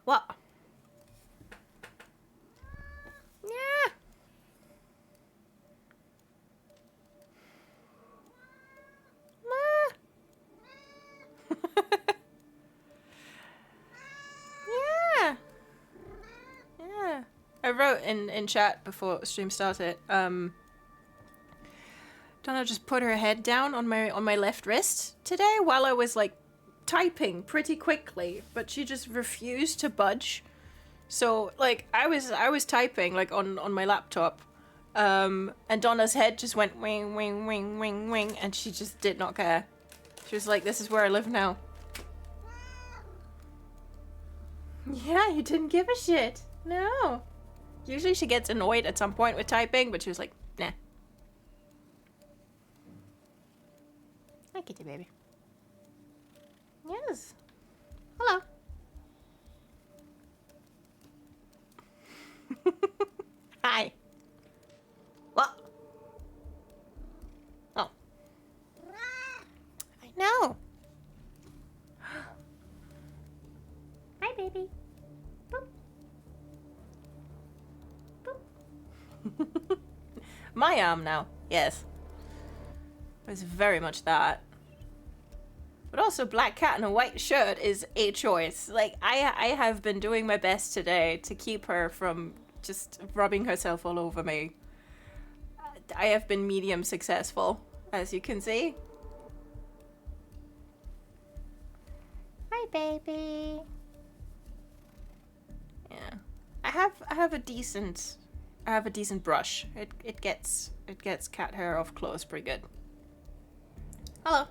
What? Yeah. Yeah. Yeah. I wrote in chat before stream started, Donna just put her head down on my left wrist today while I was like typing pretty quickly, but she just refused to budge. So like I was typing like on my laptop, and Donna's head just went wing wing wing wing wing, and she just did not care. She was like, "This is where I live now." Yeah, you didn't give a shit. No. Usually she gets annoyed at some point with typing, but she was like, nah. Hi, kitty baby. Yes. Hello. Hi. What? Oh. I know. Hi, baby. Boop. Boop. My arm now. Yes. It's very much that. But also, black cat in a white shirt is a choice. Like, I have been doing my best today to keep her from just rubbing herself all over me. I have been medium successful, as you can see. Hi, baby. Yeah, I have a decent brush. It gets cat hair off close pretty good. Hello.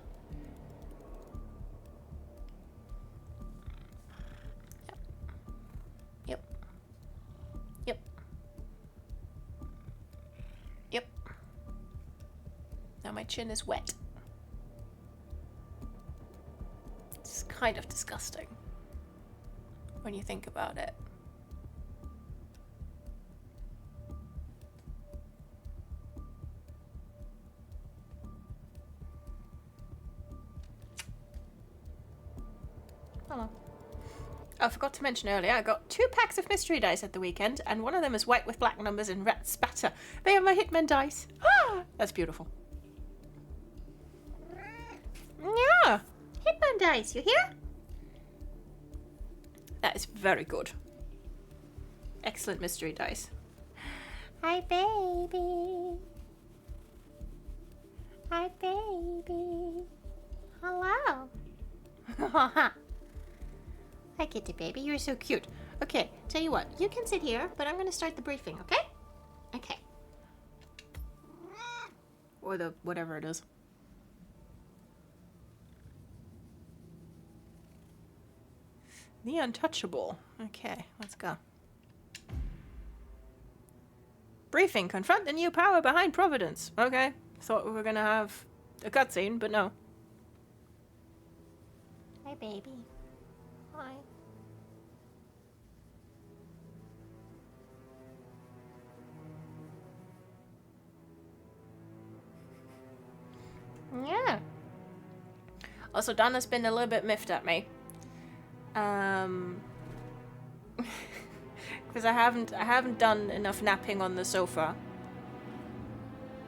Yep. Yep. Yep. Now my chin is wet. It's kind of disgusting when you think about it. Hello. I forgot to mention earlier, I got 2 packs of mystery dice at the weekend, and one of them is white with black numbers and red spatter. They are my Hitman dice. Ah, that's beautiful. Yeah, Hitman dice, you hear? That is very good. Excellent mystery dice. Hi, baby. Hi, baby. Hello. Hi, kitty baby. You're so cute. Okay, tell you what. You can sit here, but I'm going to start the briefing, okay? Okay. Or the whatever it is. The Untouchable. Okay, let's go. Briefing. Confront the new power behind Providence. Okay. Thought we were going to have a cutscene, but no. Hi, baby. Hi. Yeah. Also, Donna's been a little bit miffed at me. Because I haven't done enough napping on the sofa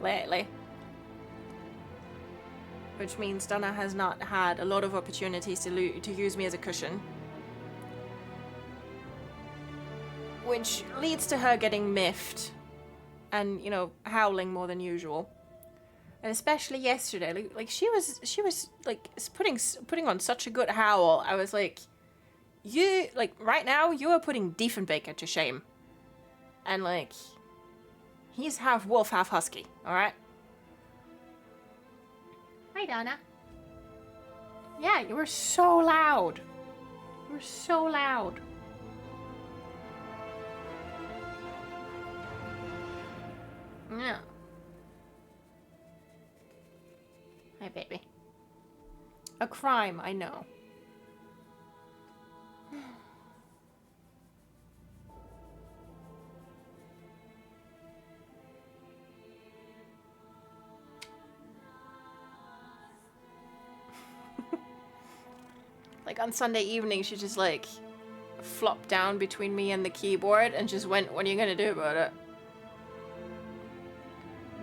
lately. Which means Donna has not had a lot of opportunities to use me as a cushion. Which leads to her getting miffed and, you know, howling more than usual. And especially yesterday, like she was like putting on such a good howl. I was like, you, like, right now you are putting Diefenbaker to shame. And like, he's half wolf, half husky, all right? Hi, Donna. Yeah, you were so loud. You were so loud. Yeah. Hi, baby. A crime, I know. Like on Sunday evening, she just like flopped down between me and the keyboard and just went, "What are you gonna do about it?"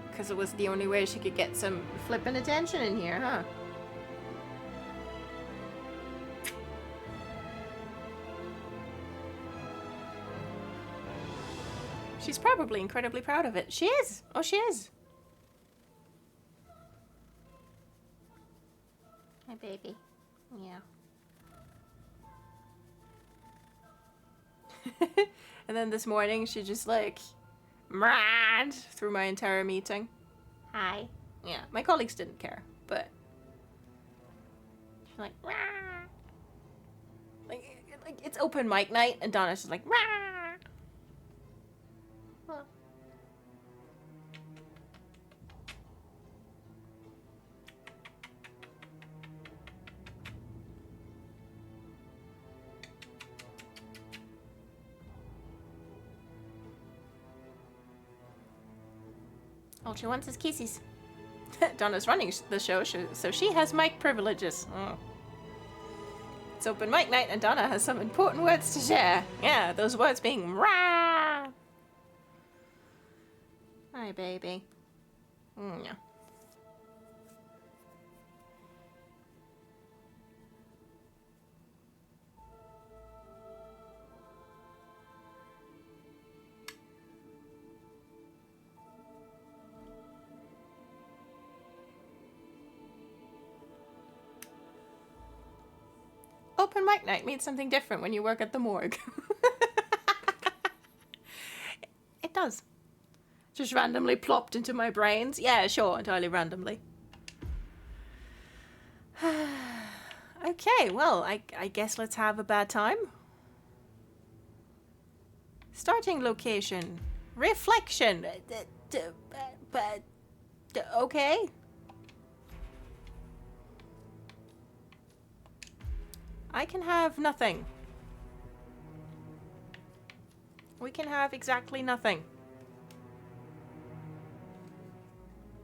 Because it was the only way she could get some flippin' attention in here, huh? She's probably incredibly proud of it. She is! Oh, she is! Hi, baby. Yeah. And then this morning, she just like mad through my entire meeting. Hi. Yeah, my colleagues didn't care, but she's like, rah. Like it's open mic night, and Donna's just like, rah. Huh. All she wants is kisses. Donna's running the show, so she has mic privileges. Oh. It's open mic night, and Donna has some important words to share. Yeah, those words being rah. Hi, baby. Yeah. Open mic night means something different when you work at the morgue. It does. Just randomly plopped into my brains. Yeah, sure, entirely randomly. Okay, well, I guess let's have a bad time. Starting location. Reflection. Okay. I can have nothing. We can have exactly nothing.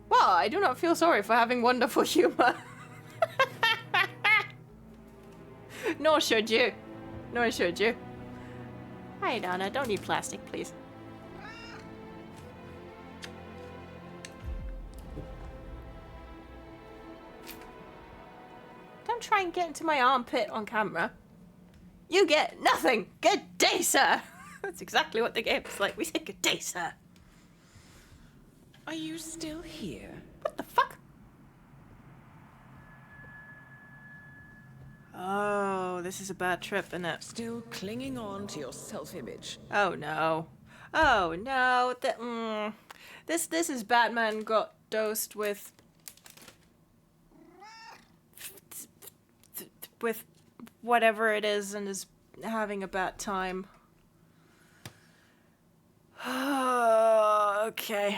Well, I do not feel sorry for having wonderful humor. Nor should you. Nor should you. Hi, Donna. Don't eat plastic, please. Don't try and get into my armpit on camera. You get nothing. Good day, sir. That's exactly what the game's like. We say good day, sir. Are you still here? What the fuck? Oh, this is a bad trip, isn't it? Still clinging on to your self-image. Oh no. Oh no. This is Batman got dosed with whatever it is and is having a bad time. Okay.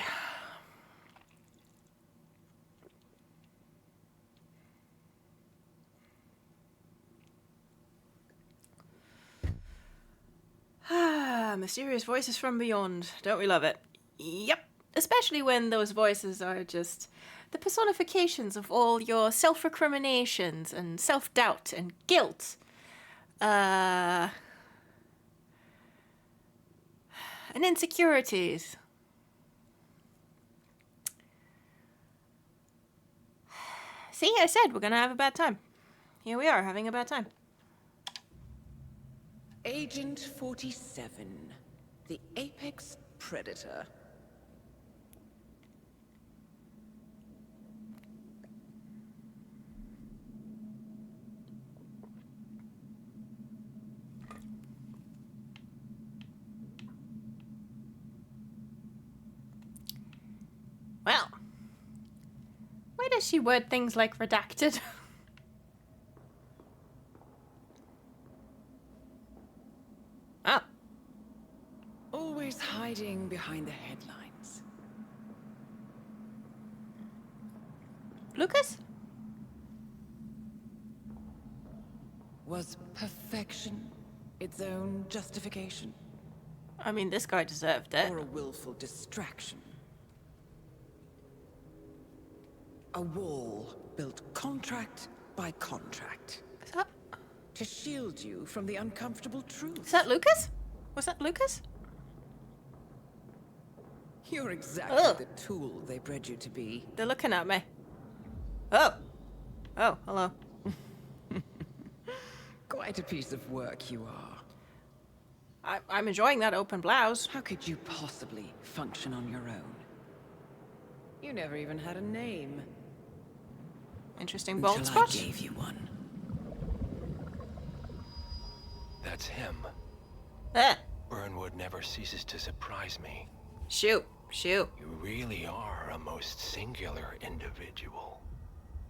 Mysterious voices from beyond. Don't we love it? Yep. Especially when those voices are just the personifications of all your self-recriminations and self-doubt and guilt. And insecurities. See, I said we're gonna have a bad time. Here we are, having a bad time. Agent 47, the apex predator. Why does she word things like redacted? Ah. Always hiding behind the headlines. Lucas? Was perfection its own justification? I mean, this guy deserved it. Or a willful distraction? A wall built contract by contract. Is that... To shield you from the uncomfortable truth. Is that Lucas? Was that Lucas? You're exactly the tool they bred you to be. They're looking at me. Oh. Oh, hello. Quite a piece of work you are. I'm enjoying that open blouse. How could you possibly function on your own? You never even had a name. Interesting bald Until spot. I gave you one. That's him. Eh. Burnwood never ceases to surprise me. Shoot. Shoot. You really are a most singular individual.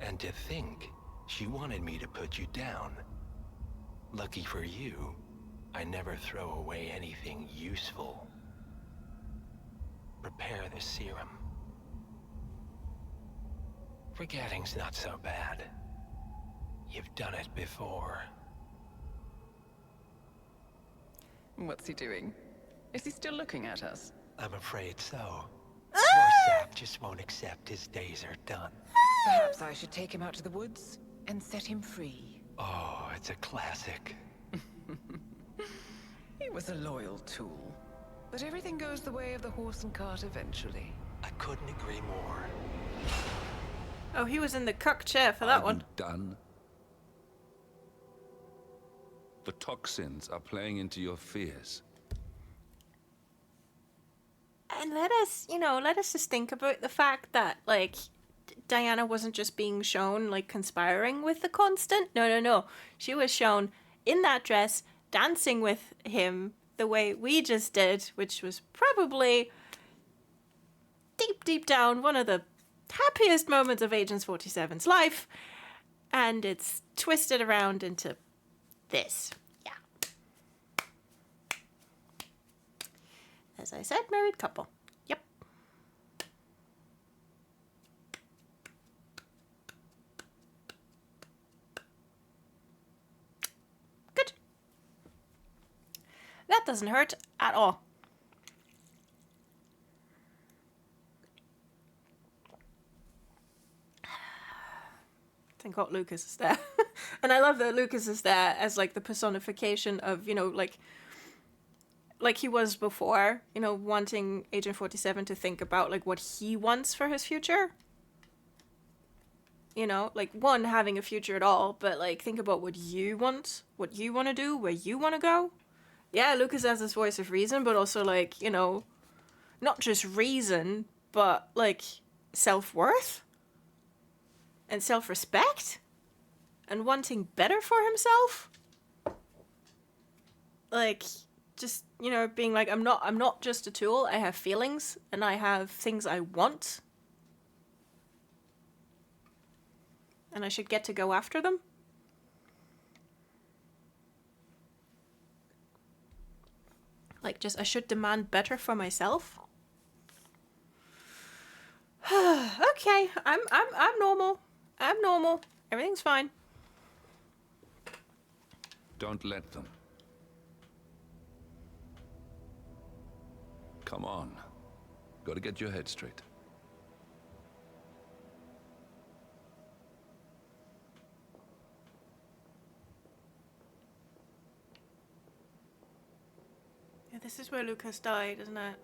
And to think, she wanted me to put you down. Lucky for you, I never throw away anything useful. Prepare the serum. Forgetting's not so bad. You've done it before. What's he doing? Is he still looking at us? I'm afraid so. Poor sap just won't accept his days are done. Perhaps I should take him out to the woods and set him free. Oh, it's a classic. He was a loyal tool. But everything goes the way of the horse and cart eventually. I couldn't agree more. Oh, he was in the cuck chair for that one. Done. The toxins are playing into your fears. And let us, let us just think about the fact that, like, Diana wasn't just being shown, like, conspiring with the Constant. No. She was shown in that dress, dancing with him the way we just did, which was probably deep down one of the happiest moments of Agent 47's life. And it's twisted around into this. Yeah. As I said, married couple. Yep. Good. That doesn't hurt at all. Thank God Lucas is there. And I love that Lucas is there as, like, the personification of, like he was before, wanting Agent 47 to think about, like, what he wants for his future. Like, one, having a future at all, but, like, think about what you want to do, where you want to go. Yeah, Lucas has this voice of reason, but also, like, not just reason, but, like, self-worth and self-respect and wanting better for himself. Like, just, being like, I'm not just a tool. I have feelings and I have things I want. And I should get to go after them. Like, just, I should demand better for myself. Okay, I'm normal. I'm normal. Everything's fine. Don't let them. Come on. Gotta get your head straight. Yeah, this is where Lucas died, isn't it?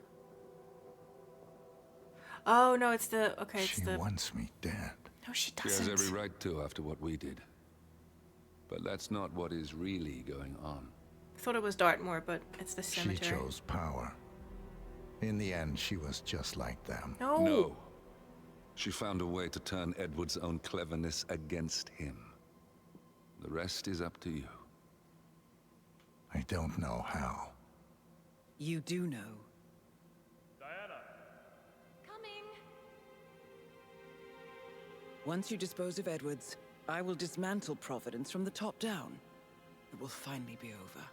Oh, no, it's the... Okay, it's the... She wants me dead. No, she She doesn't. has every right to after what we did. But that's not what is really going on. I thought it was Dartmoor, but it's the cemetery. She chose power. In the end, she was just like them. No. No. She found a way to turn Edward's own cleverness against him. The rest is up to you. I don't know how. You do know. Once you dispose of Edwards, I will dismantle Providence from the top down. It will finally be over.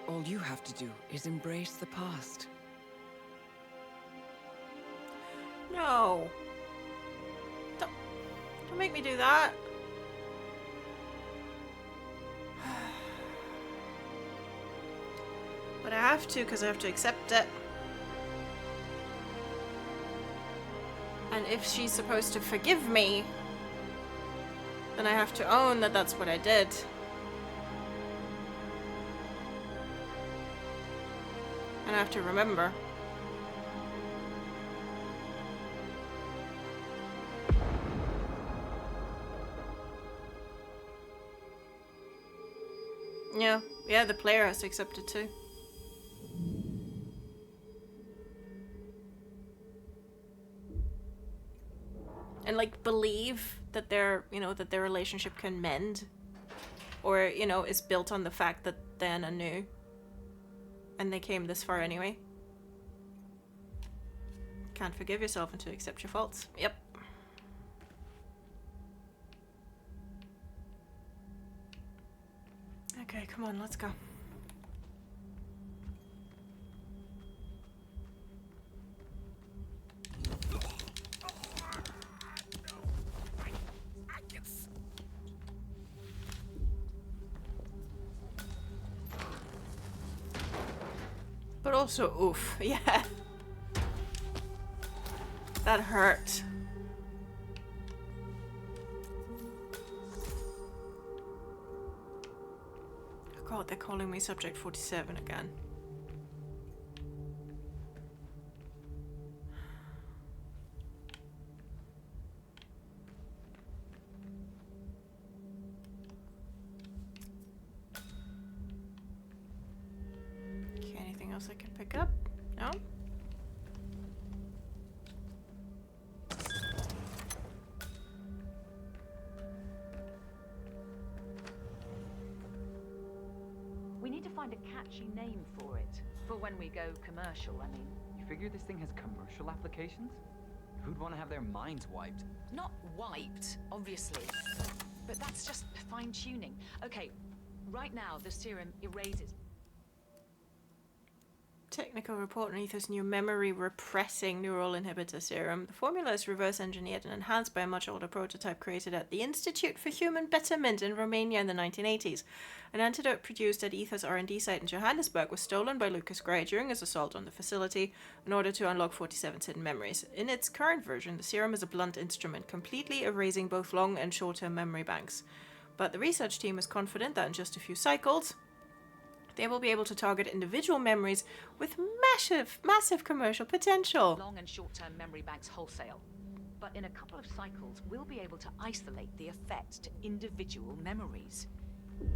All you have to do is embrace the past. No. Don't make me do that. But I have to, because I have to accept it. And if she's supposed to forgive me, then I have to own that that's what I did. And I have to remember. Yeah, the player has to accept it too. And like believe that their, that their relationship can mend, or is built on the fact that Diana knew, and they came this far anyway. Can't forgive yourself until you accept your faults. Yep. Okay, come on, let's go. But also, oof, yeah. That hurt. Oh God, they're calling me Subject 47 again. Okay, anything else I can pick up? No? We need to find a catchy name for it. For when we go commercial, I mean. You figure this thing has commercial applications? Who'd want to have their minds wiped? Not wiped, obviously. But that's just fine-tuning. Okay, right now the serum erases. Technical report on Ether's new memory repressing neural inhibitor serum. The formula is reverse engineered and enhanced by a much older prototype created at the Institute for Human Betterment in Romania in the 1980s. An antidote produced at Ether's R&D site in Johannesburg was stolen by Lucas Gray during his assault on the facility in order to unlock 47's hidden memories. In its current version, the serum is a blunt instrument, completely erasing both long and short-term memory banks. But the research team is confident that in just a few cycles, they will be able to target individual memories with massive commercial potential. Long and short-term memory banks wholesale. But in a couple of cycles, we'll be able to isolate the effect to individual memories.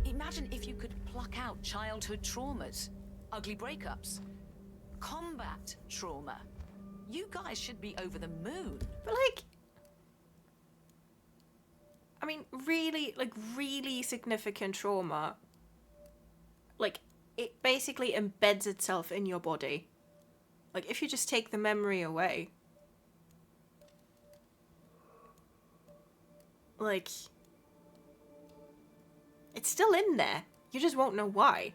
Imagine if you could pluck out childhood traumas, ugly breakups, combat trauma. You guys should be over the moon. But like, I mean, really significant trauma. Like, it basically embeds itself in your body. Like, if you just take the memory away, like, it's still in there. You just won't know why.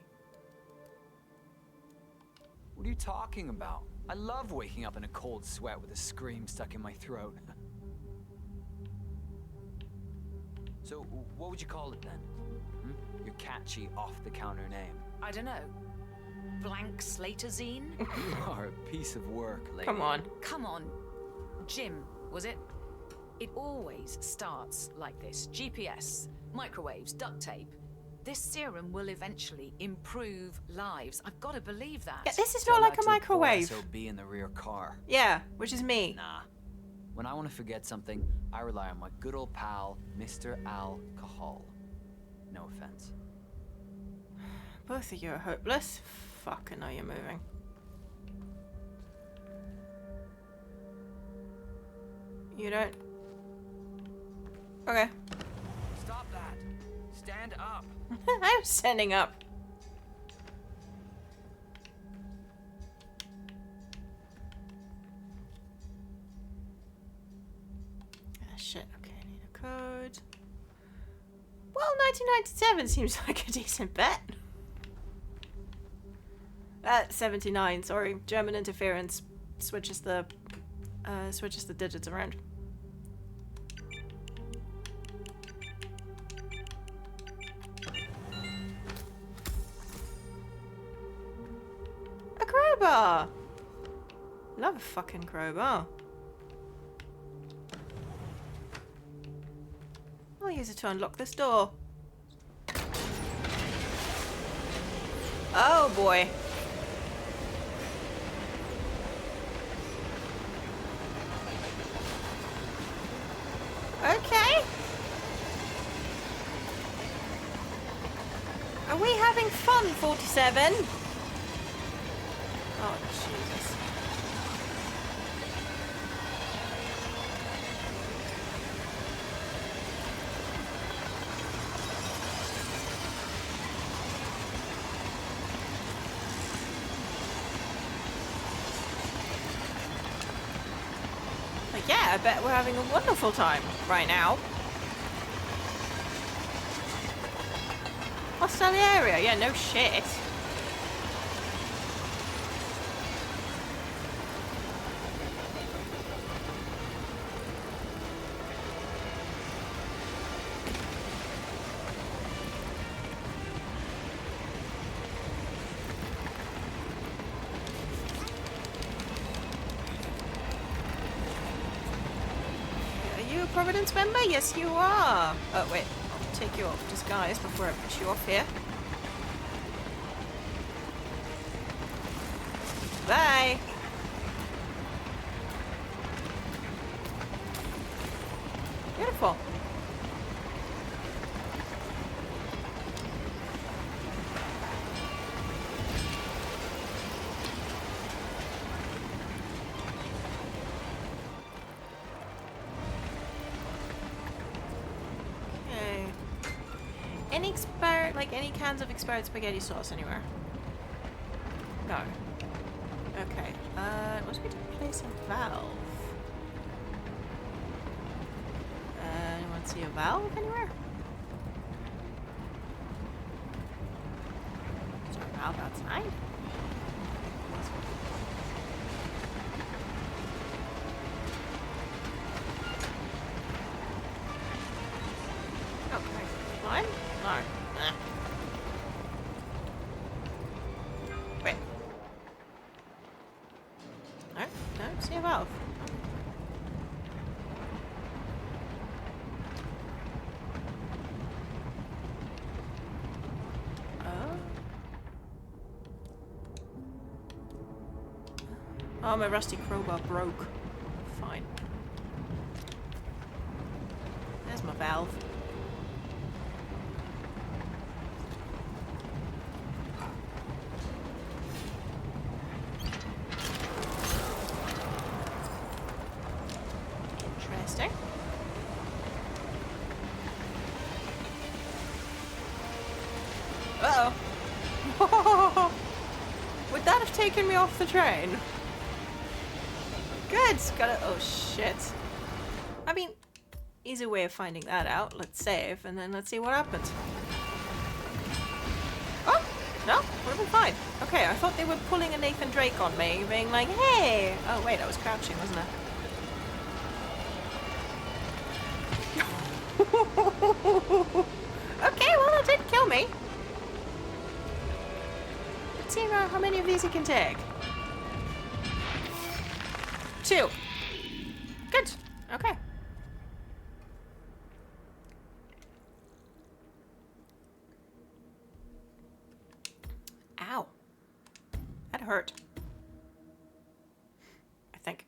What are you talking about? I love waking up in a cold sweat with a scream stuck in my throat. So, what would you call it then? Your catchy, off-the-counter name. I don't know. Blank Slaterzine? You are a piece of work, lady. Come on. Come on. Jim, was it? It always starts like this. GPS, microwaves, duct tape. This serum will eventually improve lives. I've got to believe that. Yeah, this is not like a microwave. SOB in the rear car. Yeah, which is me. Nah. When I want to forget something, I rely on my good old pal, Mr. Alcohol. No offense. Both of you are hopeless. Fuck, I know you're moving. You don't? Okay. Stop that. Stand up. I'm standing up. shit. Okay, I need a code. Well, 1997 seems like a decent bet. 79, sorry. German interference switches the digits around. A crowbar! Love a fucking crowbar. I'll use it to unlock this door. Oh boy. Okay. Are we having fun, 47? Oh, Jesus. Like, yeah, I bet we're having a wonderful time right now. Hostile area, yeah, no shit. Providence member? Yes, you are. Oh, wait. I'll take your disguise before I push you off here. Bye. Beautiful. Any cans of expired spaghetti sauce anywhere? No. Okay. What do we do? Place a valve. Anyone see a valve anywhere? Is there a valve outside? Okay. Fine? No. Nah. Wait. No, don't see a valve. Oh, my rusty crowbar broke. Fine. There's my valve. Interesting. Uh-oh. Would that have taken me off the train? Good, got it. Oh shit. I mean, easy way of finding that out. Let's save and then let's see what happens. Oh, no, we'll be fine. Okay, I thought they were pulling a Nathan Drake on me, being like, hey. Oh wait, I was crouching, wasn't I? Okay, well that did kill me. Let's see how many of these he can take. 2. Good. Okay. Ow. That hurt. I think.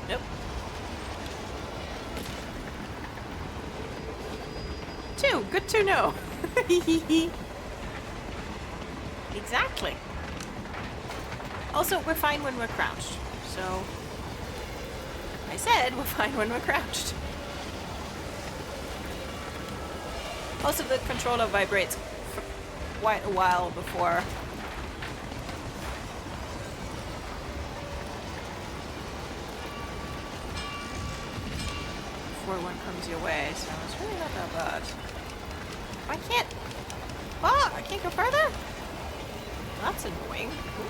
Nope. 2. Good to know. Exactly. Also, we're fine when we're crouched. So, I said we're fine when we're crouched. Also, the controller vibrates for quite a while before before one comes your way, so it's really not that bad. I can't... Oh, I can't go further? That's annoying. Ooh.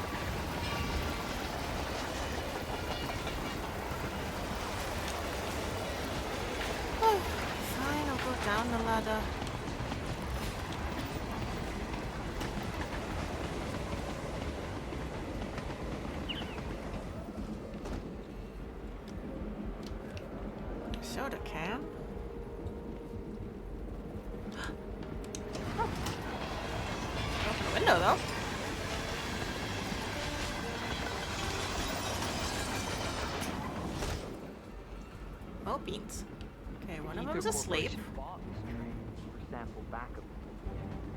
Oh, fine, I'll go down the ladder. Soda can. Oh. Open the window though. Oh, beans. Okay, one of them's asleep. Sample backup.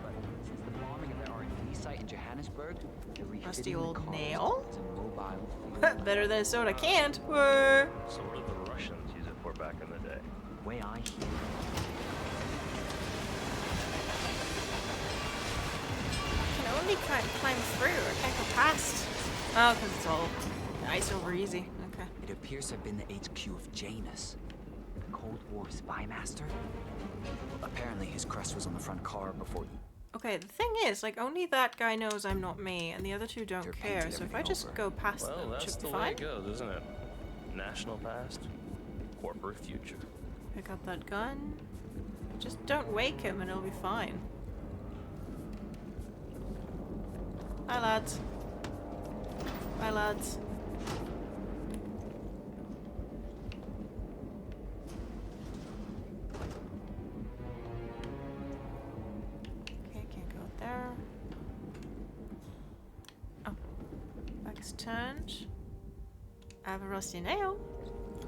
But since the bombing of the R&D site in Johannesburg, the Rusty refitting old the cars nail. to mobile field. Better than a soda can't. Whoa. So what did the Russians use it for back in the day? Way I hear. I can only climb through. I can't go past. Oh, because it's all nice over easy. Okay. It appears to have been the HQ of Janus, the Cold War spy master. Apparently his crest was on the front car before he... Okay, the thing is, like, only that guy knows I'm not me, and the other two don't care, so if I just go past Well, them, it that's should the be way fine. it goes, isn't it? National past, corporate future. Pick up that gun. Just don't wake him and it'll be fine. Hi, lads. Bye, lads. Okay, can't go up there. Oh. Back's turned. I have a rusty nail.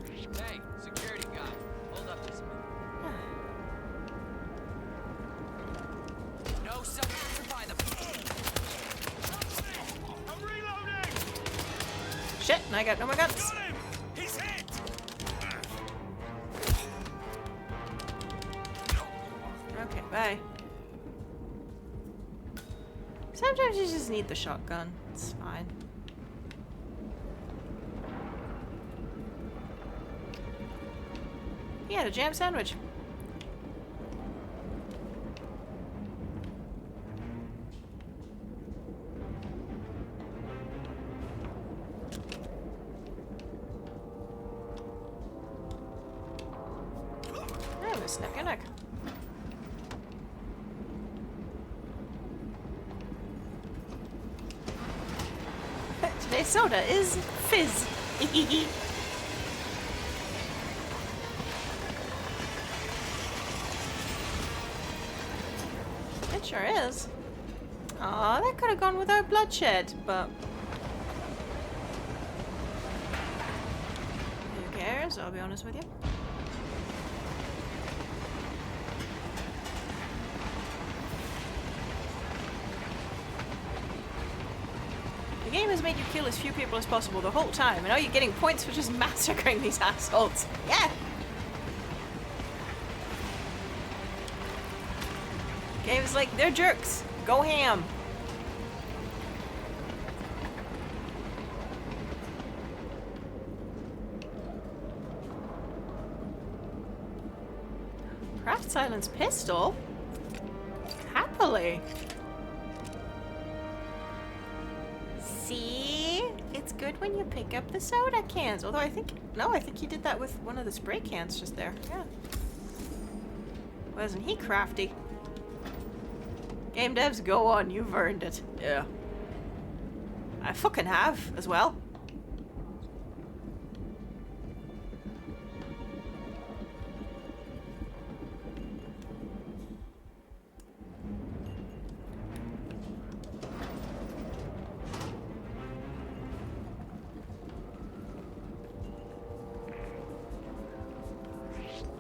Hey, security guy. Hold up just a minute. No substitute by the... I'm reloading! Shit, and I got no more guns. Got him! He's hit! Okay, bye. Sometimes you just need the shotgun. It's fine. He had a jam sandwich. I'm gonna snap your neck. Today's soda is fizz. It sure is. Aw, that could have gone without bloodshed, but... Who cares? I'll be honest with you. The game has made you kill as few people as possible the whole time, and now you're getting points for just massacring these assholes. Yeah! Game's like, they're jerks. Go ham. Craft Silence pistol? Happily. See? It's good when you pick up the soda cans. Although I think... No, I think he did that with one of the spray cans just there. Yeah. Wasn't he crafty? Game devs, go on. You've earned it. Yeah. I fucking have, as well.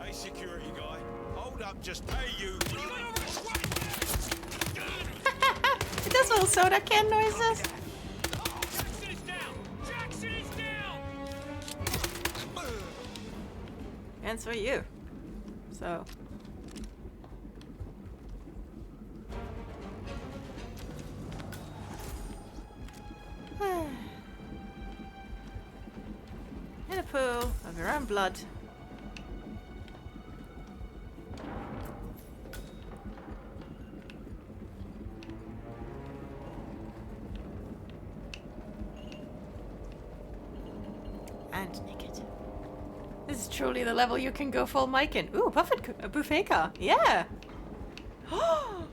Hey, security guy. Hold up, just pay you. It does little soda can noises. Jackson is down! Jackson is down! And so are you. So. In a pool of your own blood. truly the level you can go full mic in. Ooh, a buffet car. Yeah.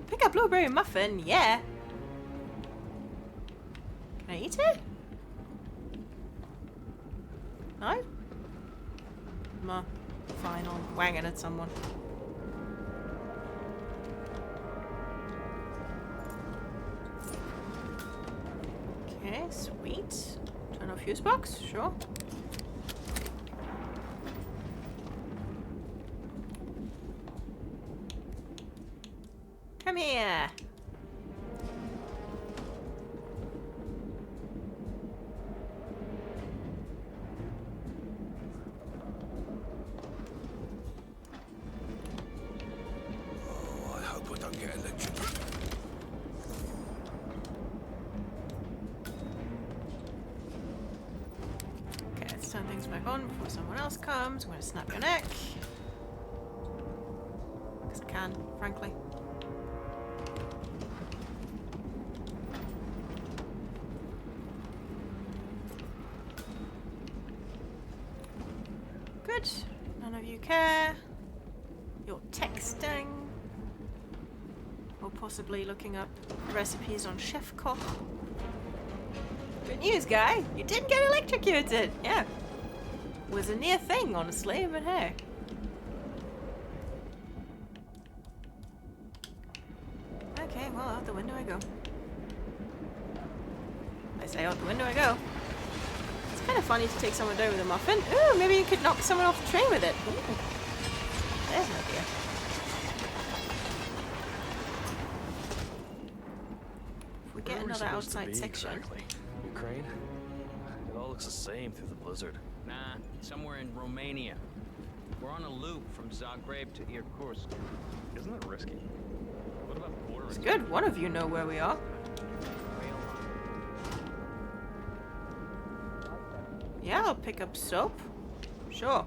Pick a blueberry muffin. Yeah. Can I eat it? No? No. Fine, I'll wang it at someone. Okay, sweet. Turn off fuse box, sure. Come here. Oh, I hope I don't get electrocuted. Okay, let's turn things back on before someone else comes. I'm gonna snap your neck. Because I can, frankly. Good. None of you care. You're texting. Or possibly looking up recipes on Chef Koch. Good news, guy. You didn't get electrocuted. Yeah. Was a near thing, honestly, but hey. Okay, well, out the window I go. I say out the window I go. It's kind of funny to take someone down with a muffin. Ooh, maybe you could knock someone off the train with it. Ooh. There's an idea. If we get Where are we another supposed to outside be section. exactly? Ukraine? It all looks the same through the blizzard. Nah, somewhere in Romania. We're on a loop from Zagreb to Irkutsk. Isn't it risky? What about the border? It's good. One of you know where we are. Yeah, I'll pick up soap. Sure.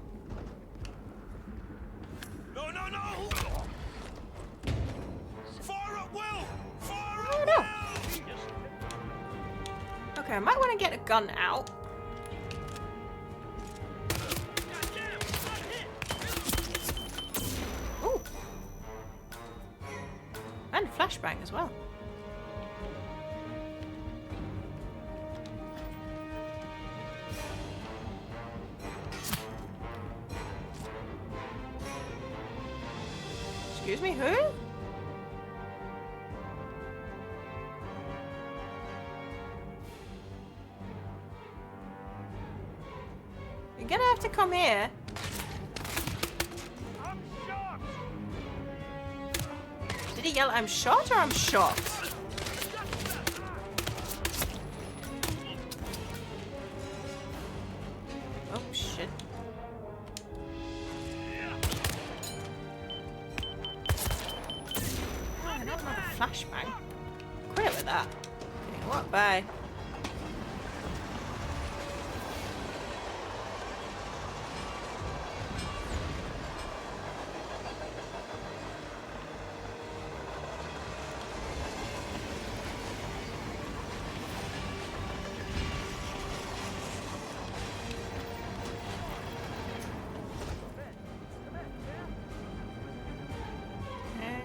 No, no, no! Fire at will! Fire Oh, no. Okay, I might want to get a gun out. Ooh. And flashbang as well. Excuse me, who? You're gonna have to come here. I'm shot! Did he yell, I'm shot or I'm shot? Oh, shit. Oh, not another flashbang. Quit with that. Okay, what? Bye. Okay.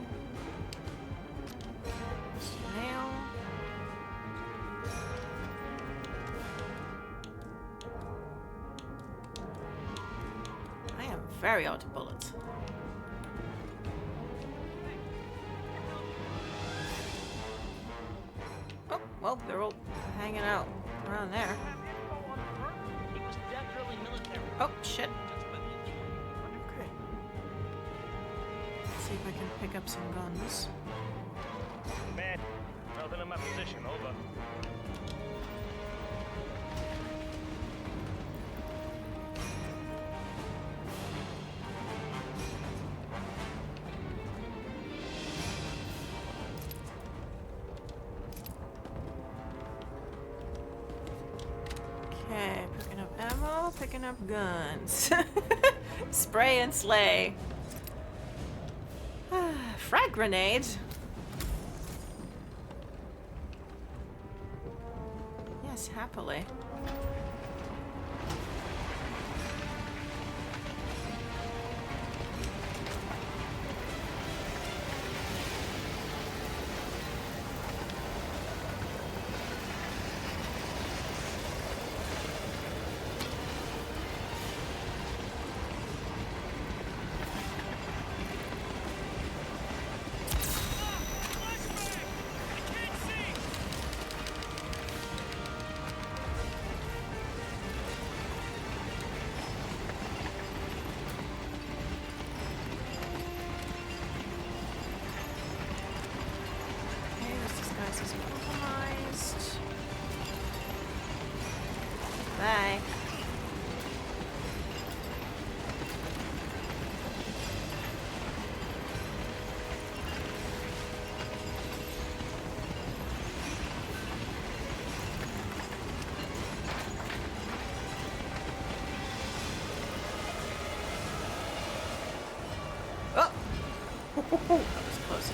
Snail. I am very out of bullets. Oh, well, they're all hanging out around there. Oh, shit. Okay. Let's see if I can pick up some guns. Man, nothing in my position, over. Okay, picking up ammo, picking up guns. Spray and slay. Frag grenade. Yes, happily. Bye. Oh! That was close.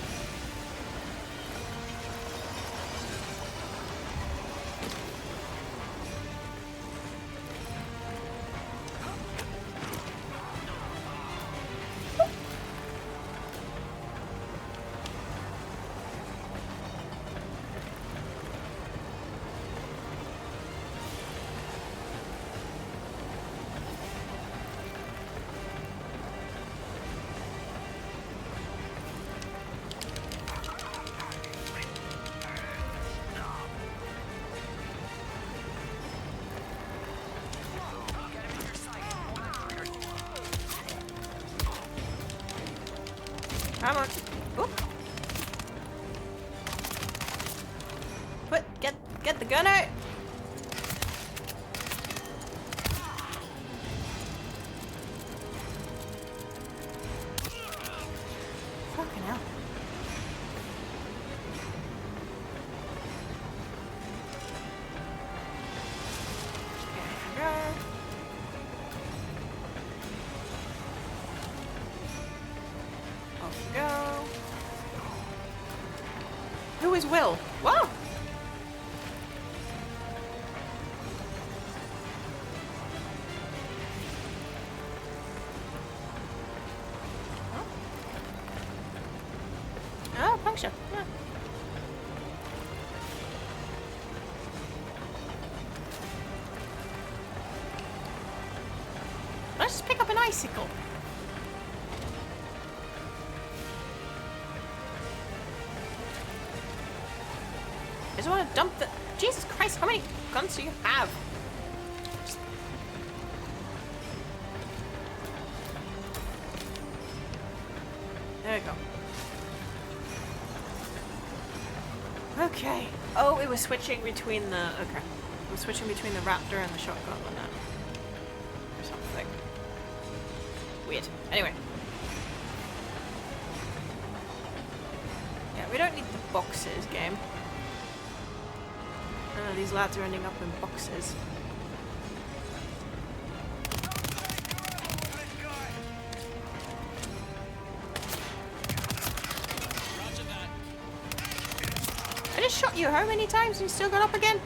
Come on. Oop. Get the gun out. Fucking hell. Off we go. Who is Will? Whoa! Oh, puncture. Yeah. Let's just pick up an icicle. I just want to dump the... Jesus Christ, how many guns do you have? There we go. Okay. Oh, it was switching between the... Okay. It was switching between the raptor and the shotgun on that. Or something. Weird. Anyway. Yeah, we don't need the boxes, game. These lads are ending up in boxes. I just shot you how many times and you still got up again?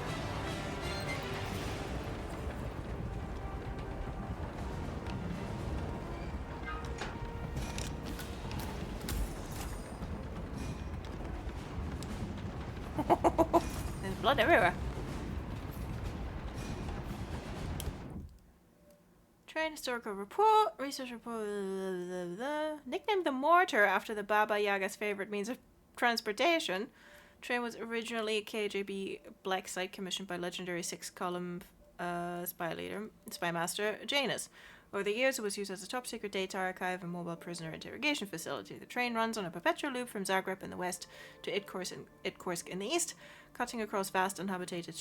There's blood everywhere. Train historical report, research report, blah, blah, blah. Nicknamed the Mortar after the Baba Yaga's favorite means of transportation. Train was originally a KGB black site commissioned by legendary six-column spy master Yates. Over the years, it was used as a top-secret data archive and mobile prisoner interrogation facility. The train runs on a perpetual loop from Zagreb in the west to Itkorsk in the east, cutting across vast uninhabited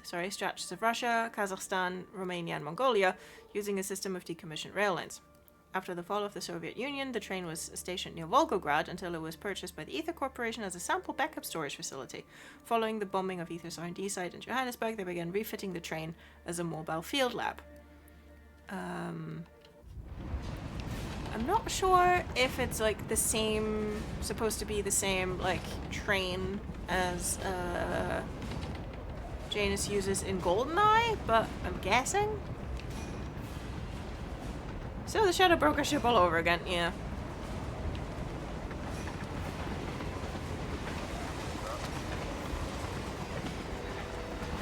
stretches of Russia, Kazakhstan, Romania, and Mongolia, using a system of decommissioned rail lines. After the fall of the Soviet Union, the train was stationed near Volgograd until it was purchased by the Ether Corporation as a sample backup storage facility. Following the bombing of Ether's R&D site in Johannesburg, they began refitting the train as a mobile field lab. I'm not sure if it's like the same, supposed to be the same like train as Janus uses in GoldenEye, but I'm guessing. So the Shadow Broker ship all over again, yeah.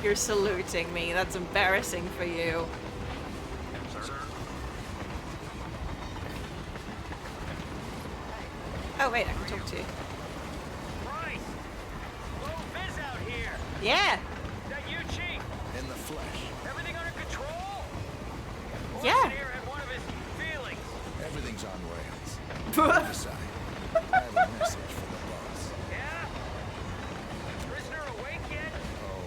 You're saluting me, that's embarrassing for you. Oh wait, I can talk to you. Christ! Low Viz out here! Yeah! Is that you, Chief? In the flesh. Everything under control? Yeah. Orson here had one of his feelings. Everything's on rails. Other side. I have a message for the boss. Yeah? Prisoner awake yet? Oh,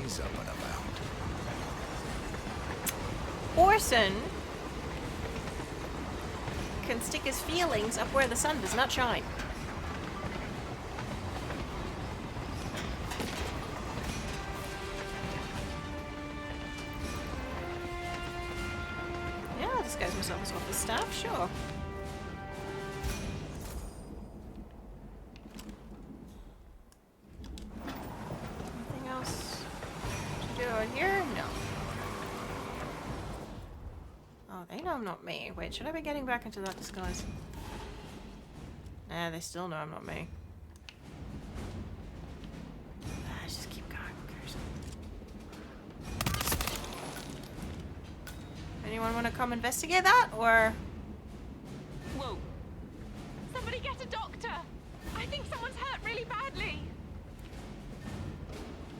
he's up and about. Orson can stick his feelings up where the sun does not shine. Yeah, I'll disguise myself as office staff, sure. Anything else to do out here? No. Oh, they know I'm not me. Wait, should I be getting back into that disguise? Nah, they still know I'm not me. Just keep going. Who cares? Anyone want to come investigate that, or? Whoa. Somebody get a doctor. I think someone's hurt really badly.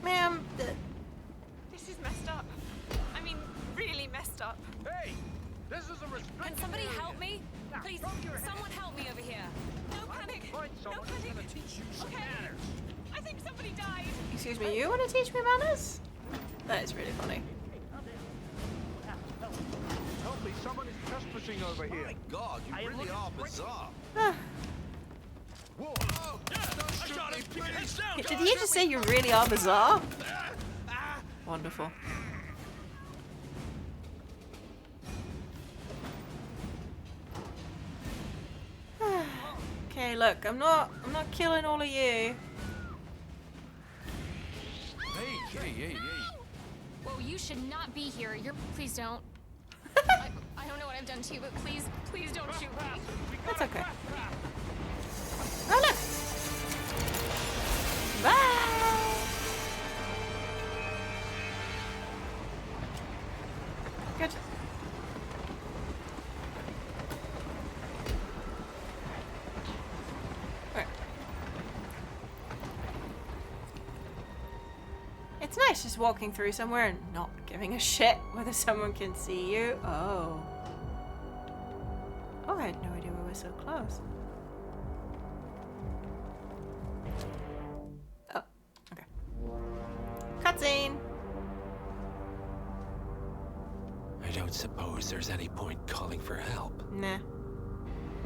Ma'am, this is messed up. I mean, really messed up. Hey, this is a restricted Can somebody area. help me? Now, Please, throw your hand. someone help me over here. No panic. Find someone who's gonna teach you some manners. I think somebody died. Excuse me, you want to teach me manners? That is really funny. Help me, someone is trespassing over here. My God, you really are bizarre. Whoa. Oh, don't shoot me, please. Did he just say you really are bizarre? Wonderful. Okay, look, I'm not killing all of you. Hey, hey. Whoa, you should not be here. Please don't. I don't know what I've done to you, but please don't shoot me. That's okay. Oh, look! Bye! Good. Alright. It's nice just walking through somewhere and not giving a shit whether someone can see you. Oh. Oh, I had no idea we were so close. Oh, okay. Cutscene! I don't suppose there's any point calling for help. Nah.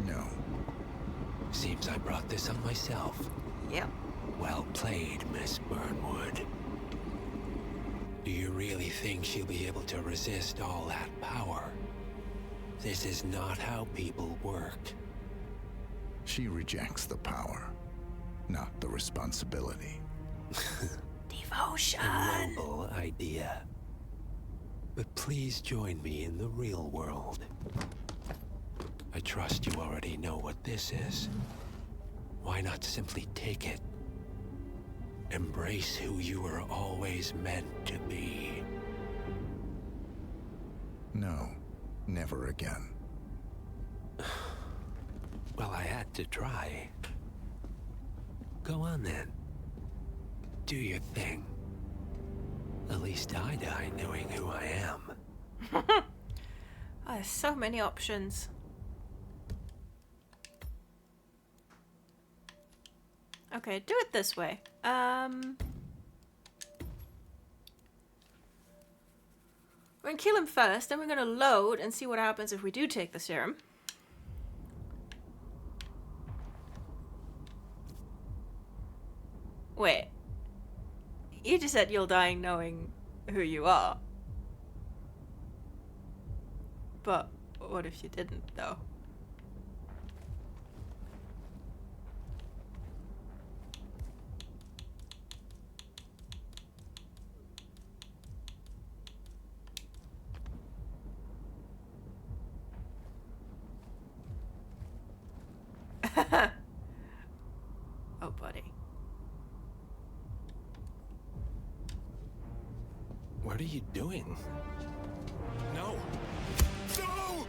No. Seems I brought this on myself. Yep. Well played, Miss Burnwood. Do you really think she'll be able to resist all that power? This is not how people work. She rejects the power, not the responsibility. Devotion! A noble idea. But please join me in the real world. I trust you already know what this is. Why not simply take it? Embrace who you were always meant to be. No, never again. Well, I had to try. Go on then. Do your thing. At least I die knowing who I am. Oh, there's so many options. Okay, do it this way. We're gonna kill him first, then we're gonna load and see what happens if we do take the serum. Wait. You just said you'll die knowing who you are. But what if you didn't, though? Oh, buddy. What are you doing? No! No!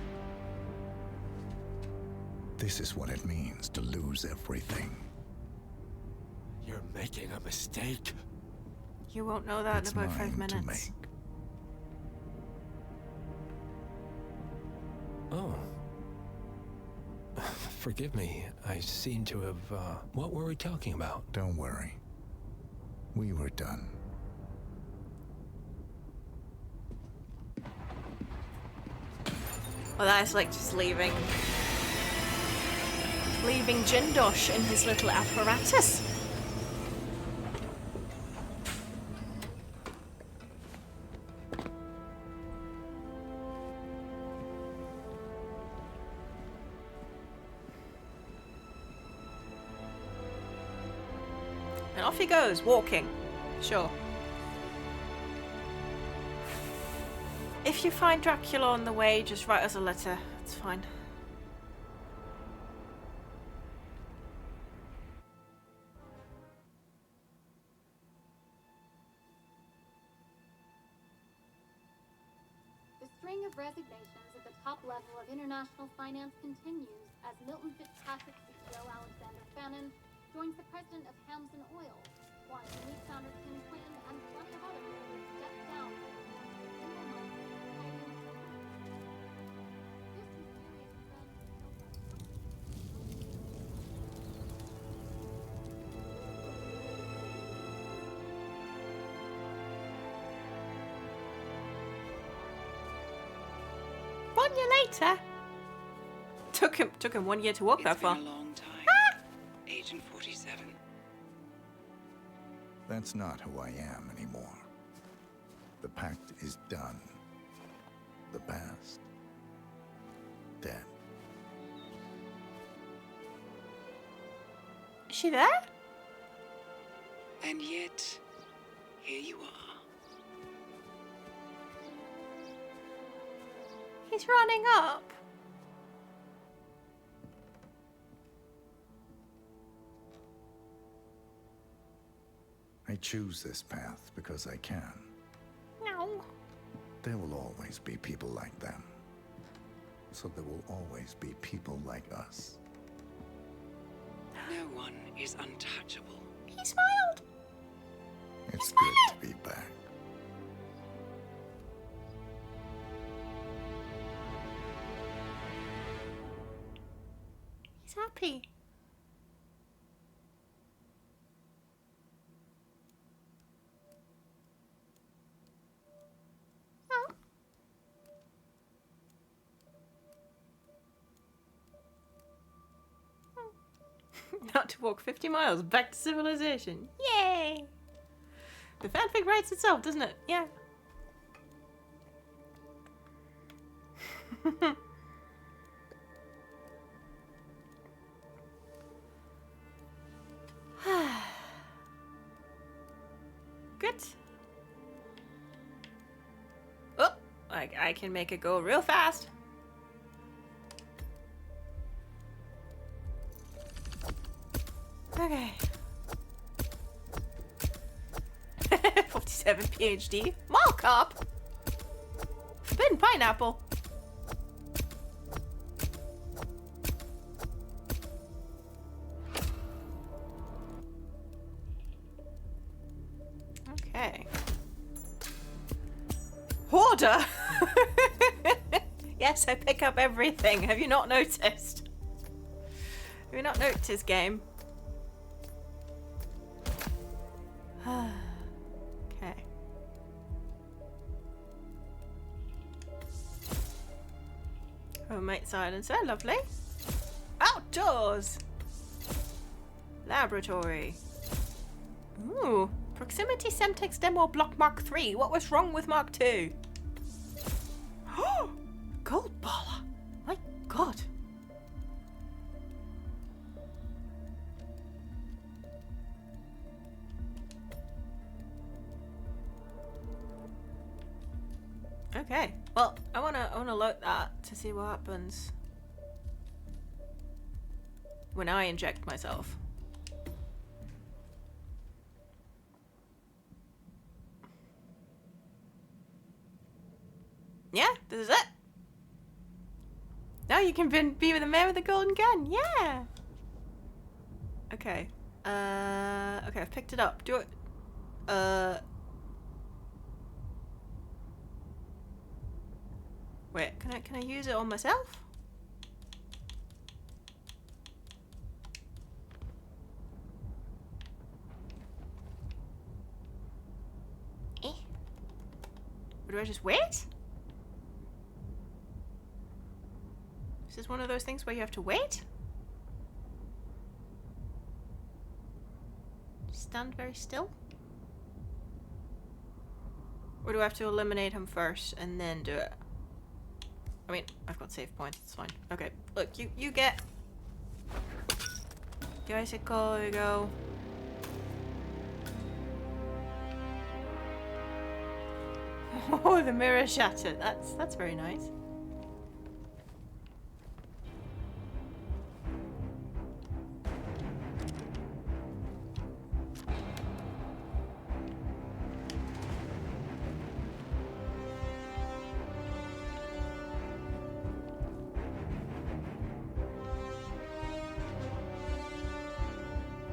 This is what it means to lose everything. You're making a mistake. You won't know that It's in about 5 mine to minutes. make. Oh. Forgive me. I seem to have, What were we talking about? Don't worry. We were done. Well, that's like just leaving Jindosh in his little apparatus. And off he goes, walking. Sure. If you find Dracula on the way, just write us a letter. It's fine. The string of resignations at the top level of international finance continues as Milton Fitzpatrick CEO Alexander Fannin joins the president of Hamson Oil, while unique founder Tim Quinn and plenty of others will step down. One year later. Took him 1 year to walk that far. It's been a long time. Agent 47. That's not who I am anymore. The pact is done. The past, dead. Is she there? And yet, here you are. He's running up. I choose this path because I can. No. There will always be people like them. So there will always be people like us. No one is untouchable. He smiled. It's good to be back. He's happy. Not to walk 50 miles back to civilization. Yay! The fanfic writes itself, doesn't it? Yeah. Good. Oh, I can make it go real fast. Okay. 47 PhD. Mall cop. Forbidden pineapple. Okay. Hoarder. Yes, I pick up everything. Have you not noticed? Have you not noticed, game? Okay. Homemade silencer, lovely. Outdoors! Laboratory. Ooh. Proximity Semtex Demo Block Mark 3. What was wrong with Mark 2? Gold baller. My god. Okay. Well, I wanna load that to see what happens when I inject myself. Yeah, this is it. Now you can be with the man with the golden gun. Yeah. Okay. Okay, I've picked it up. Do it. Wait, can I use it on myself? Or do I just wait? Is this one of those things where you have to wait? Stand very still? Or do I have to eliminate him first and then do it? I mean, I've got save points, it's fine. Okay, look, you get... The icicle, there you go. Oh, the mirror shattered. That's very nice.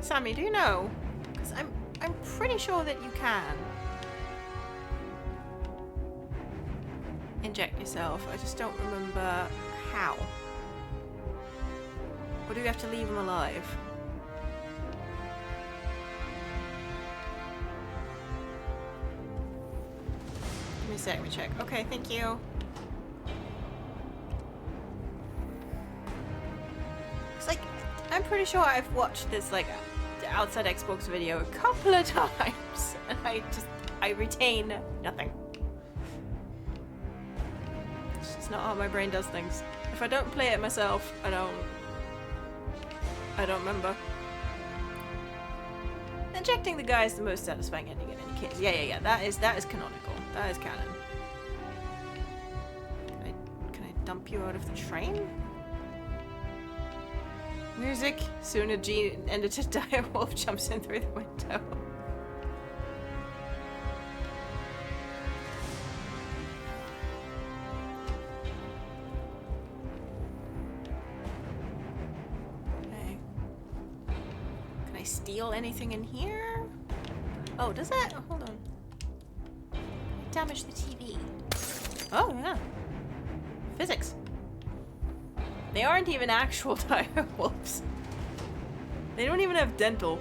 Sammy, do you know? Because I'm pretty sure that you can inject yourself. I just don't remember how. Or do you have to leave him alive? Give me a sec, let me check. Okay, thank you. It's like, I'm pretty sure I've watched this like outside Xbox video a couple of times and I retain nothing. It's just not how my brain does things. If I don't play it myself, I don't remember. Injecting the guy is the most satisfying ending in any case. Yeah. That is canonical. That is canon. Can I dump you out of the train? Music. Soon a gene-edited dire wolf jumps in through the window. Okay. Can I steal anything in here? Oh, does that? Oh, hold on. Damage the TV. Oh, yeah. Physics. They aren't even actual dire wolves. They don't even have dental.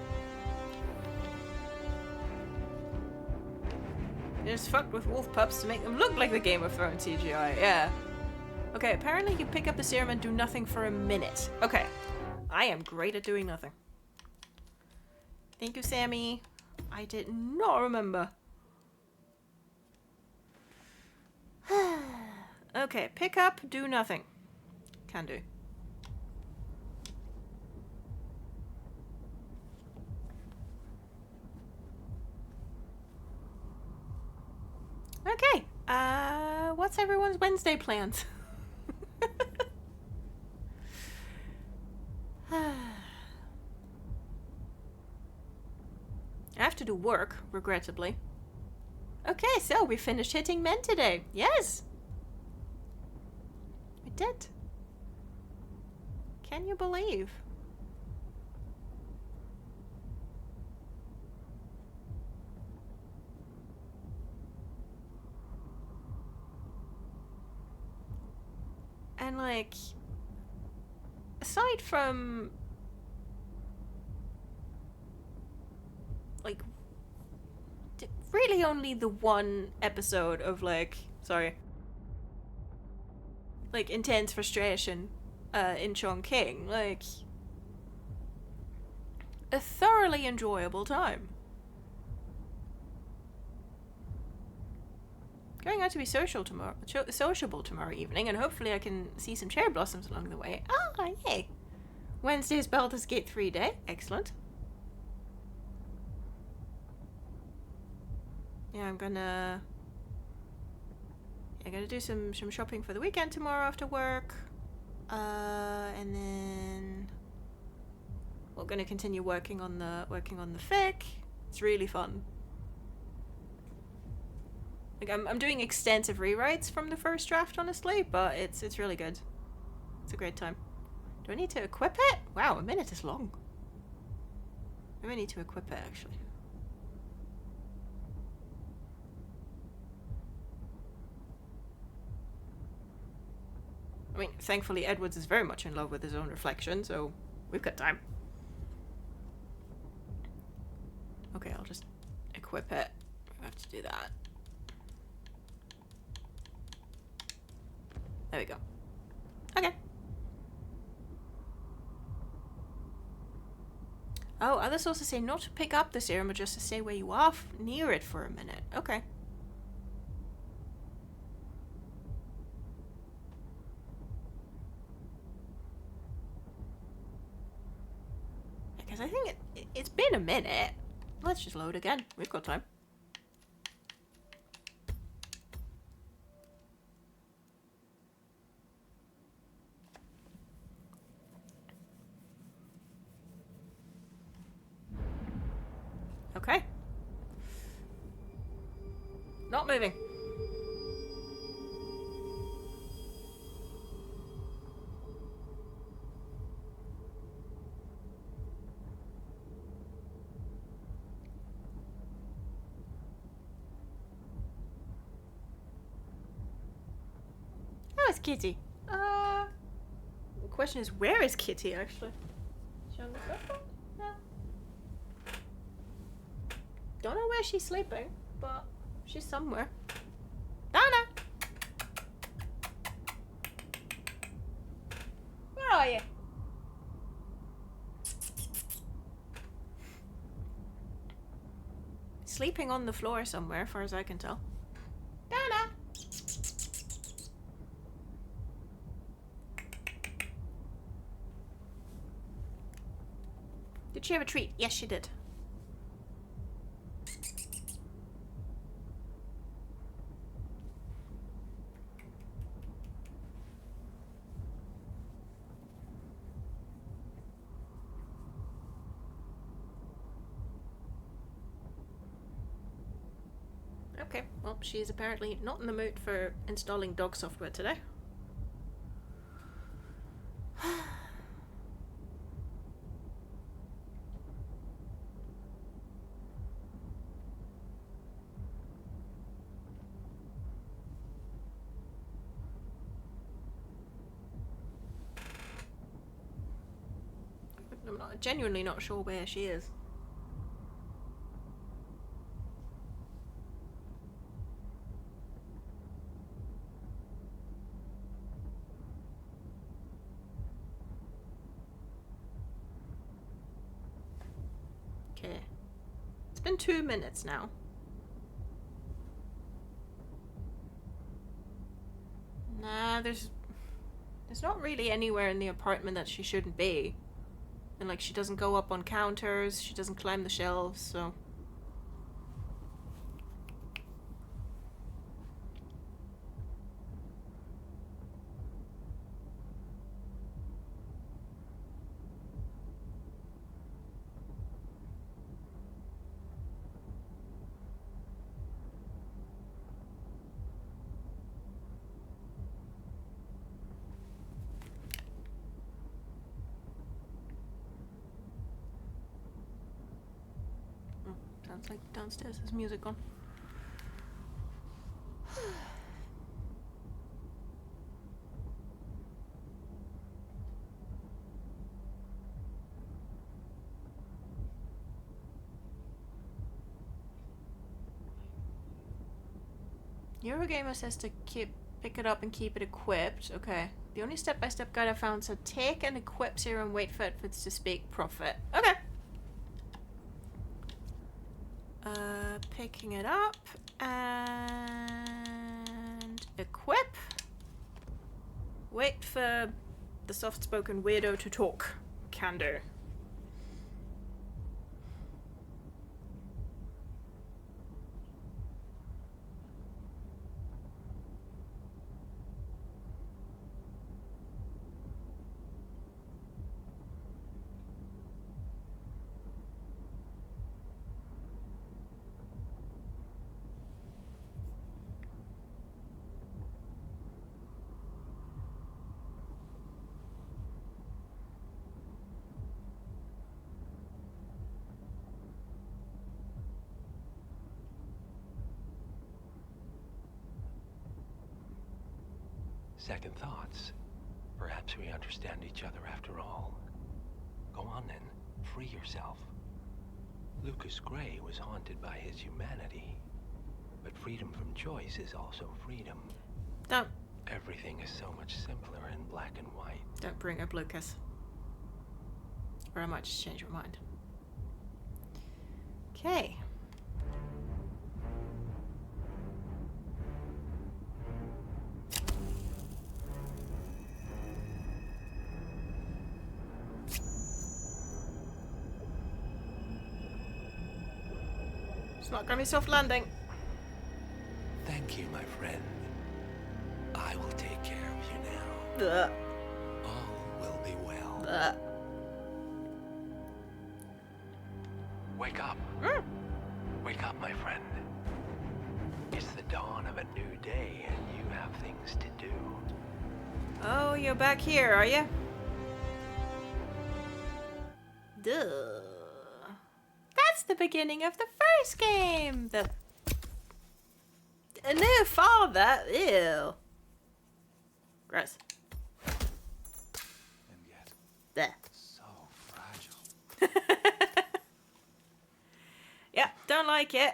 They just fucked with wolf pups to make them look like the Game of Thrones CGI. Yeah. Okay, apparently you pick up the serum and do nothing for a minute. Okay. I am great at doing nothing. Thank you, Sammy. I did not remember. Okay, pick up, do nothing. Can do. Okay. What's everyone's Wednesday plans? I have to do work, regrettably. Okay, so we finished hitting men today. Yes! We did. Can you believe? And like, aside from like really only the one episode of like, sorry, like intense frustration in Chongqing, like a thoroughly enjoyable time. Going out to be sociable tomorrow evening, and hopefully I can see some cherry blossoms along the way. Ah, yay! Wednesday is Baldur's Gate 3 day. Excellent. Yeah, I'm gonna do some shopping for the weekend tomorrow after work. And then we're gonna continue working on the fic. It's really fun. Like I'm doing extensive rewrites from the first draft, honestly, but it's really good. It's a great time. Do I need to equip it? Wow, a minute is long. Maybe I need to equip it actually. I mean, thankfully Edwards is very much in love with his own reflection, so we've got time. Okay, I'll just equip it. I have to do that. There we go. Okay. Oh, other sources say not to pick up the serum, but just to stay where you are near it for a minute. Okay. Because I think it's been a minute. Let's just load again. We've got time. Okay. Not moving. Oh, it's Kitty. The question is, where is Kitty, actually? Is she on the sofa? No. Don't know where she's sleeping, but she's somewhere. Donna! Where are you? Sleeping on the floor somewhere, as far as I can tell. Donna! Did she have a treat? Yes, she did. Okay, well, she's apparently not in the mood for installing dog software today. I'm genuinely not sure where she is. Okay. It's been 2 minutes now. Nah, there's not really anywhere in the apartment that she shouldn't be. And like, she doesn't go up on counters, she doesn't climb the shelves, so... Sounds like downstairs there's music on. Eurogamer says to pick it up and keep it equipped. Okay. The only step-by-step guide I found said take and equip serum, wait for outfits to speak, profit. Okay. Picking it up and equip. Wait for the soft-spoken weirdo to talk. Can do. Second thoughts. Perhaps we understand each other after all. Go on then, free yourself. Lucas Gray was haunted by his humanity, but freedom from choice is also freedom. Don't. Everything is so much simpler in black and white. Don't bring up Lucas. Or I might just change your mind. Okay. It's not gonna be soft landing. Thank you, my friend. I will take care of you now. Ugh. All will be well. Ugh. Wake up. Wake up, my friend. It's the dawn of a new day, and you have things to do. Oh, you're back here, are you? Duh. That's the beginning of the first game. A new father. Ew. Gross. And yet, There. so fragile. Yeah, don't like it.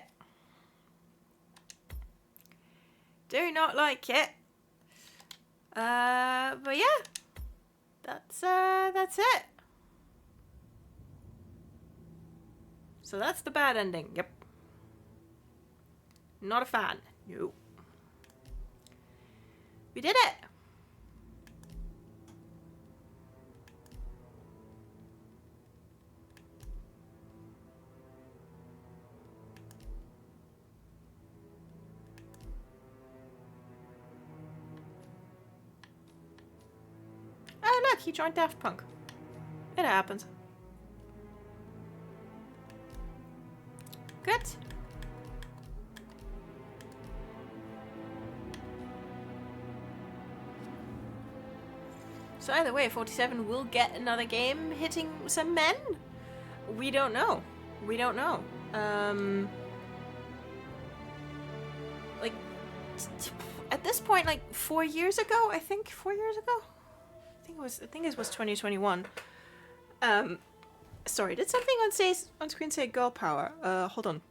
Do not like it. But yeah. That's it. So that's the bad ending. Yep. Not a fan. No. We did it. Oh look, he joined Daft Punk. It happens. Good. So either way, 47 will get another game hitting some men? We don't know. We don't know. Like, at this point, like 4 years ago, I think 4 years ago? I think it was 2021. Sorry, did something on screen say girl power? Hold on.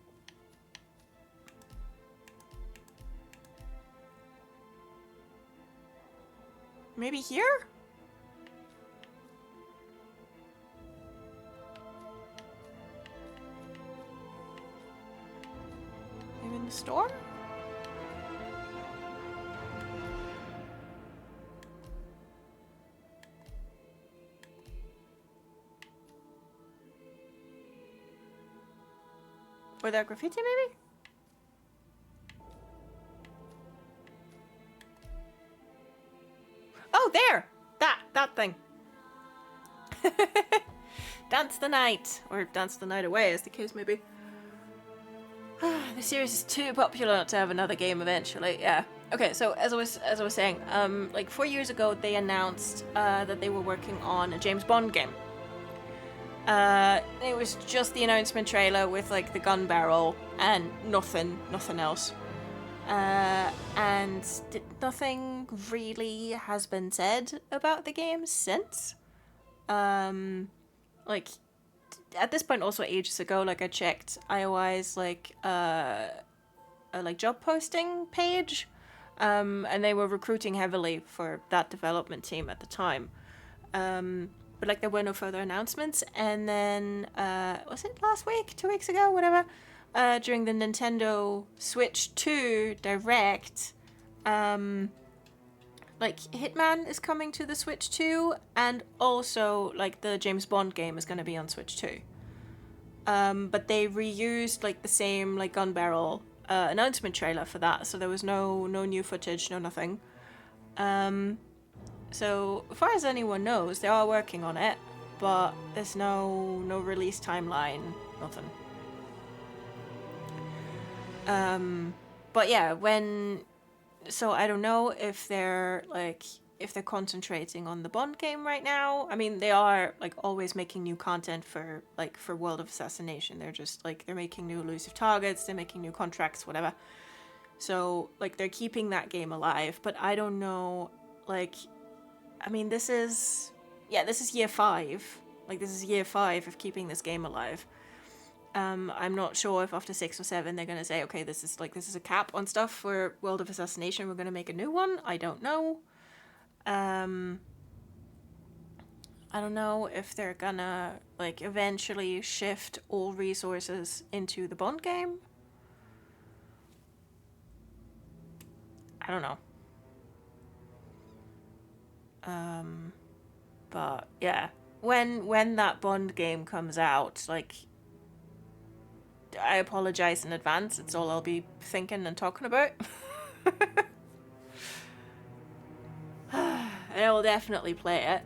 Maybe here? Maybe in the store? Or that graffiti, maybe? Oh, there! That thing. Dance the night. Or dance the night away, as the case may be. The series is too popular not to have another game eventually, yeah. Okay, so as I was saying, like 4 years ago they announced that they were working on a James Bond game. It was just the announcement trailer with like the gun barrel and nothing else. And nothing really has been said about the game since. Like at this point, also ages ago, like I checked IOI's like job posting page, and they were recruiting heavily for that development team at the time. But like there were no further announcements, and then was it last week, 2 weeks ago, whatever, during the Nintendo Switch 2 Direct, like Hitman is coming to the Switch 2, and also like the James Bond game is going to be on Switch 2. But they reused like the same like gun barrel announcement trailer for that, so there was no new footage, no nothing. So as far as anyone knows, they are working on it, but there's no release timeline, nothing. But yeah, so I don't know if they're concentrating on the Bond game right now. I mean, they are like always making new content for World of Assassination. They're just like they're making new elusive targets, they're making new contracts, whatever. So like they're keeping that game alive, but I don't know, like, I mean, this is year 5. Like, this is year 5 of keeping this game alive. I'm not sure if after 6 or 7 they're gonna say, okay, this is a cap on stuff for World of Assassination, we're gonna make a new one. I don't know. I don't know if they're gonna like eventually shift all resources into the Bond game. I don't know. But yeah, when that Bond game comes out, like, I apologize in advance. It's all I'll be thinking and talking about. I will definitely play it.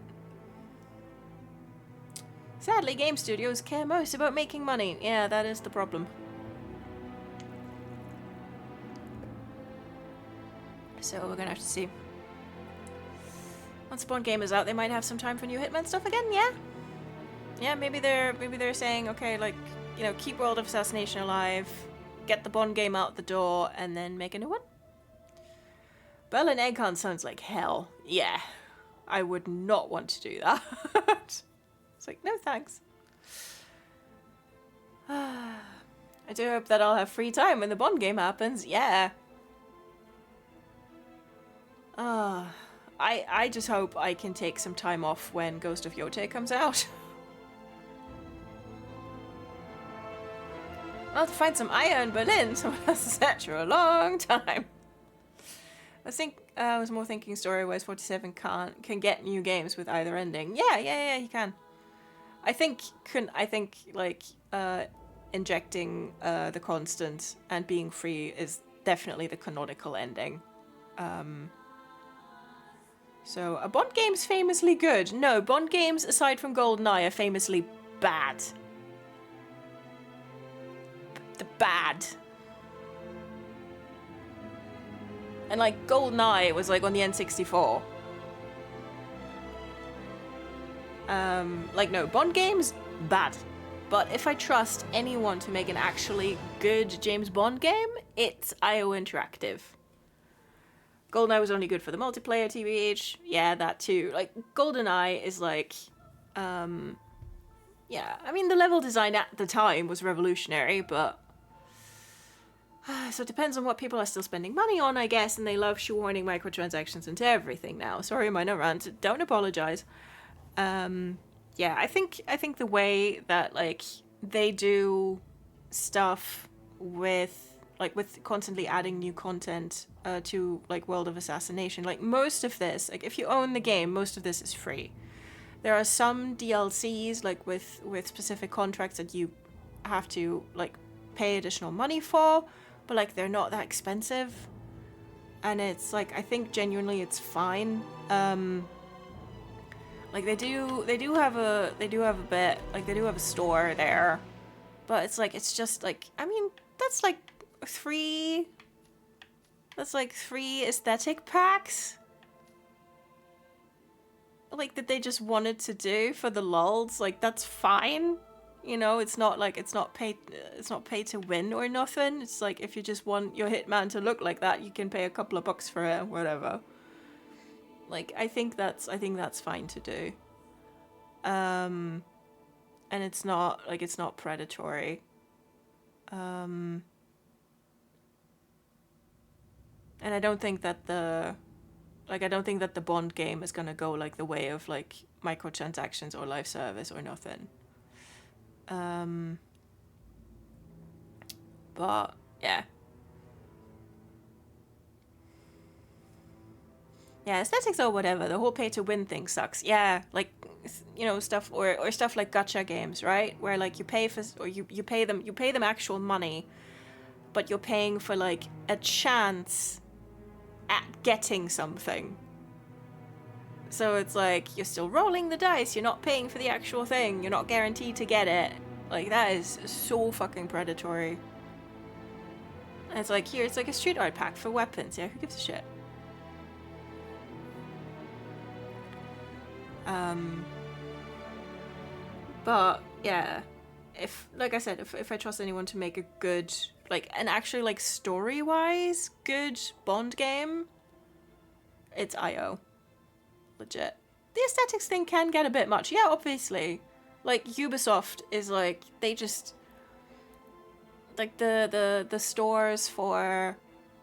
Sadly, game studios care most about making money. Yeah, that is the problem. So we're gonna have to see. Once Bond game is out, they might have some time for new Hitman stuff again. Yeah, yeah. Maybe they're saying, okay, like, you know, keep World of Assassination alive, get the Bond game out the door, and then make a new one. Berlin Egghunt sounds like hell. Yeah, I would not want to do that. It's like, no thanks. I do hope that I'll have free time when the Bond game happens. Yeah. I just hope I can take some time off when Ghost of Yates comes out. Well, to find some Aya in Berlin, someone has to search for a long time. I was more thinking story-wise 47 can get new games with either ending. Yeah, he can. I think like injecting the constant and being free is definitely the canonical ending. So, are Bond games famously good? No, Bond games, aside from GoldenEye, are famously bad. The bad. And, like, GoldenEye was, like, on the N64. Like, no, Bond games, bad. But if I trust anyone to make an actually good James Bond game, it's IO Interactive. GoldenEye was only good for the multiplayer, TBH. Yeah, that too. Like, GoldenEye is like, yeah, I mean, the level design at the time was revolutionary, but so it depends on what people are still spending money on, I guess, and they love shoehorning microtransactions into everything now. Sorry, minor rant. Don't apologize. Yeah, I think the way that, like, they do stuff with constantly adding new content to, like, World of Assassination. Like, most of this, like, if you own the game, most of this is free. There are some DLCs, like, with specific contracts that you have to, like, pay additional money for, but, like, they're not that expensive. And it's, like, I think genuinely it's fine. Like, they do have a bit, like, they do have a store there, but it's, like, it's just, like, I mean, that's, like, three aesthetic packs, like, that they just wanted to do for the lulz. Like, that's fine, you know. It's not pay to win or nothing. It's like, if you just want your Hitman to look like that, you can pay a couple of bucks for it, whatever. Like, I think that's fine to do. And it's not predatory. And I don't think that the Bond game is gonna go, like, the way of, like, microtransactions or live service or nothing. But yeah. Yeah, aesthetics or whatever. The whole pay to win thing sucks. Yeah, like, you know, stuff or stuff like gacha games, right? Where, like, you pay for, or you pay them actual money, but you're paying for, like, a chance at getting something. So it's like, you're still rolling the dice, you're not paying for the actual thing, you're not guaranteed to get it. Like, that is so fucking predatory. And it's like, here, it's like a street art pack for weapons. Yeah, who gives a shit? But yeah, if, like I said, if I trust anyone to make a good, like, an actually, like, story-wise good Bond game, it's IO. Legit. The aesthetics thing can get a bit much. Yeah, obviously. Like, Ubisoft is, like, they just, like, the stores for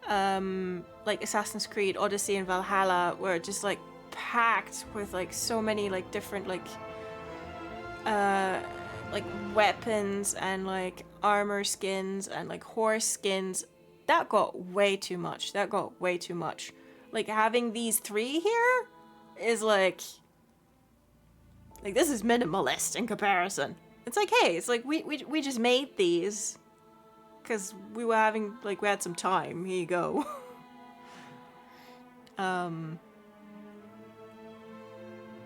like Assassin's Creed Odyssey and Valhalla were just, like, packed with, like, so many, like, different, like, like weapons and like armor skins and like horse skins, that got way too much. That got way too much. Like having these 3 here is like this is minimalist in comparison. It's like, hey, it's like we just made these because we were having like we had some time. Here you go.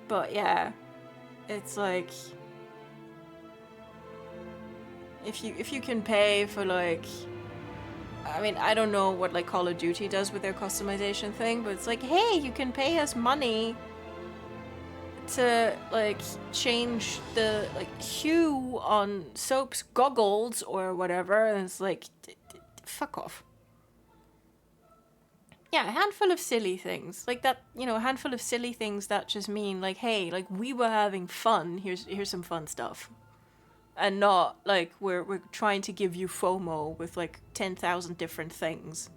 But yeah, it's like if you can pay for like, I mean, I don't know what like Call of Duty does with their customization thing, but it's like, hey, you can pay us money to like change the like hue on Soap's goggles or whatever, and it's like, fuck off. Yeah, a handful of silly things like that, you know, a handful of silly things that just mean like, hey, like we were having fun. Here's some fun stuff, and not like we're trying to give you FOMO with like 10,000 different things.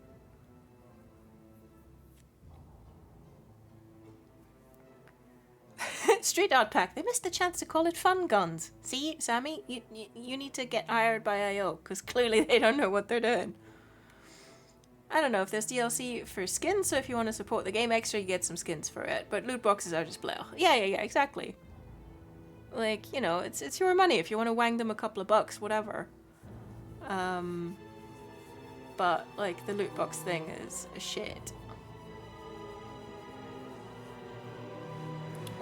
Street Art Pack. They missed the chance to call it Fun Guns. See, Sammy, you need to get hired by IO because clearly they don't know what they're doing. I don't know if there's DLC for skins, so if you want to support the game extra, you get some skins for it. But loot boxes are just blah. Yeah, exactly. Like, you know, it's your money. If you want to wang them a couple of bucks, whatever. But, like, the loot box thing is a shit.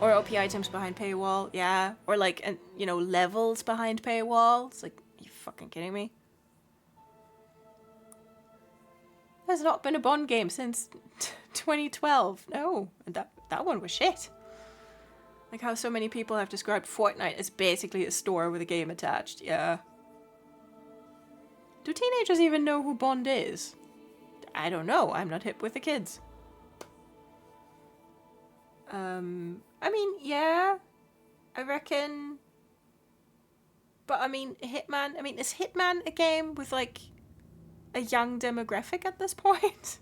Or OP items behind paywall, yeah. Or, like, you know, levels behind paywall. It's like, are you fucking kidding me? There's not been a Bond game since 2012. No, and that one was shit. Like how so many people have described Fortnite as basically a store with a game attached. Yeah. Do teenagers even know who Bond is? I don't know. I'm not hip with the kids. I mean, yeah. I reckon. But I mean, Hitman. I mean, is Hitman a game with like a young demographic at this point?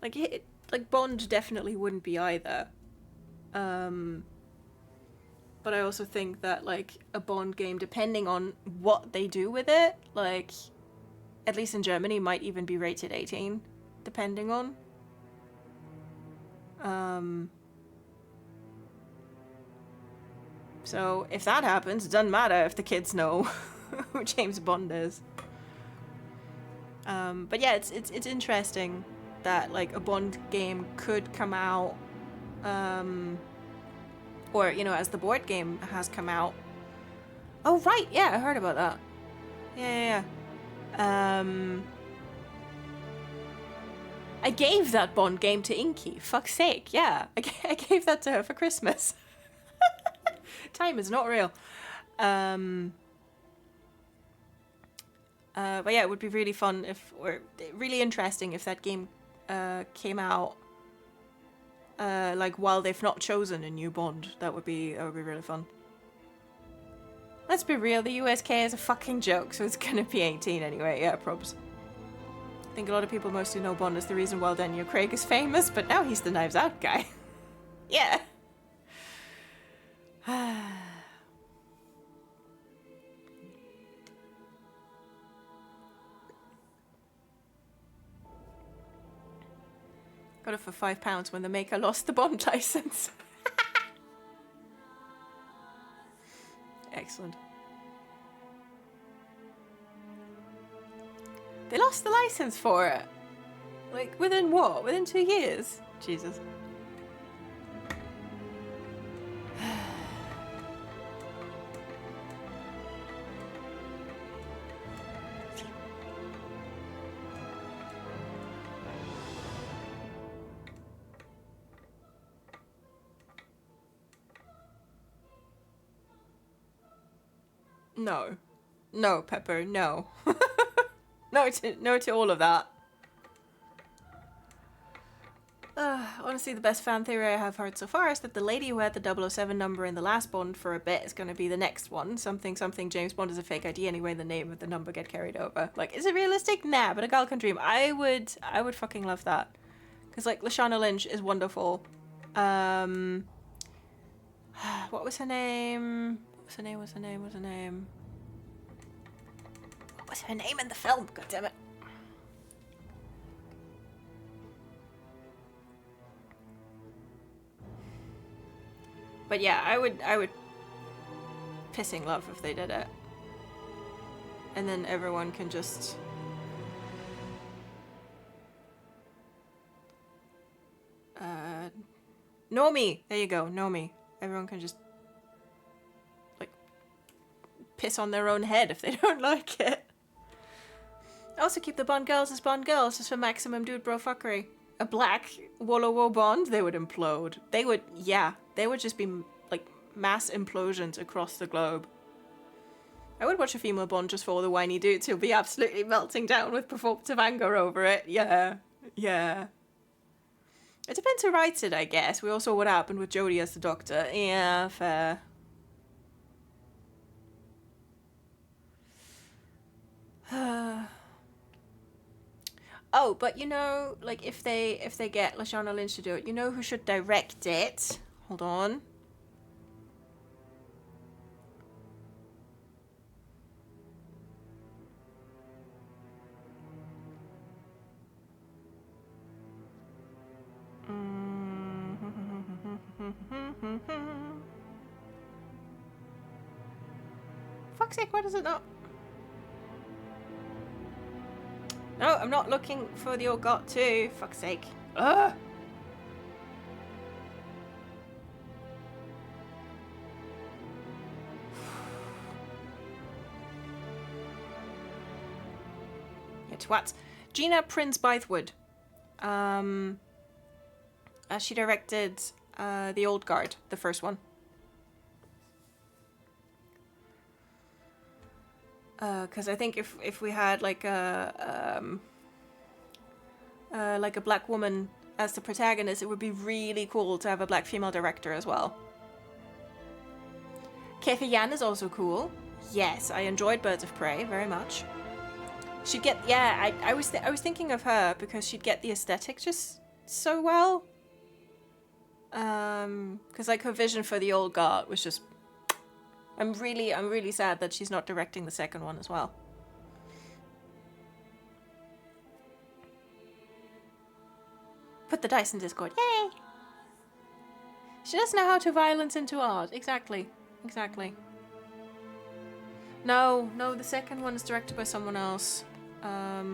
Like Bond definitely wouldn't be either. But I also think that like a Bond game, depending on what they do with it, like at least in Germany, might even be rated 18, depending on. So if that happens, it doesn't matter if the kids know who James Bond is. But yeah, it's interesting that like a Bond game could come out, or you know, as the board game has come out. Oh right, yeah, I heard about that. Yeah. I gave that Bond game to Inky. Fuck's sake, yeah, I gave that to her for Christmas. Time is not real. But yeah, it would be really fun or really interesting if that game came out like while they've not chosen a new Bond. That would be really fun. Let's be real, the USK is a fucking joke, so it's gonna be 18 anyway. Yeah, probs. I think a lot of people mostly know Bond as the reason why Daniel Craig is famous, but now he's the Knives Out guy. Yeah. Got it for £5 when the maker lost the Bond license. Excellent. They lost the license for it. Like, within what? Within 2 years? Jesus. No. No, Pepper, no. No to all of that. Honestly, the best fan theory I have heard so far is that the lady who had the 007 number in the last Bond for a bit is going to be the next one. Something, James Bond is a fake ID anyway, the name of the number get carried over. Like, is it realistic? Nah, but a girl can dream. I would fucking love that. Because, like, Lashana Lynch is wonderful. What was her name? What's her name? What's her name? What's her name? What was her name in the film? God damn it. But yeah, I would pissing love if they did it. And then everyone can just Normie! There you go, Normie. Everyone can just like piss on their own head if they don't like it. Also keep the Bond girls as Bond girls just for maximum dude bro fuckery. A black Wolo Wo Bond, they would implode. They would, yeah, they would just be like mass implosions across the globe. I would watch a female Bond just for all the whiny dudes who'll be absolutely melting down with performative anger over it. Yeah, yeah. It depends who writes it, I guess. We all saw what happened with Jodie as the Doctor. Yeah, fair. Oh, but you know, like if they get Lashana Lynch to do it, you know who should direct it? Hold on. Fuck's sake, why does it not? No, I'm not looking for the old got to. Fuck's sake. Ugh. Yeah, twats. Gina Prince Bythewood. She directed The Old Guard, the first one. Because I think if we had like a black woman as the protagonist, it would be really cool to have a black female director as well. Kathy Yan is also cool. Yes, I enjoyed Birds of Prey very much. She'd get, yeah, I was thinking of her because she'd get the aesthetic just so well. Because like her vision for The Old Guard was just. I'm really sad that she's not directing the second one as well. Put the dice in Discord. Yay! She doesn't know how to violence into art. Exactly. Exactly. No, the second one is directed by someone else.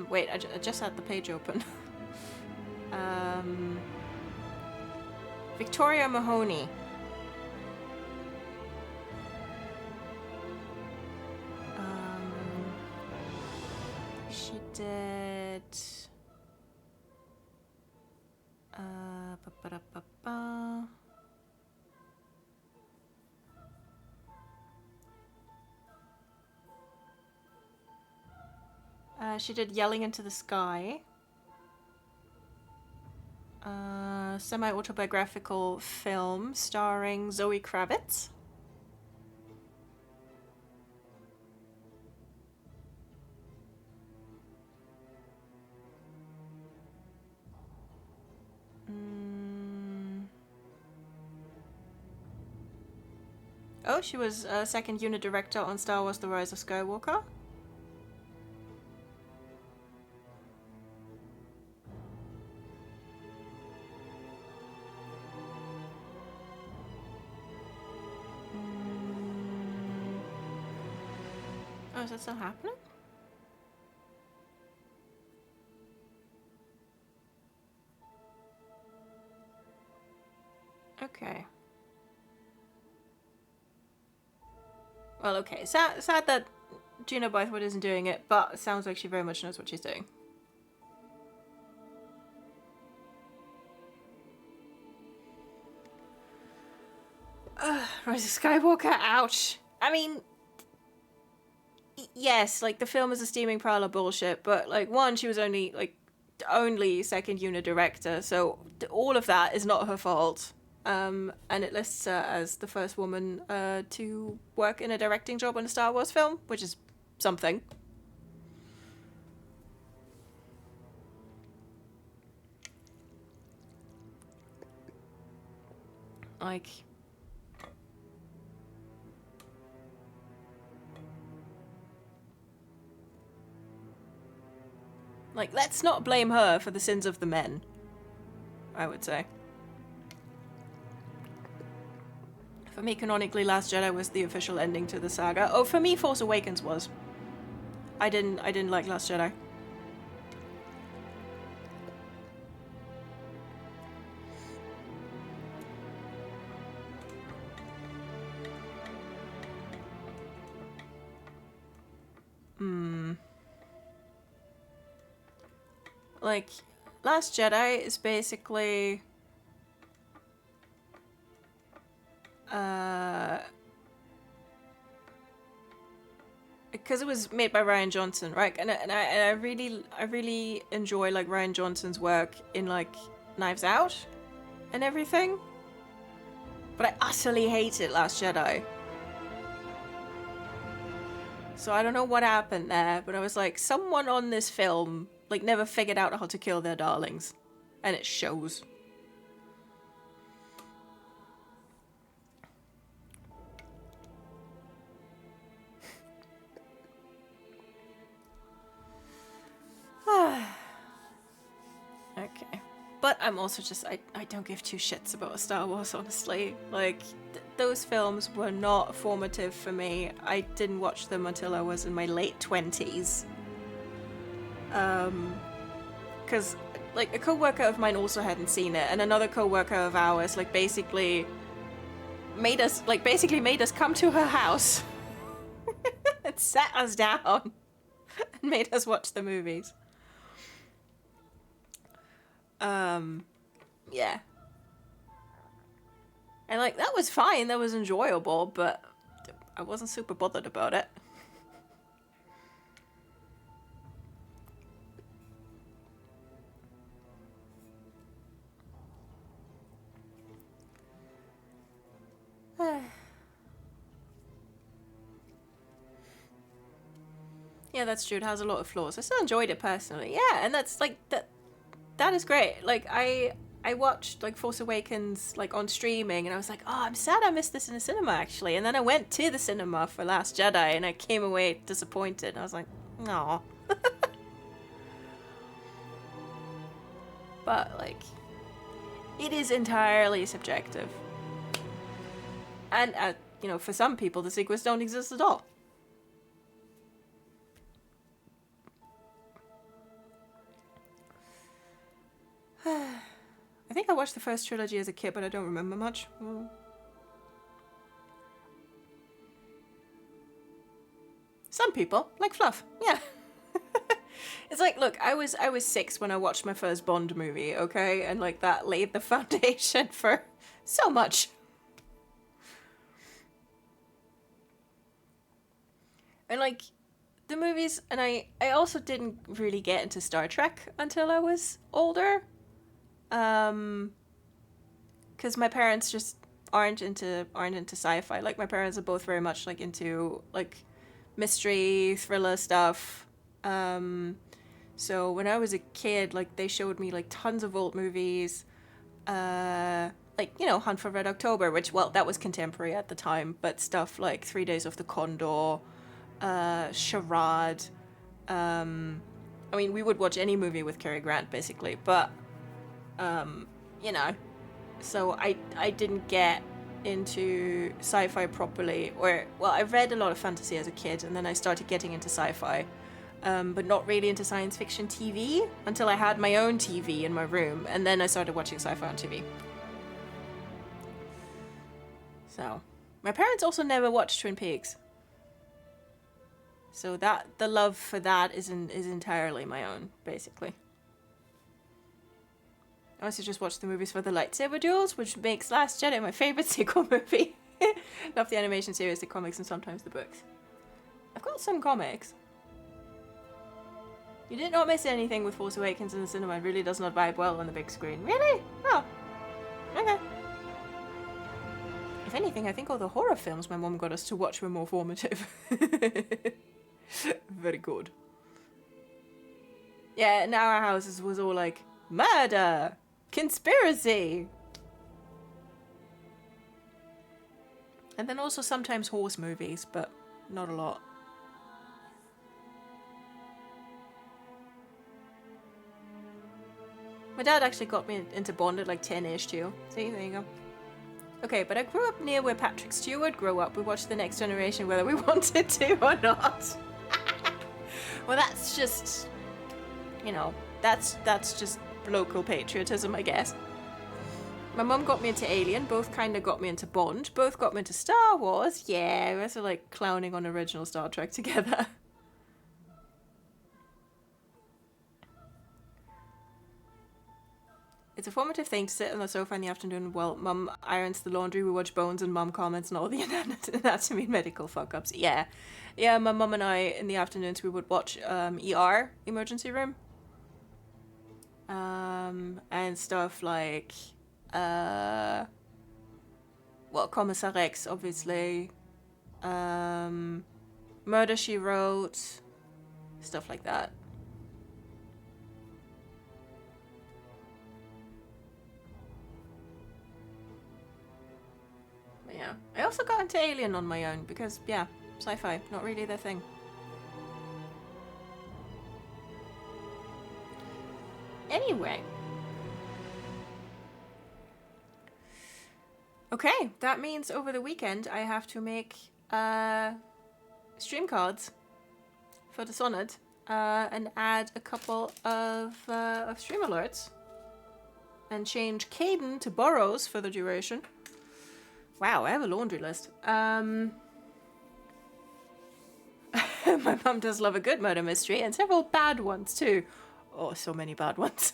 Wait, I just had the page open. Victoria Mahoney. She did... she did Yelling into the Sky. Semi-autobiographical film starring Zoe Kravitz. Oh, she was second unit director on Star Wars The Rise of Skywalker. Oh, is that still happening? Okay. Well, okay. Sad that Gina Bythewood isn't doing it, but it sounds like she very much knows what she's doing. Rise of Skywalker, ouch. I mean, yes, like the film is a steaming pile of bullshit, but like one, she was only second unit director, so all of that is not her fault. And it lists her as the first woman to work in a directing job on a Star Wars film, which is something. Like, Like, let's not blame her for the sins of the men, I would say. For me, canonically, Last Jedi was the official ending to the saga. Oh, for me, Force Awakens was. I didn't like Last Jedi. Like, Last Jedi is basically... because it was made by Rian Johnson, right? And I really enjoy, like, Rian Johnson's work in, like, Knives Out and everything. But I utterly hated Last Jedi. So I don't know what happened there, but I was like, someone on this film, like, never figured out how to kill their darlings. And it shows. Okay. But I'm also just, I don't give two shits about Star Wars, honestly. Like, those films were not formative for me. I didn't watch them until I was in my late 20s. Because, like, a co-worker of mine also hadn't seen it, and another co-worker of ours, like, basically made us come to her house and sat us down and made us watch the movies. Yeah. And, like, that was fine, that was enjoyable, but I wasn't super bothered about it. Yeah, that's true. It has a lot of flaws. I still enjoyed it personally. Yeah, and that's like that is great. Like I watched like Force Awakens like on streaming and I was like, "Oh, I'm sad I missed this in the cinema actually." And then I went to the cinema for Last Jedi and I came away disappointed. And I was like, "Aw." But like it is entirely subjective. And you know, for some people the sequels don't exist at all. I think I watched the first trilogy as a kid, but I don't remember much. Some people like fluff, yeah. It's like, look, I was 6 when I watched my first Bond movie, okay, and like that laid the foundation for so much. And like the movies, and I also didn't really get into Star Trek until I was older. Because my parents just aren't into sci-fi. Like my parents are both very much like into like mystery thriller stuff. So when I was a kid, like they showed me like tons of old movies, like, you know, Hunt for Red October, which, well, that was contemporary at the time, but stuff like 3 Days of the Condor, Charade. I mean, we would watch any movie with Cary Grant basically, but you know, so I didn't get into sci-fi properly, or, well, I read a lot of fantasy as a kid, and then I started getting into sci-fi, but not really into science fiction TV until I had my own TV in my room, and then I started watching sci-fi on TV. So, my parents also never watched Twin Peaks. So that, the love for that is entirely my own, basically. I also just watched the movies for the lightsaber duels, which makes Last Jedi my favorite sequel movie. Love the animation series, the comics, and sometimes the books. I've got some comics. You did not miss anything with Force Awakens in the cinema. It really does not vibe well on the big screen. Really? Oh. Okay. If anything, I think all the horror films my mom got us to watch were more formative. Very good. Yeah, and our houses was all like, murder! Conspiracy! And then also sometimes horse movies, but not a lot. My dad actually got me into Bond at like 10-ish too. See, there you go. Okay, but I grew up near where Patrick Stewart grew up. We watched The Next Generation whether we wanted to or not. Well, that's just, you know, that's just local patriotism, I guess. My mum got me into Alien. Both kind of got me into Bond. Both got me into Star Wars. Yeah, we're also like clowning on original Star Trek together. It's a formative thing to sit on the sofa in the afternoon while Mum irons the laundry. We watch Bones and Mum comments on all the anatomy and medical fuck-ups. Yeah. Yeah, my mum and I, in the afternoons, we would watch ER, Emergency Room. And stuff like, well, Commissar Rex, obviously. Murder, She Wrote. Stuff like that. Yeah, I also got into Alien on my own because, yeah, sci-fi, not really their thing. Anyway. Okay, that means over the weekend I have to make stream cards for Dishonored and add a couple of stream alerts and change Caden to Burrows for the duration. Wow, I have a laundry list. My mum does love a good murder mystery and several bad ones too. Oh, so many bad ones.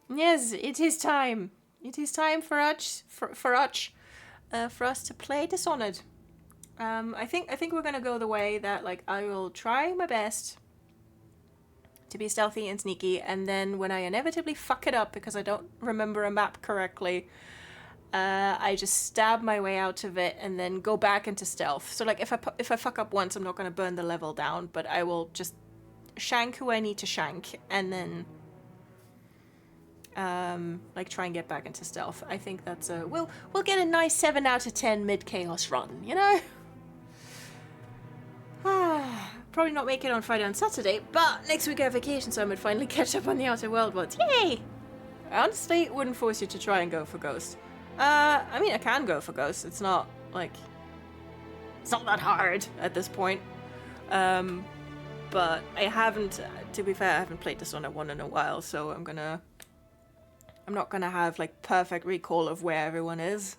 Yes, it is time. It is time for us to play Dishonored. I think we're gonna go the way that like I will try my best to be stealthy and sneaky, and then when I inevitably fuck it up because I don't remember a map correctly, I just stab my way out of it and then go back into stealth. So like if I fuck up once, I'm not gonna burn the level down, but I will just shank who I need to shank and then like try and get back into stealth. I think that's a we'll get a nice 7 out of 10 mid chaos run, you know. Probably not make it on Friday and Saturday, but next week I have vacation, so I might finally catch up on the Outer World ones. Yay! I honestly wouldn't force you to try and go for Ghost. I mean, I can go for Ghost. It's not, like... It's not that hard at this point. But I haven't, to be fair, I haven't played Dishonored 1 in a while, so I'm not gonna have, like, perfect recall of where everyone is.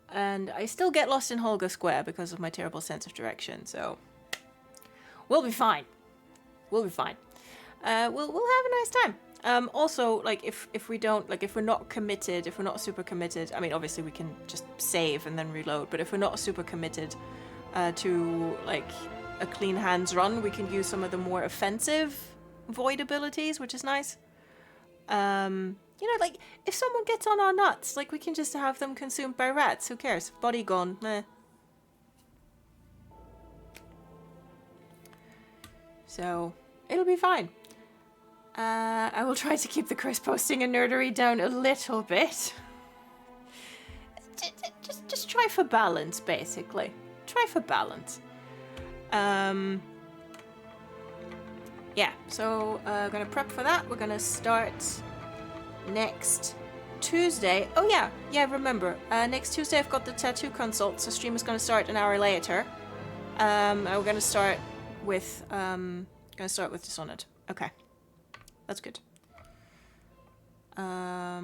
And I still get lost in Holger Square because of my terrible sense of direction, so we'll be fine. We'll be fine. We'll have a nice time. Also, like if we don't, like if we're not committed, if we're not super committed, I mean obviously we can just save and then reload, but if we're not super committed to like a clean hands run, we can use some of the more offensive void abilities, which is nice. You know, like, if someone gets on our nuts, like, we can just have them consumed by rats. Who cares? Body gone. Meh. So, it'll be fine. I will try to keep the Chris posting and nerdery down a little bit. Just try for balance, basically. Try for balance. Yeah, so, gonna prep for that. We're gonna start... next Tuesday. Oh yeah, remember. Next Tuesday I've got the tattoo consult, so stream is going to start an hour later. And we're going to start with Dishonored. Okay, that's good. Yeah,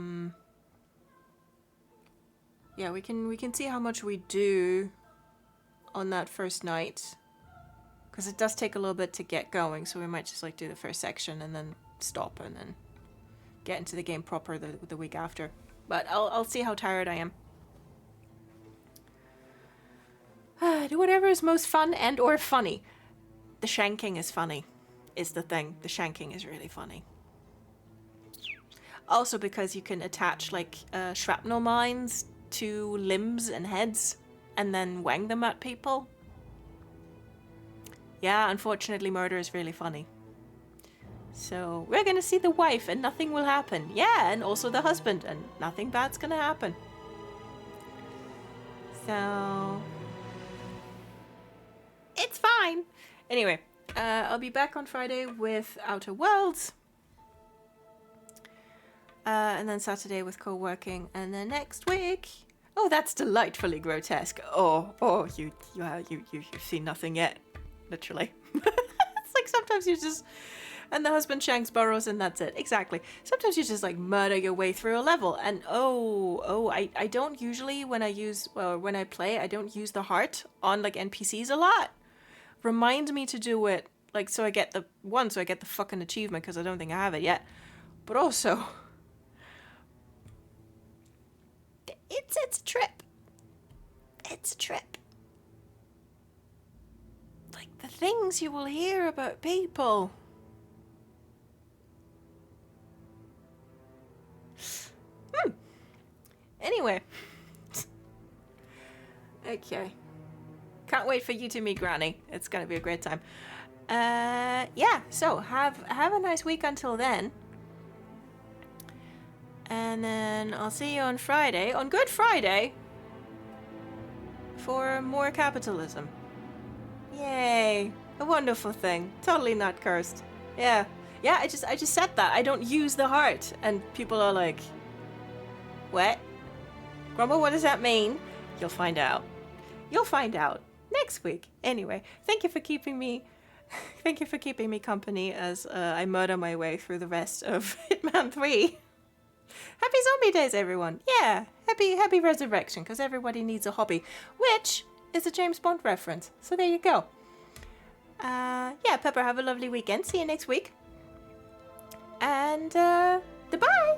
we can see how much we do on that first night, because it does take a little bit to get going. So we might just like do the first section and then stop and then get into the game proper the week after. But I'll see how tired I am. Do whatever is most fun and or funny. The shanking is funny, is the thing. The shanking is really funny. Also because you can attach like shrapnel mines to limbs and heads and then wang them at people. Yeah, unfortunately murder is really funny. So, we're gonna see the wife and nothing will happen. Yeah, and also the husband and nothing bad's gonna happen. So... it's fine. Anyway, I'll be back on Friday with Outer Worlds. And then Saturday with co-working. And then next week... Oh, that's delightfully grotesque. Oh, you've seen nothing yet. Literally. It's like sometimes you just... And the husband shanks burrows and that's it. Exactly. Sometimes you just like murder your way through a level. And I don't usually when I play, I don't use the heart on like NPCs a lot. Remind me to do it like so I get the fucking achievement because I don't think I have it yet. But also it's a trip. It's a trip. Like the things you will hear about people. Anyway. Okay. Can't wait for you to meet Granny. It's gonna be a great time. Yeah, so have a nice week until then. And then I'll see you on Friday, on Good Friday, for more capitalism. Yay. A wonderful thing. Totally not cursed. Yeah. Yeah, I just said that. I don't use the heart. And people are like, what? Grumble, what does that mean? You'll find out. You'll find out next week. Anyway, thank you for keeping me company as I murder my way through the rest of Hitman 3. Happy zombie days, everyone. Yeah, happy resurrection, because everybody needs a hobby, which is a James Bond reference. So there you go. Yeah, Pepper, have a lovely weekend. See you next week. And goodbye.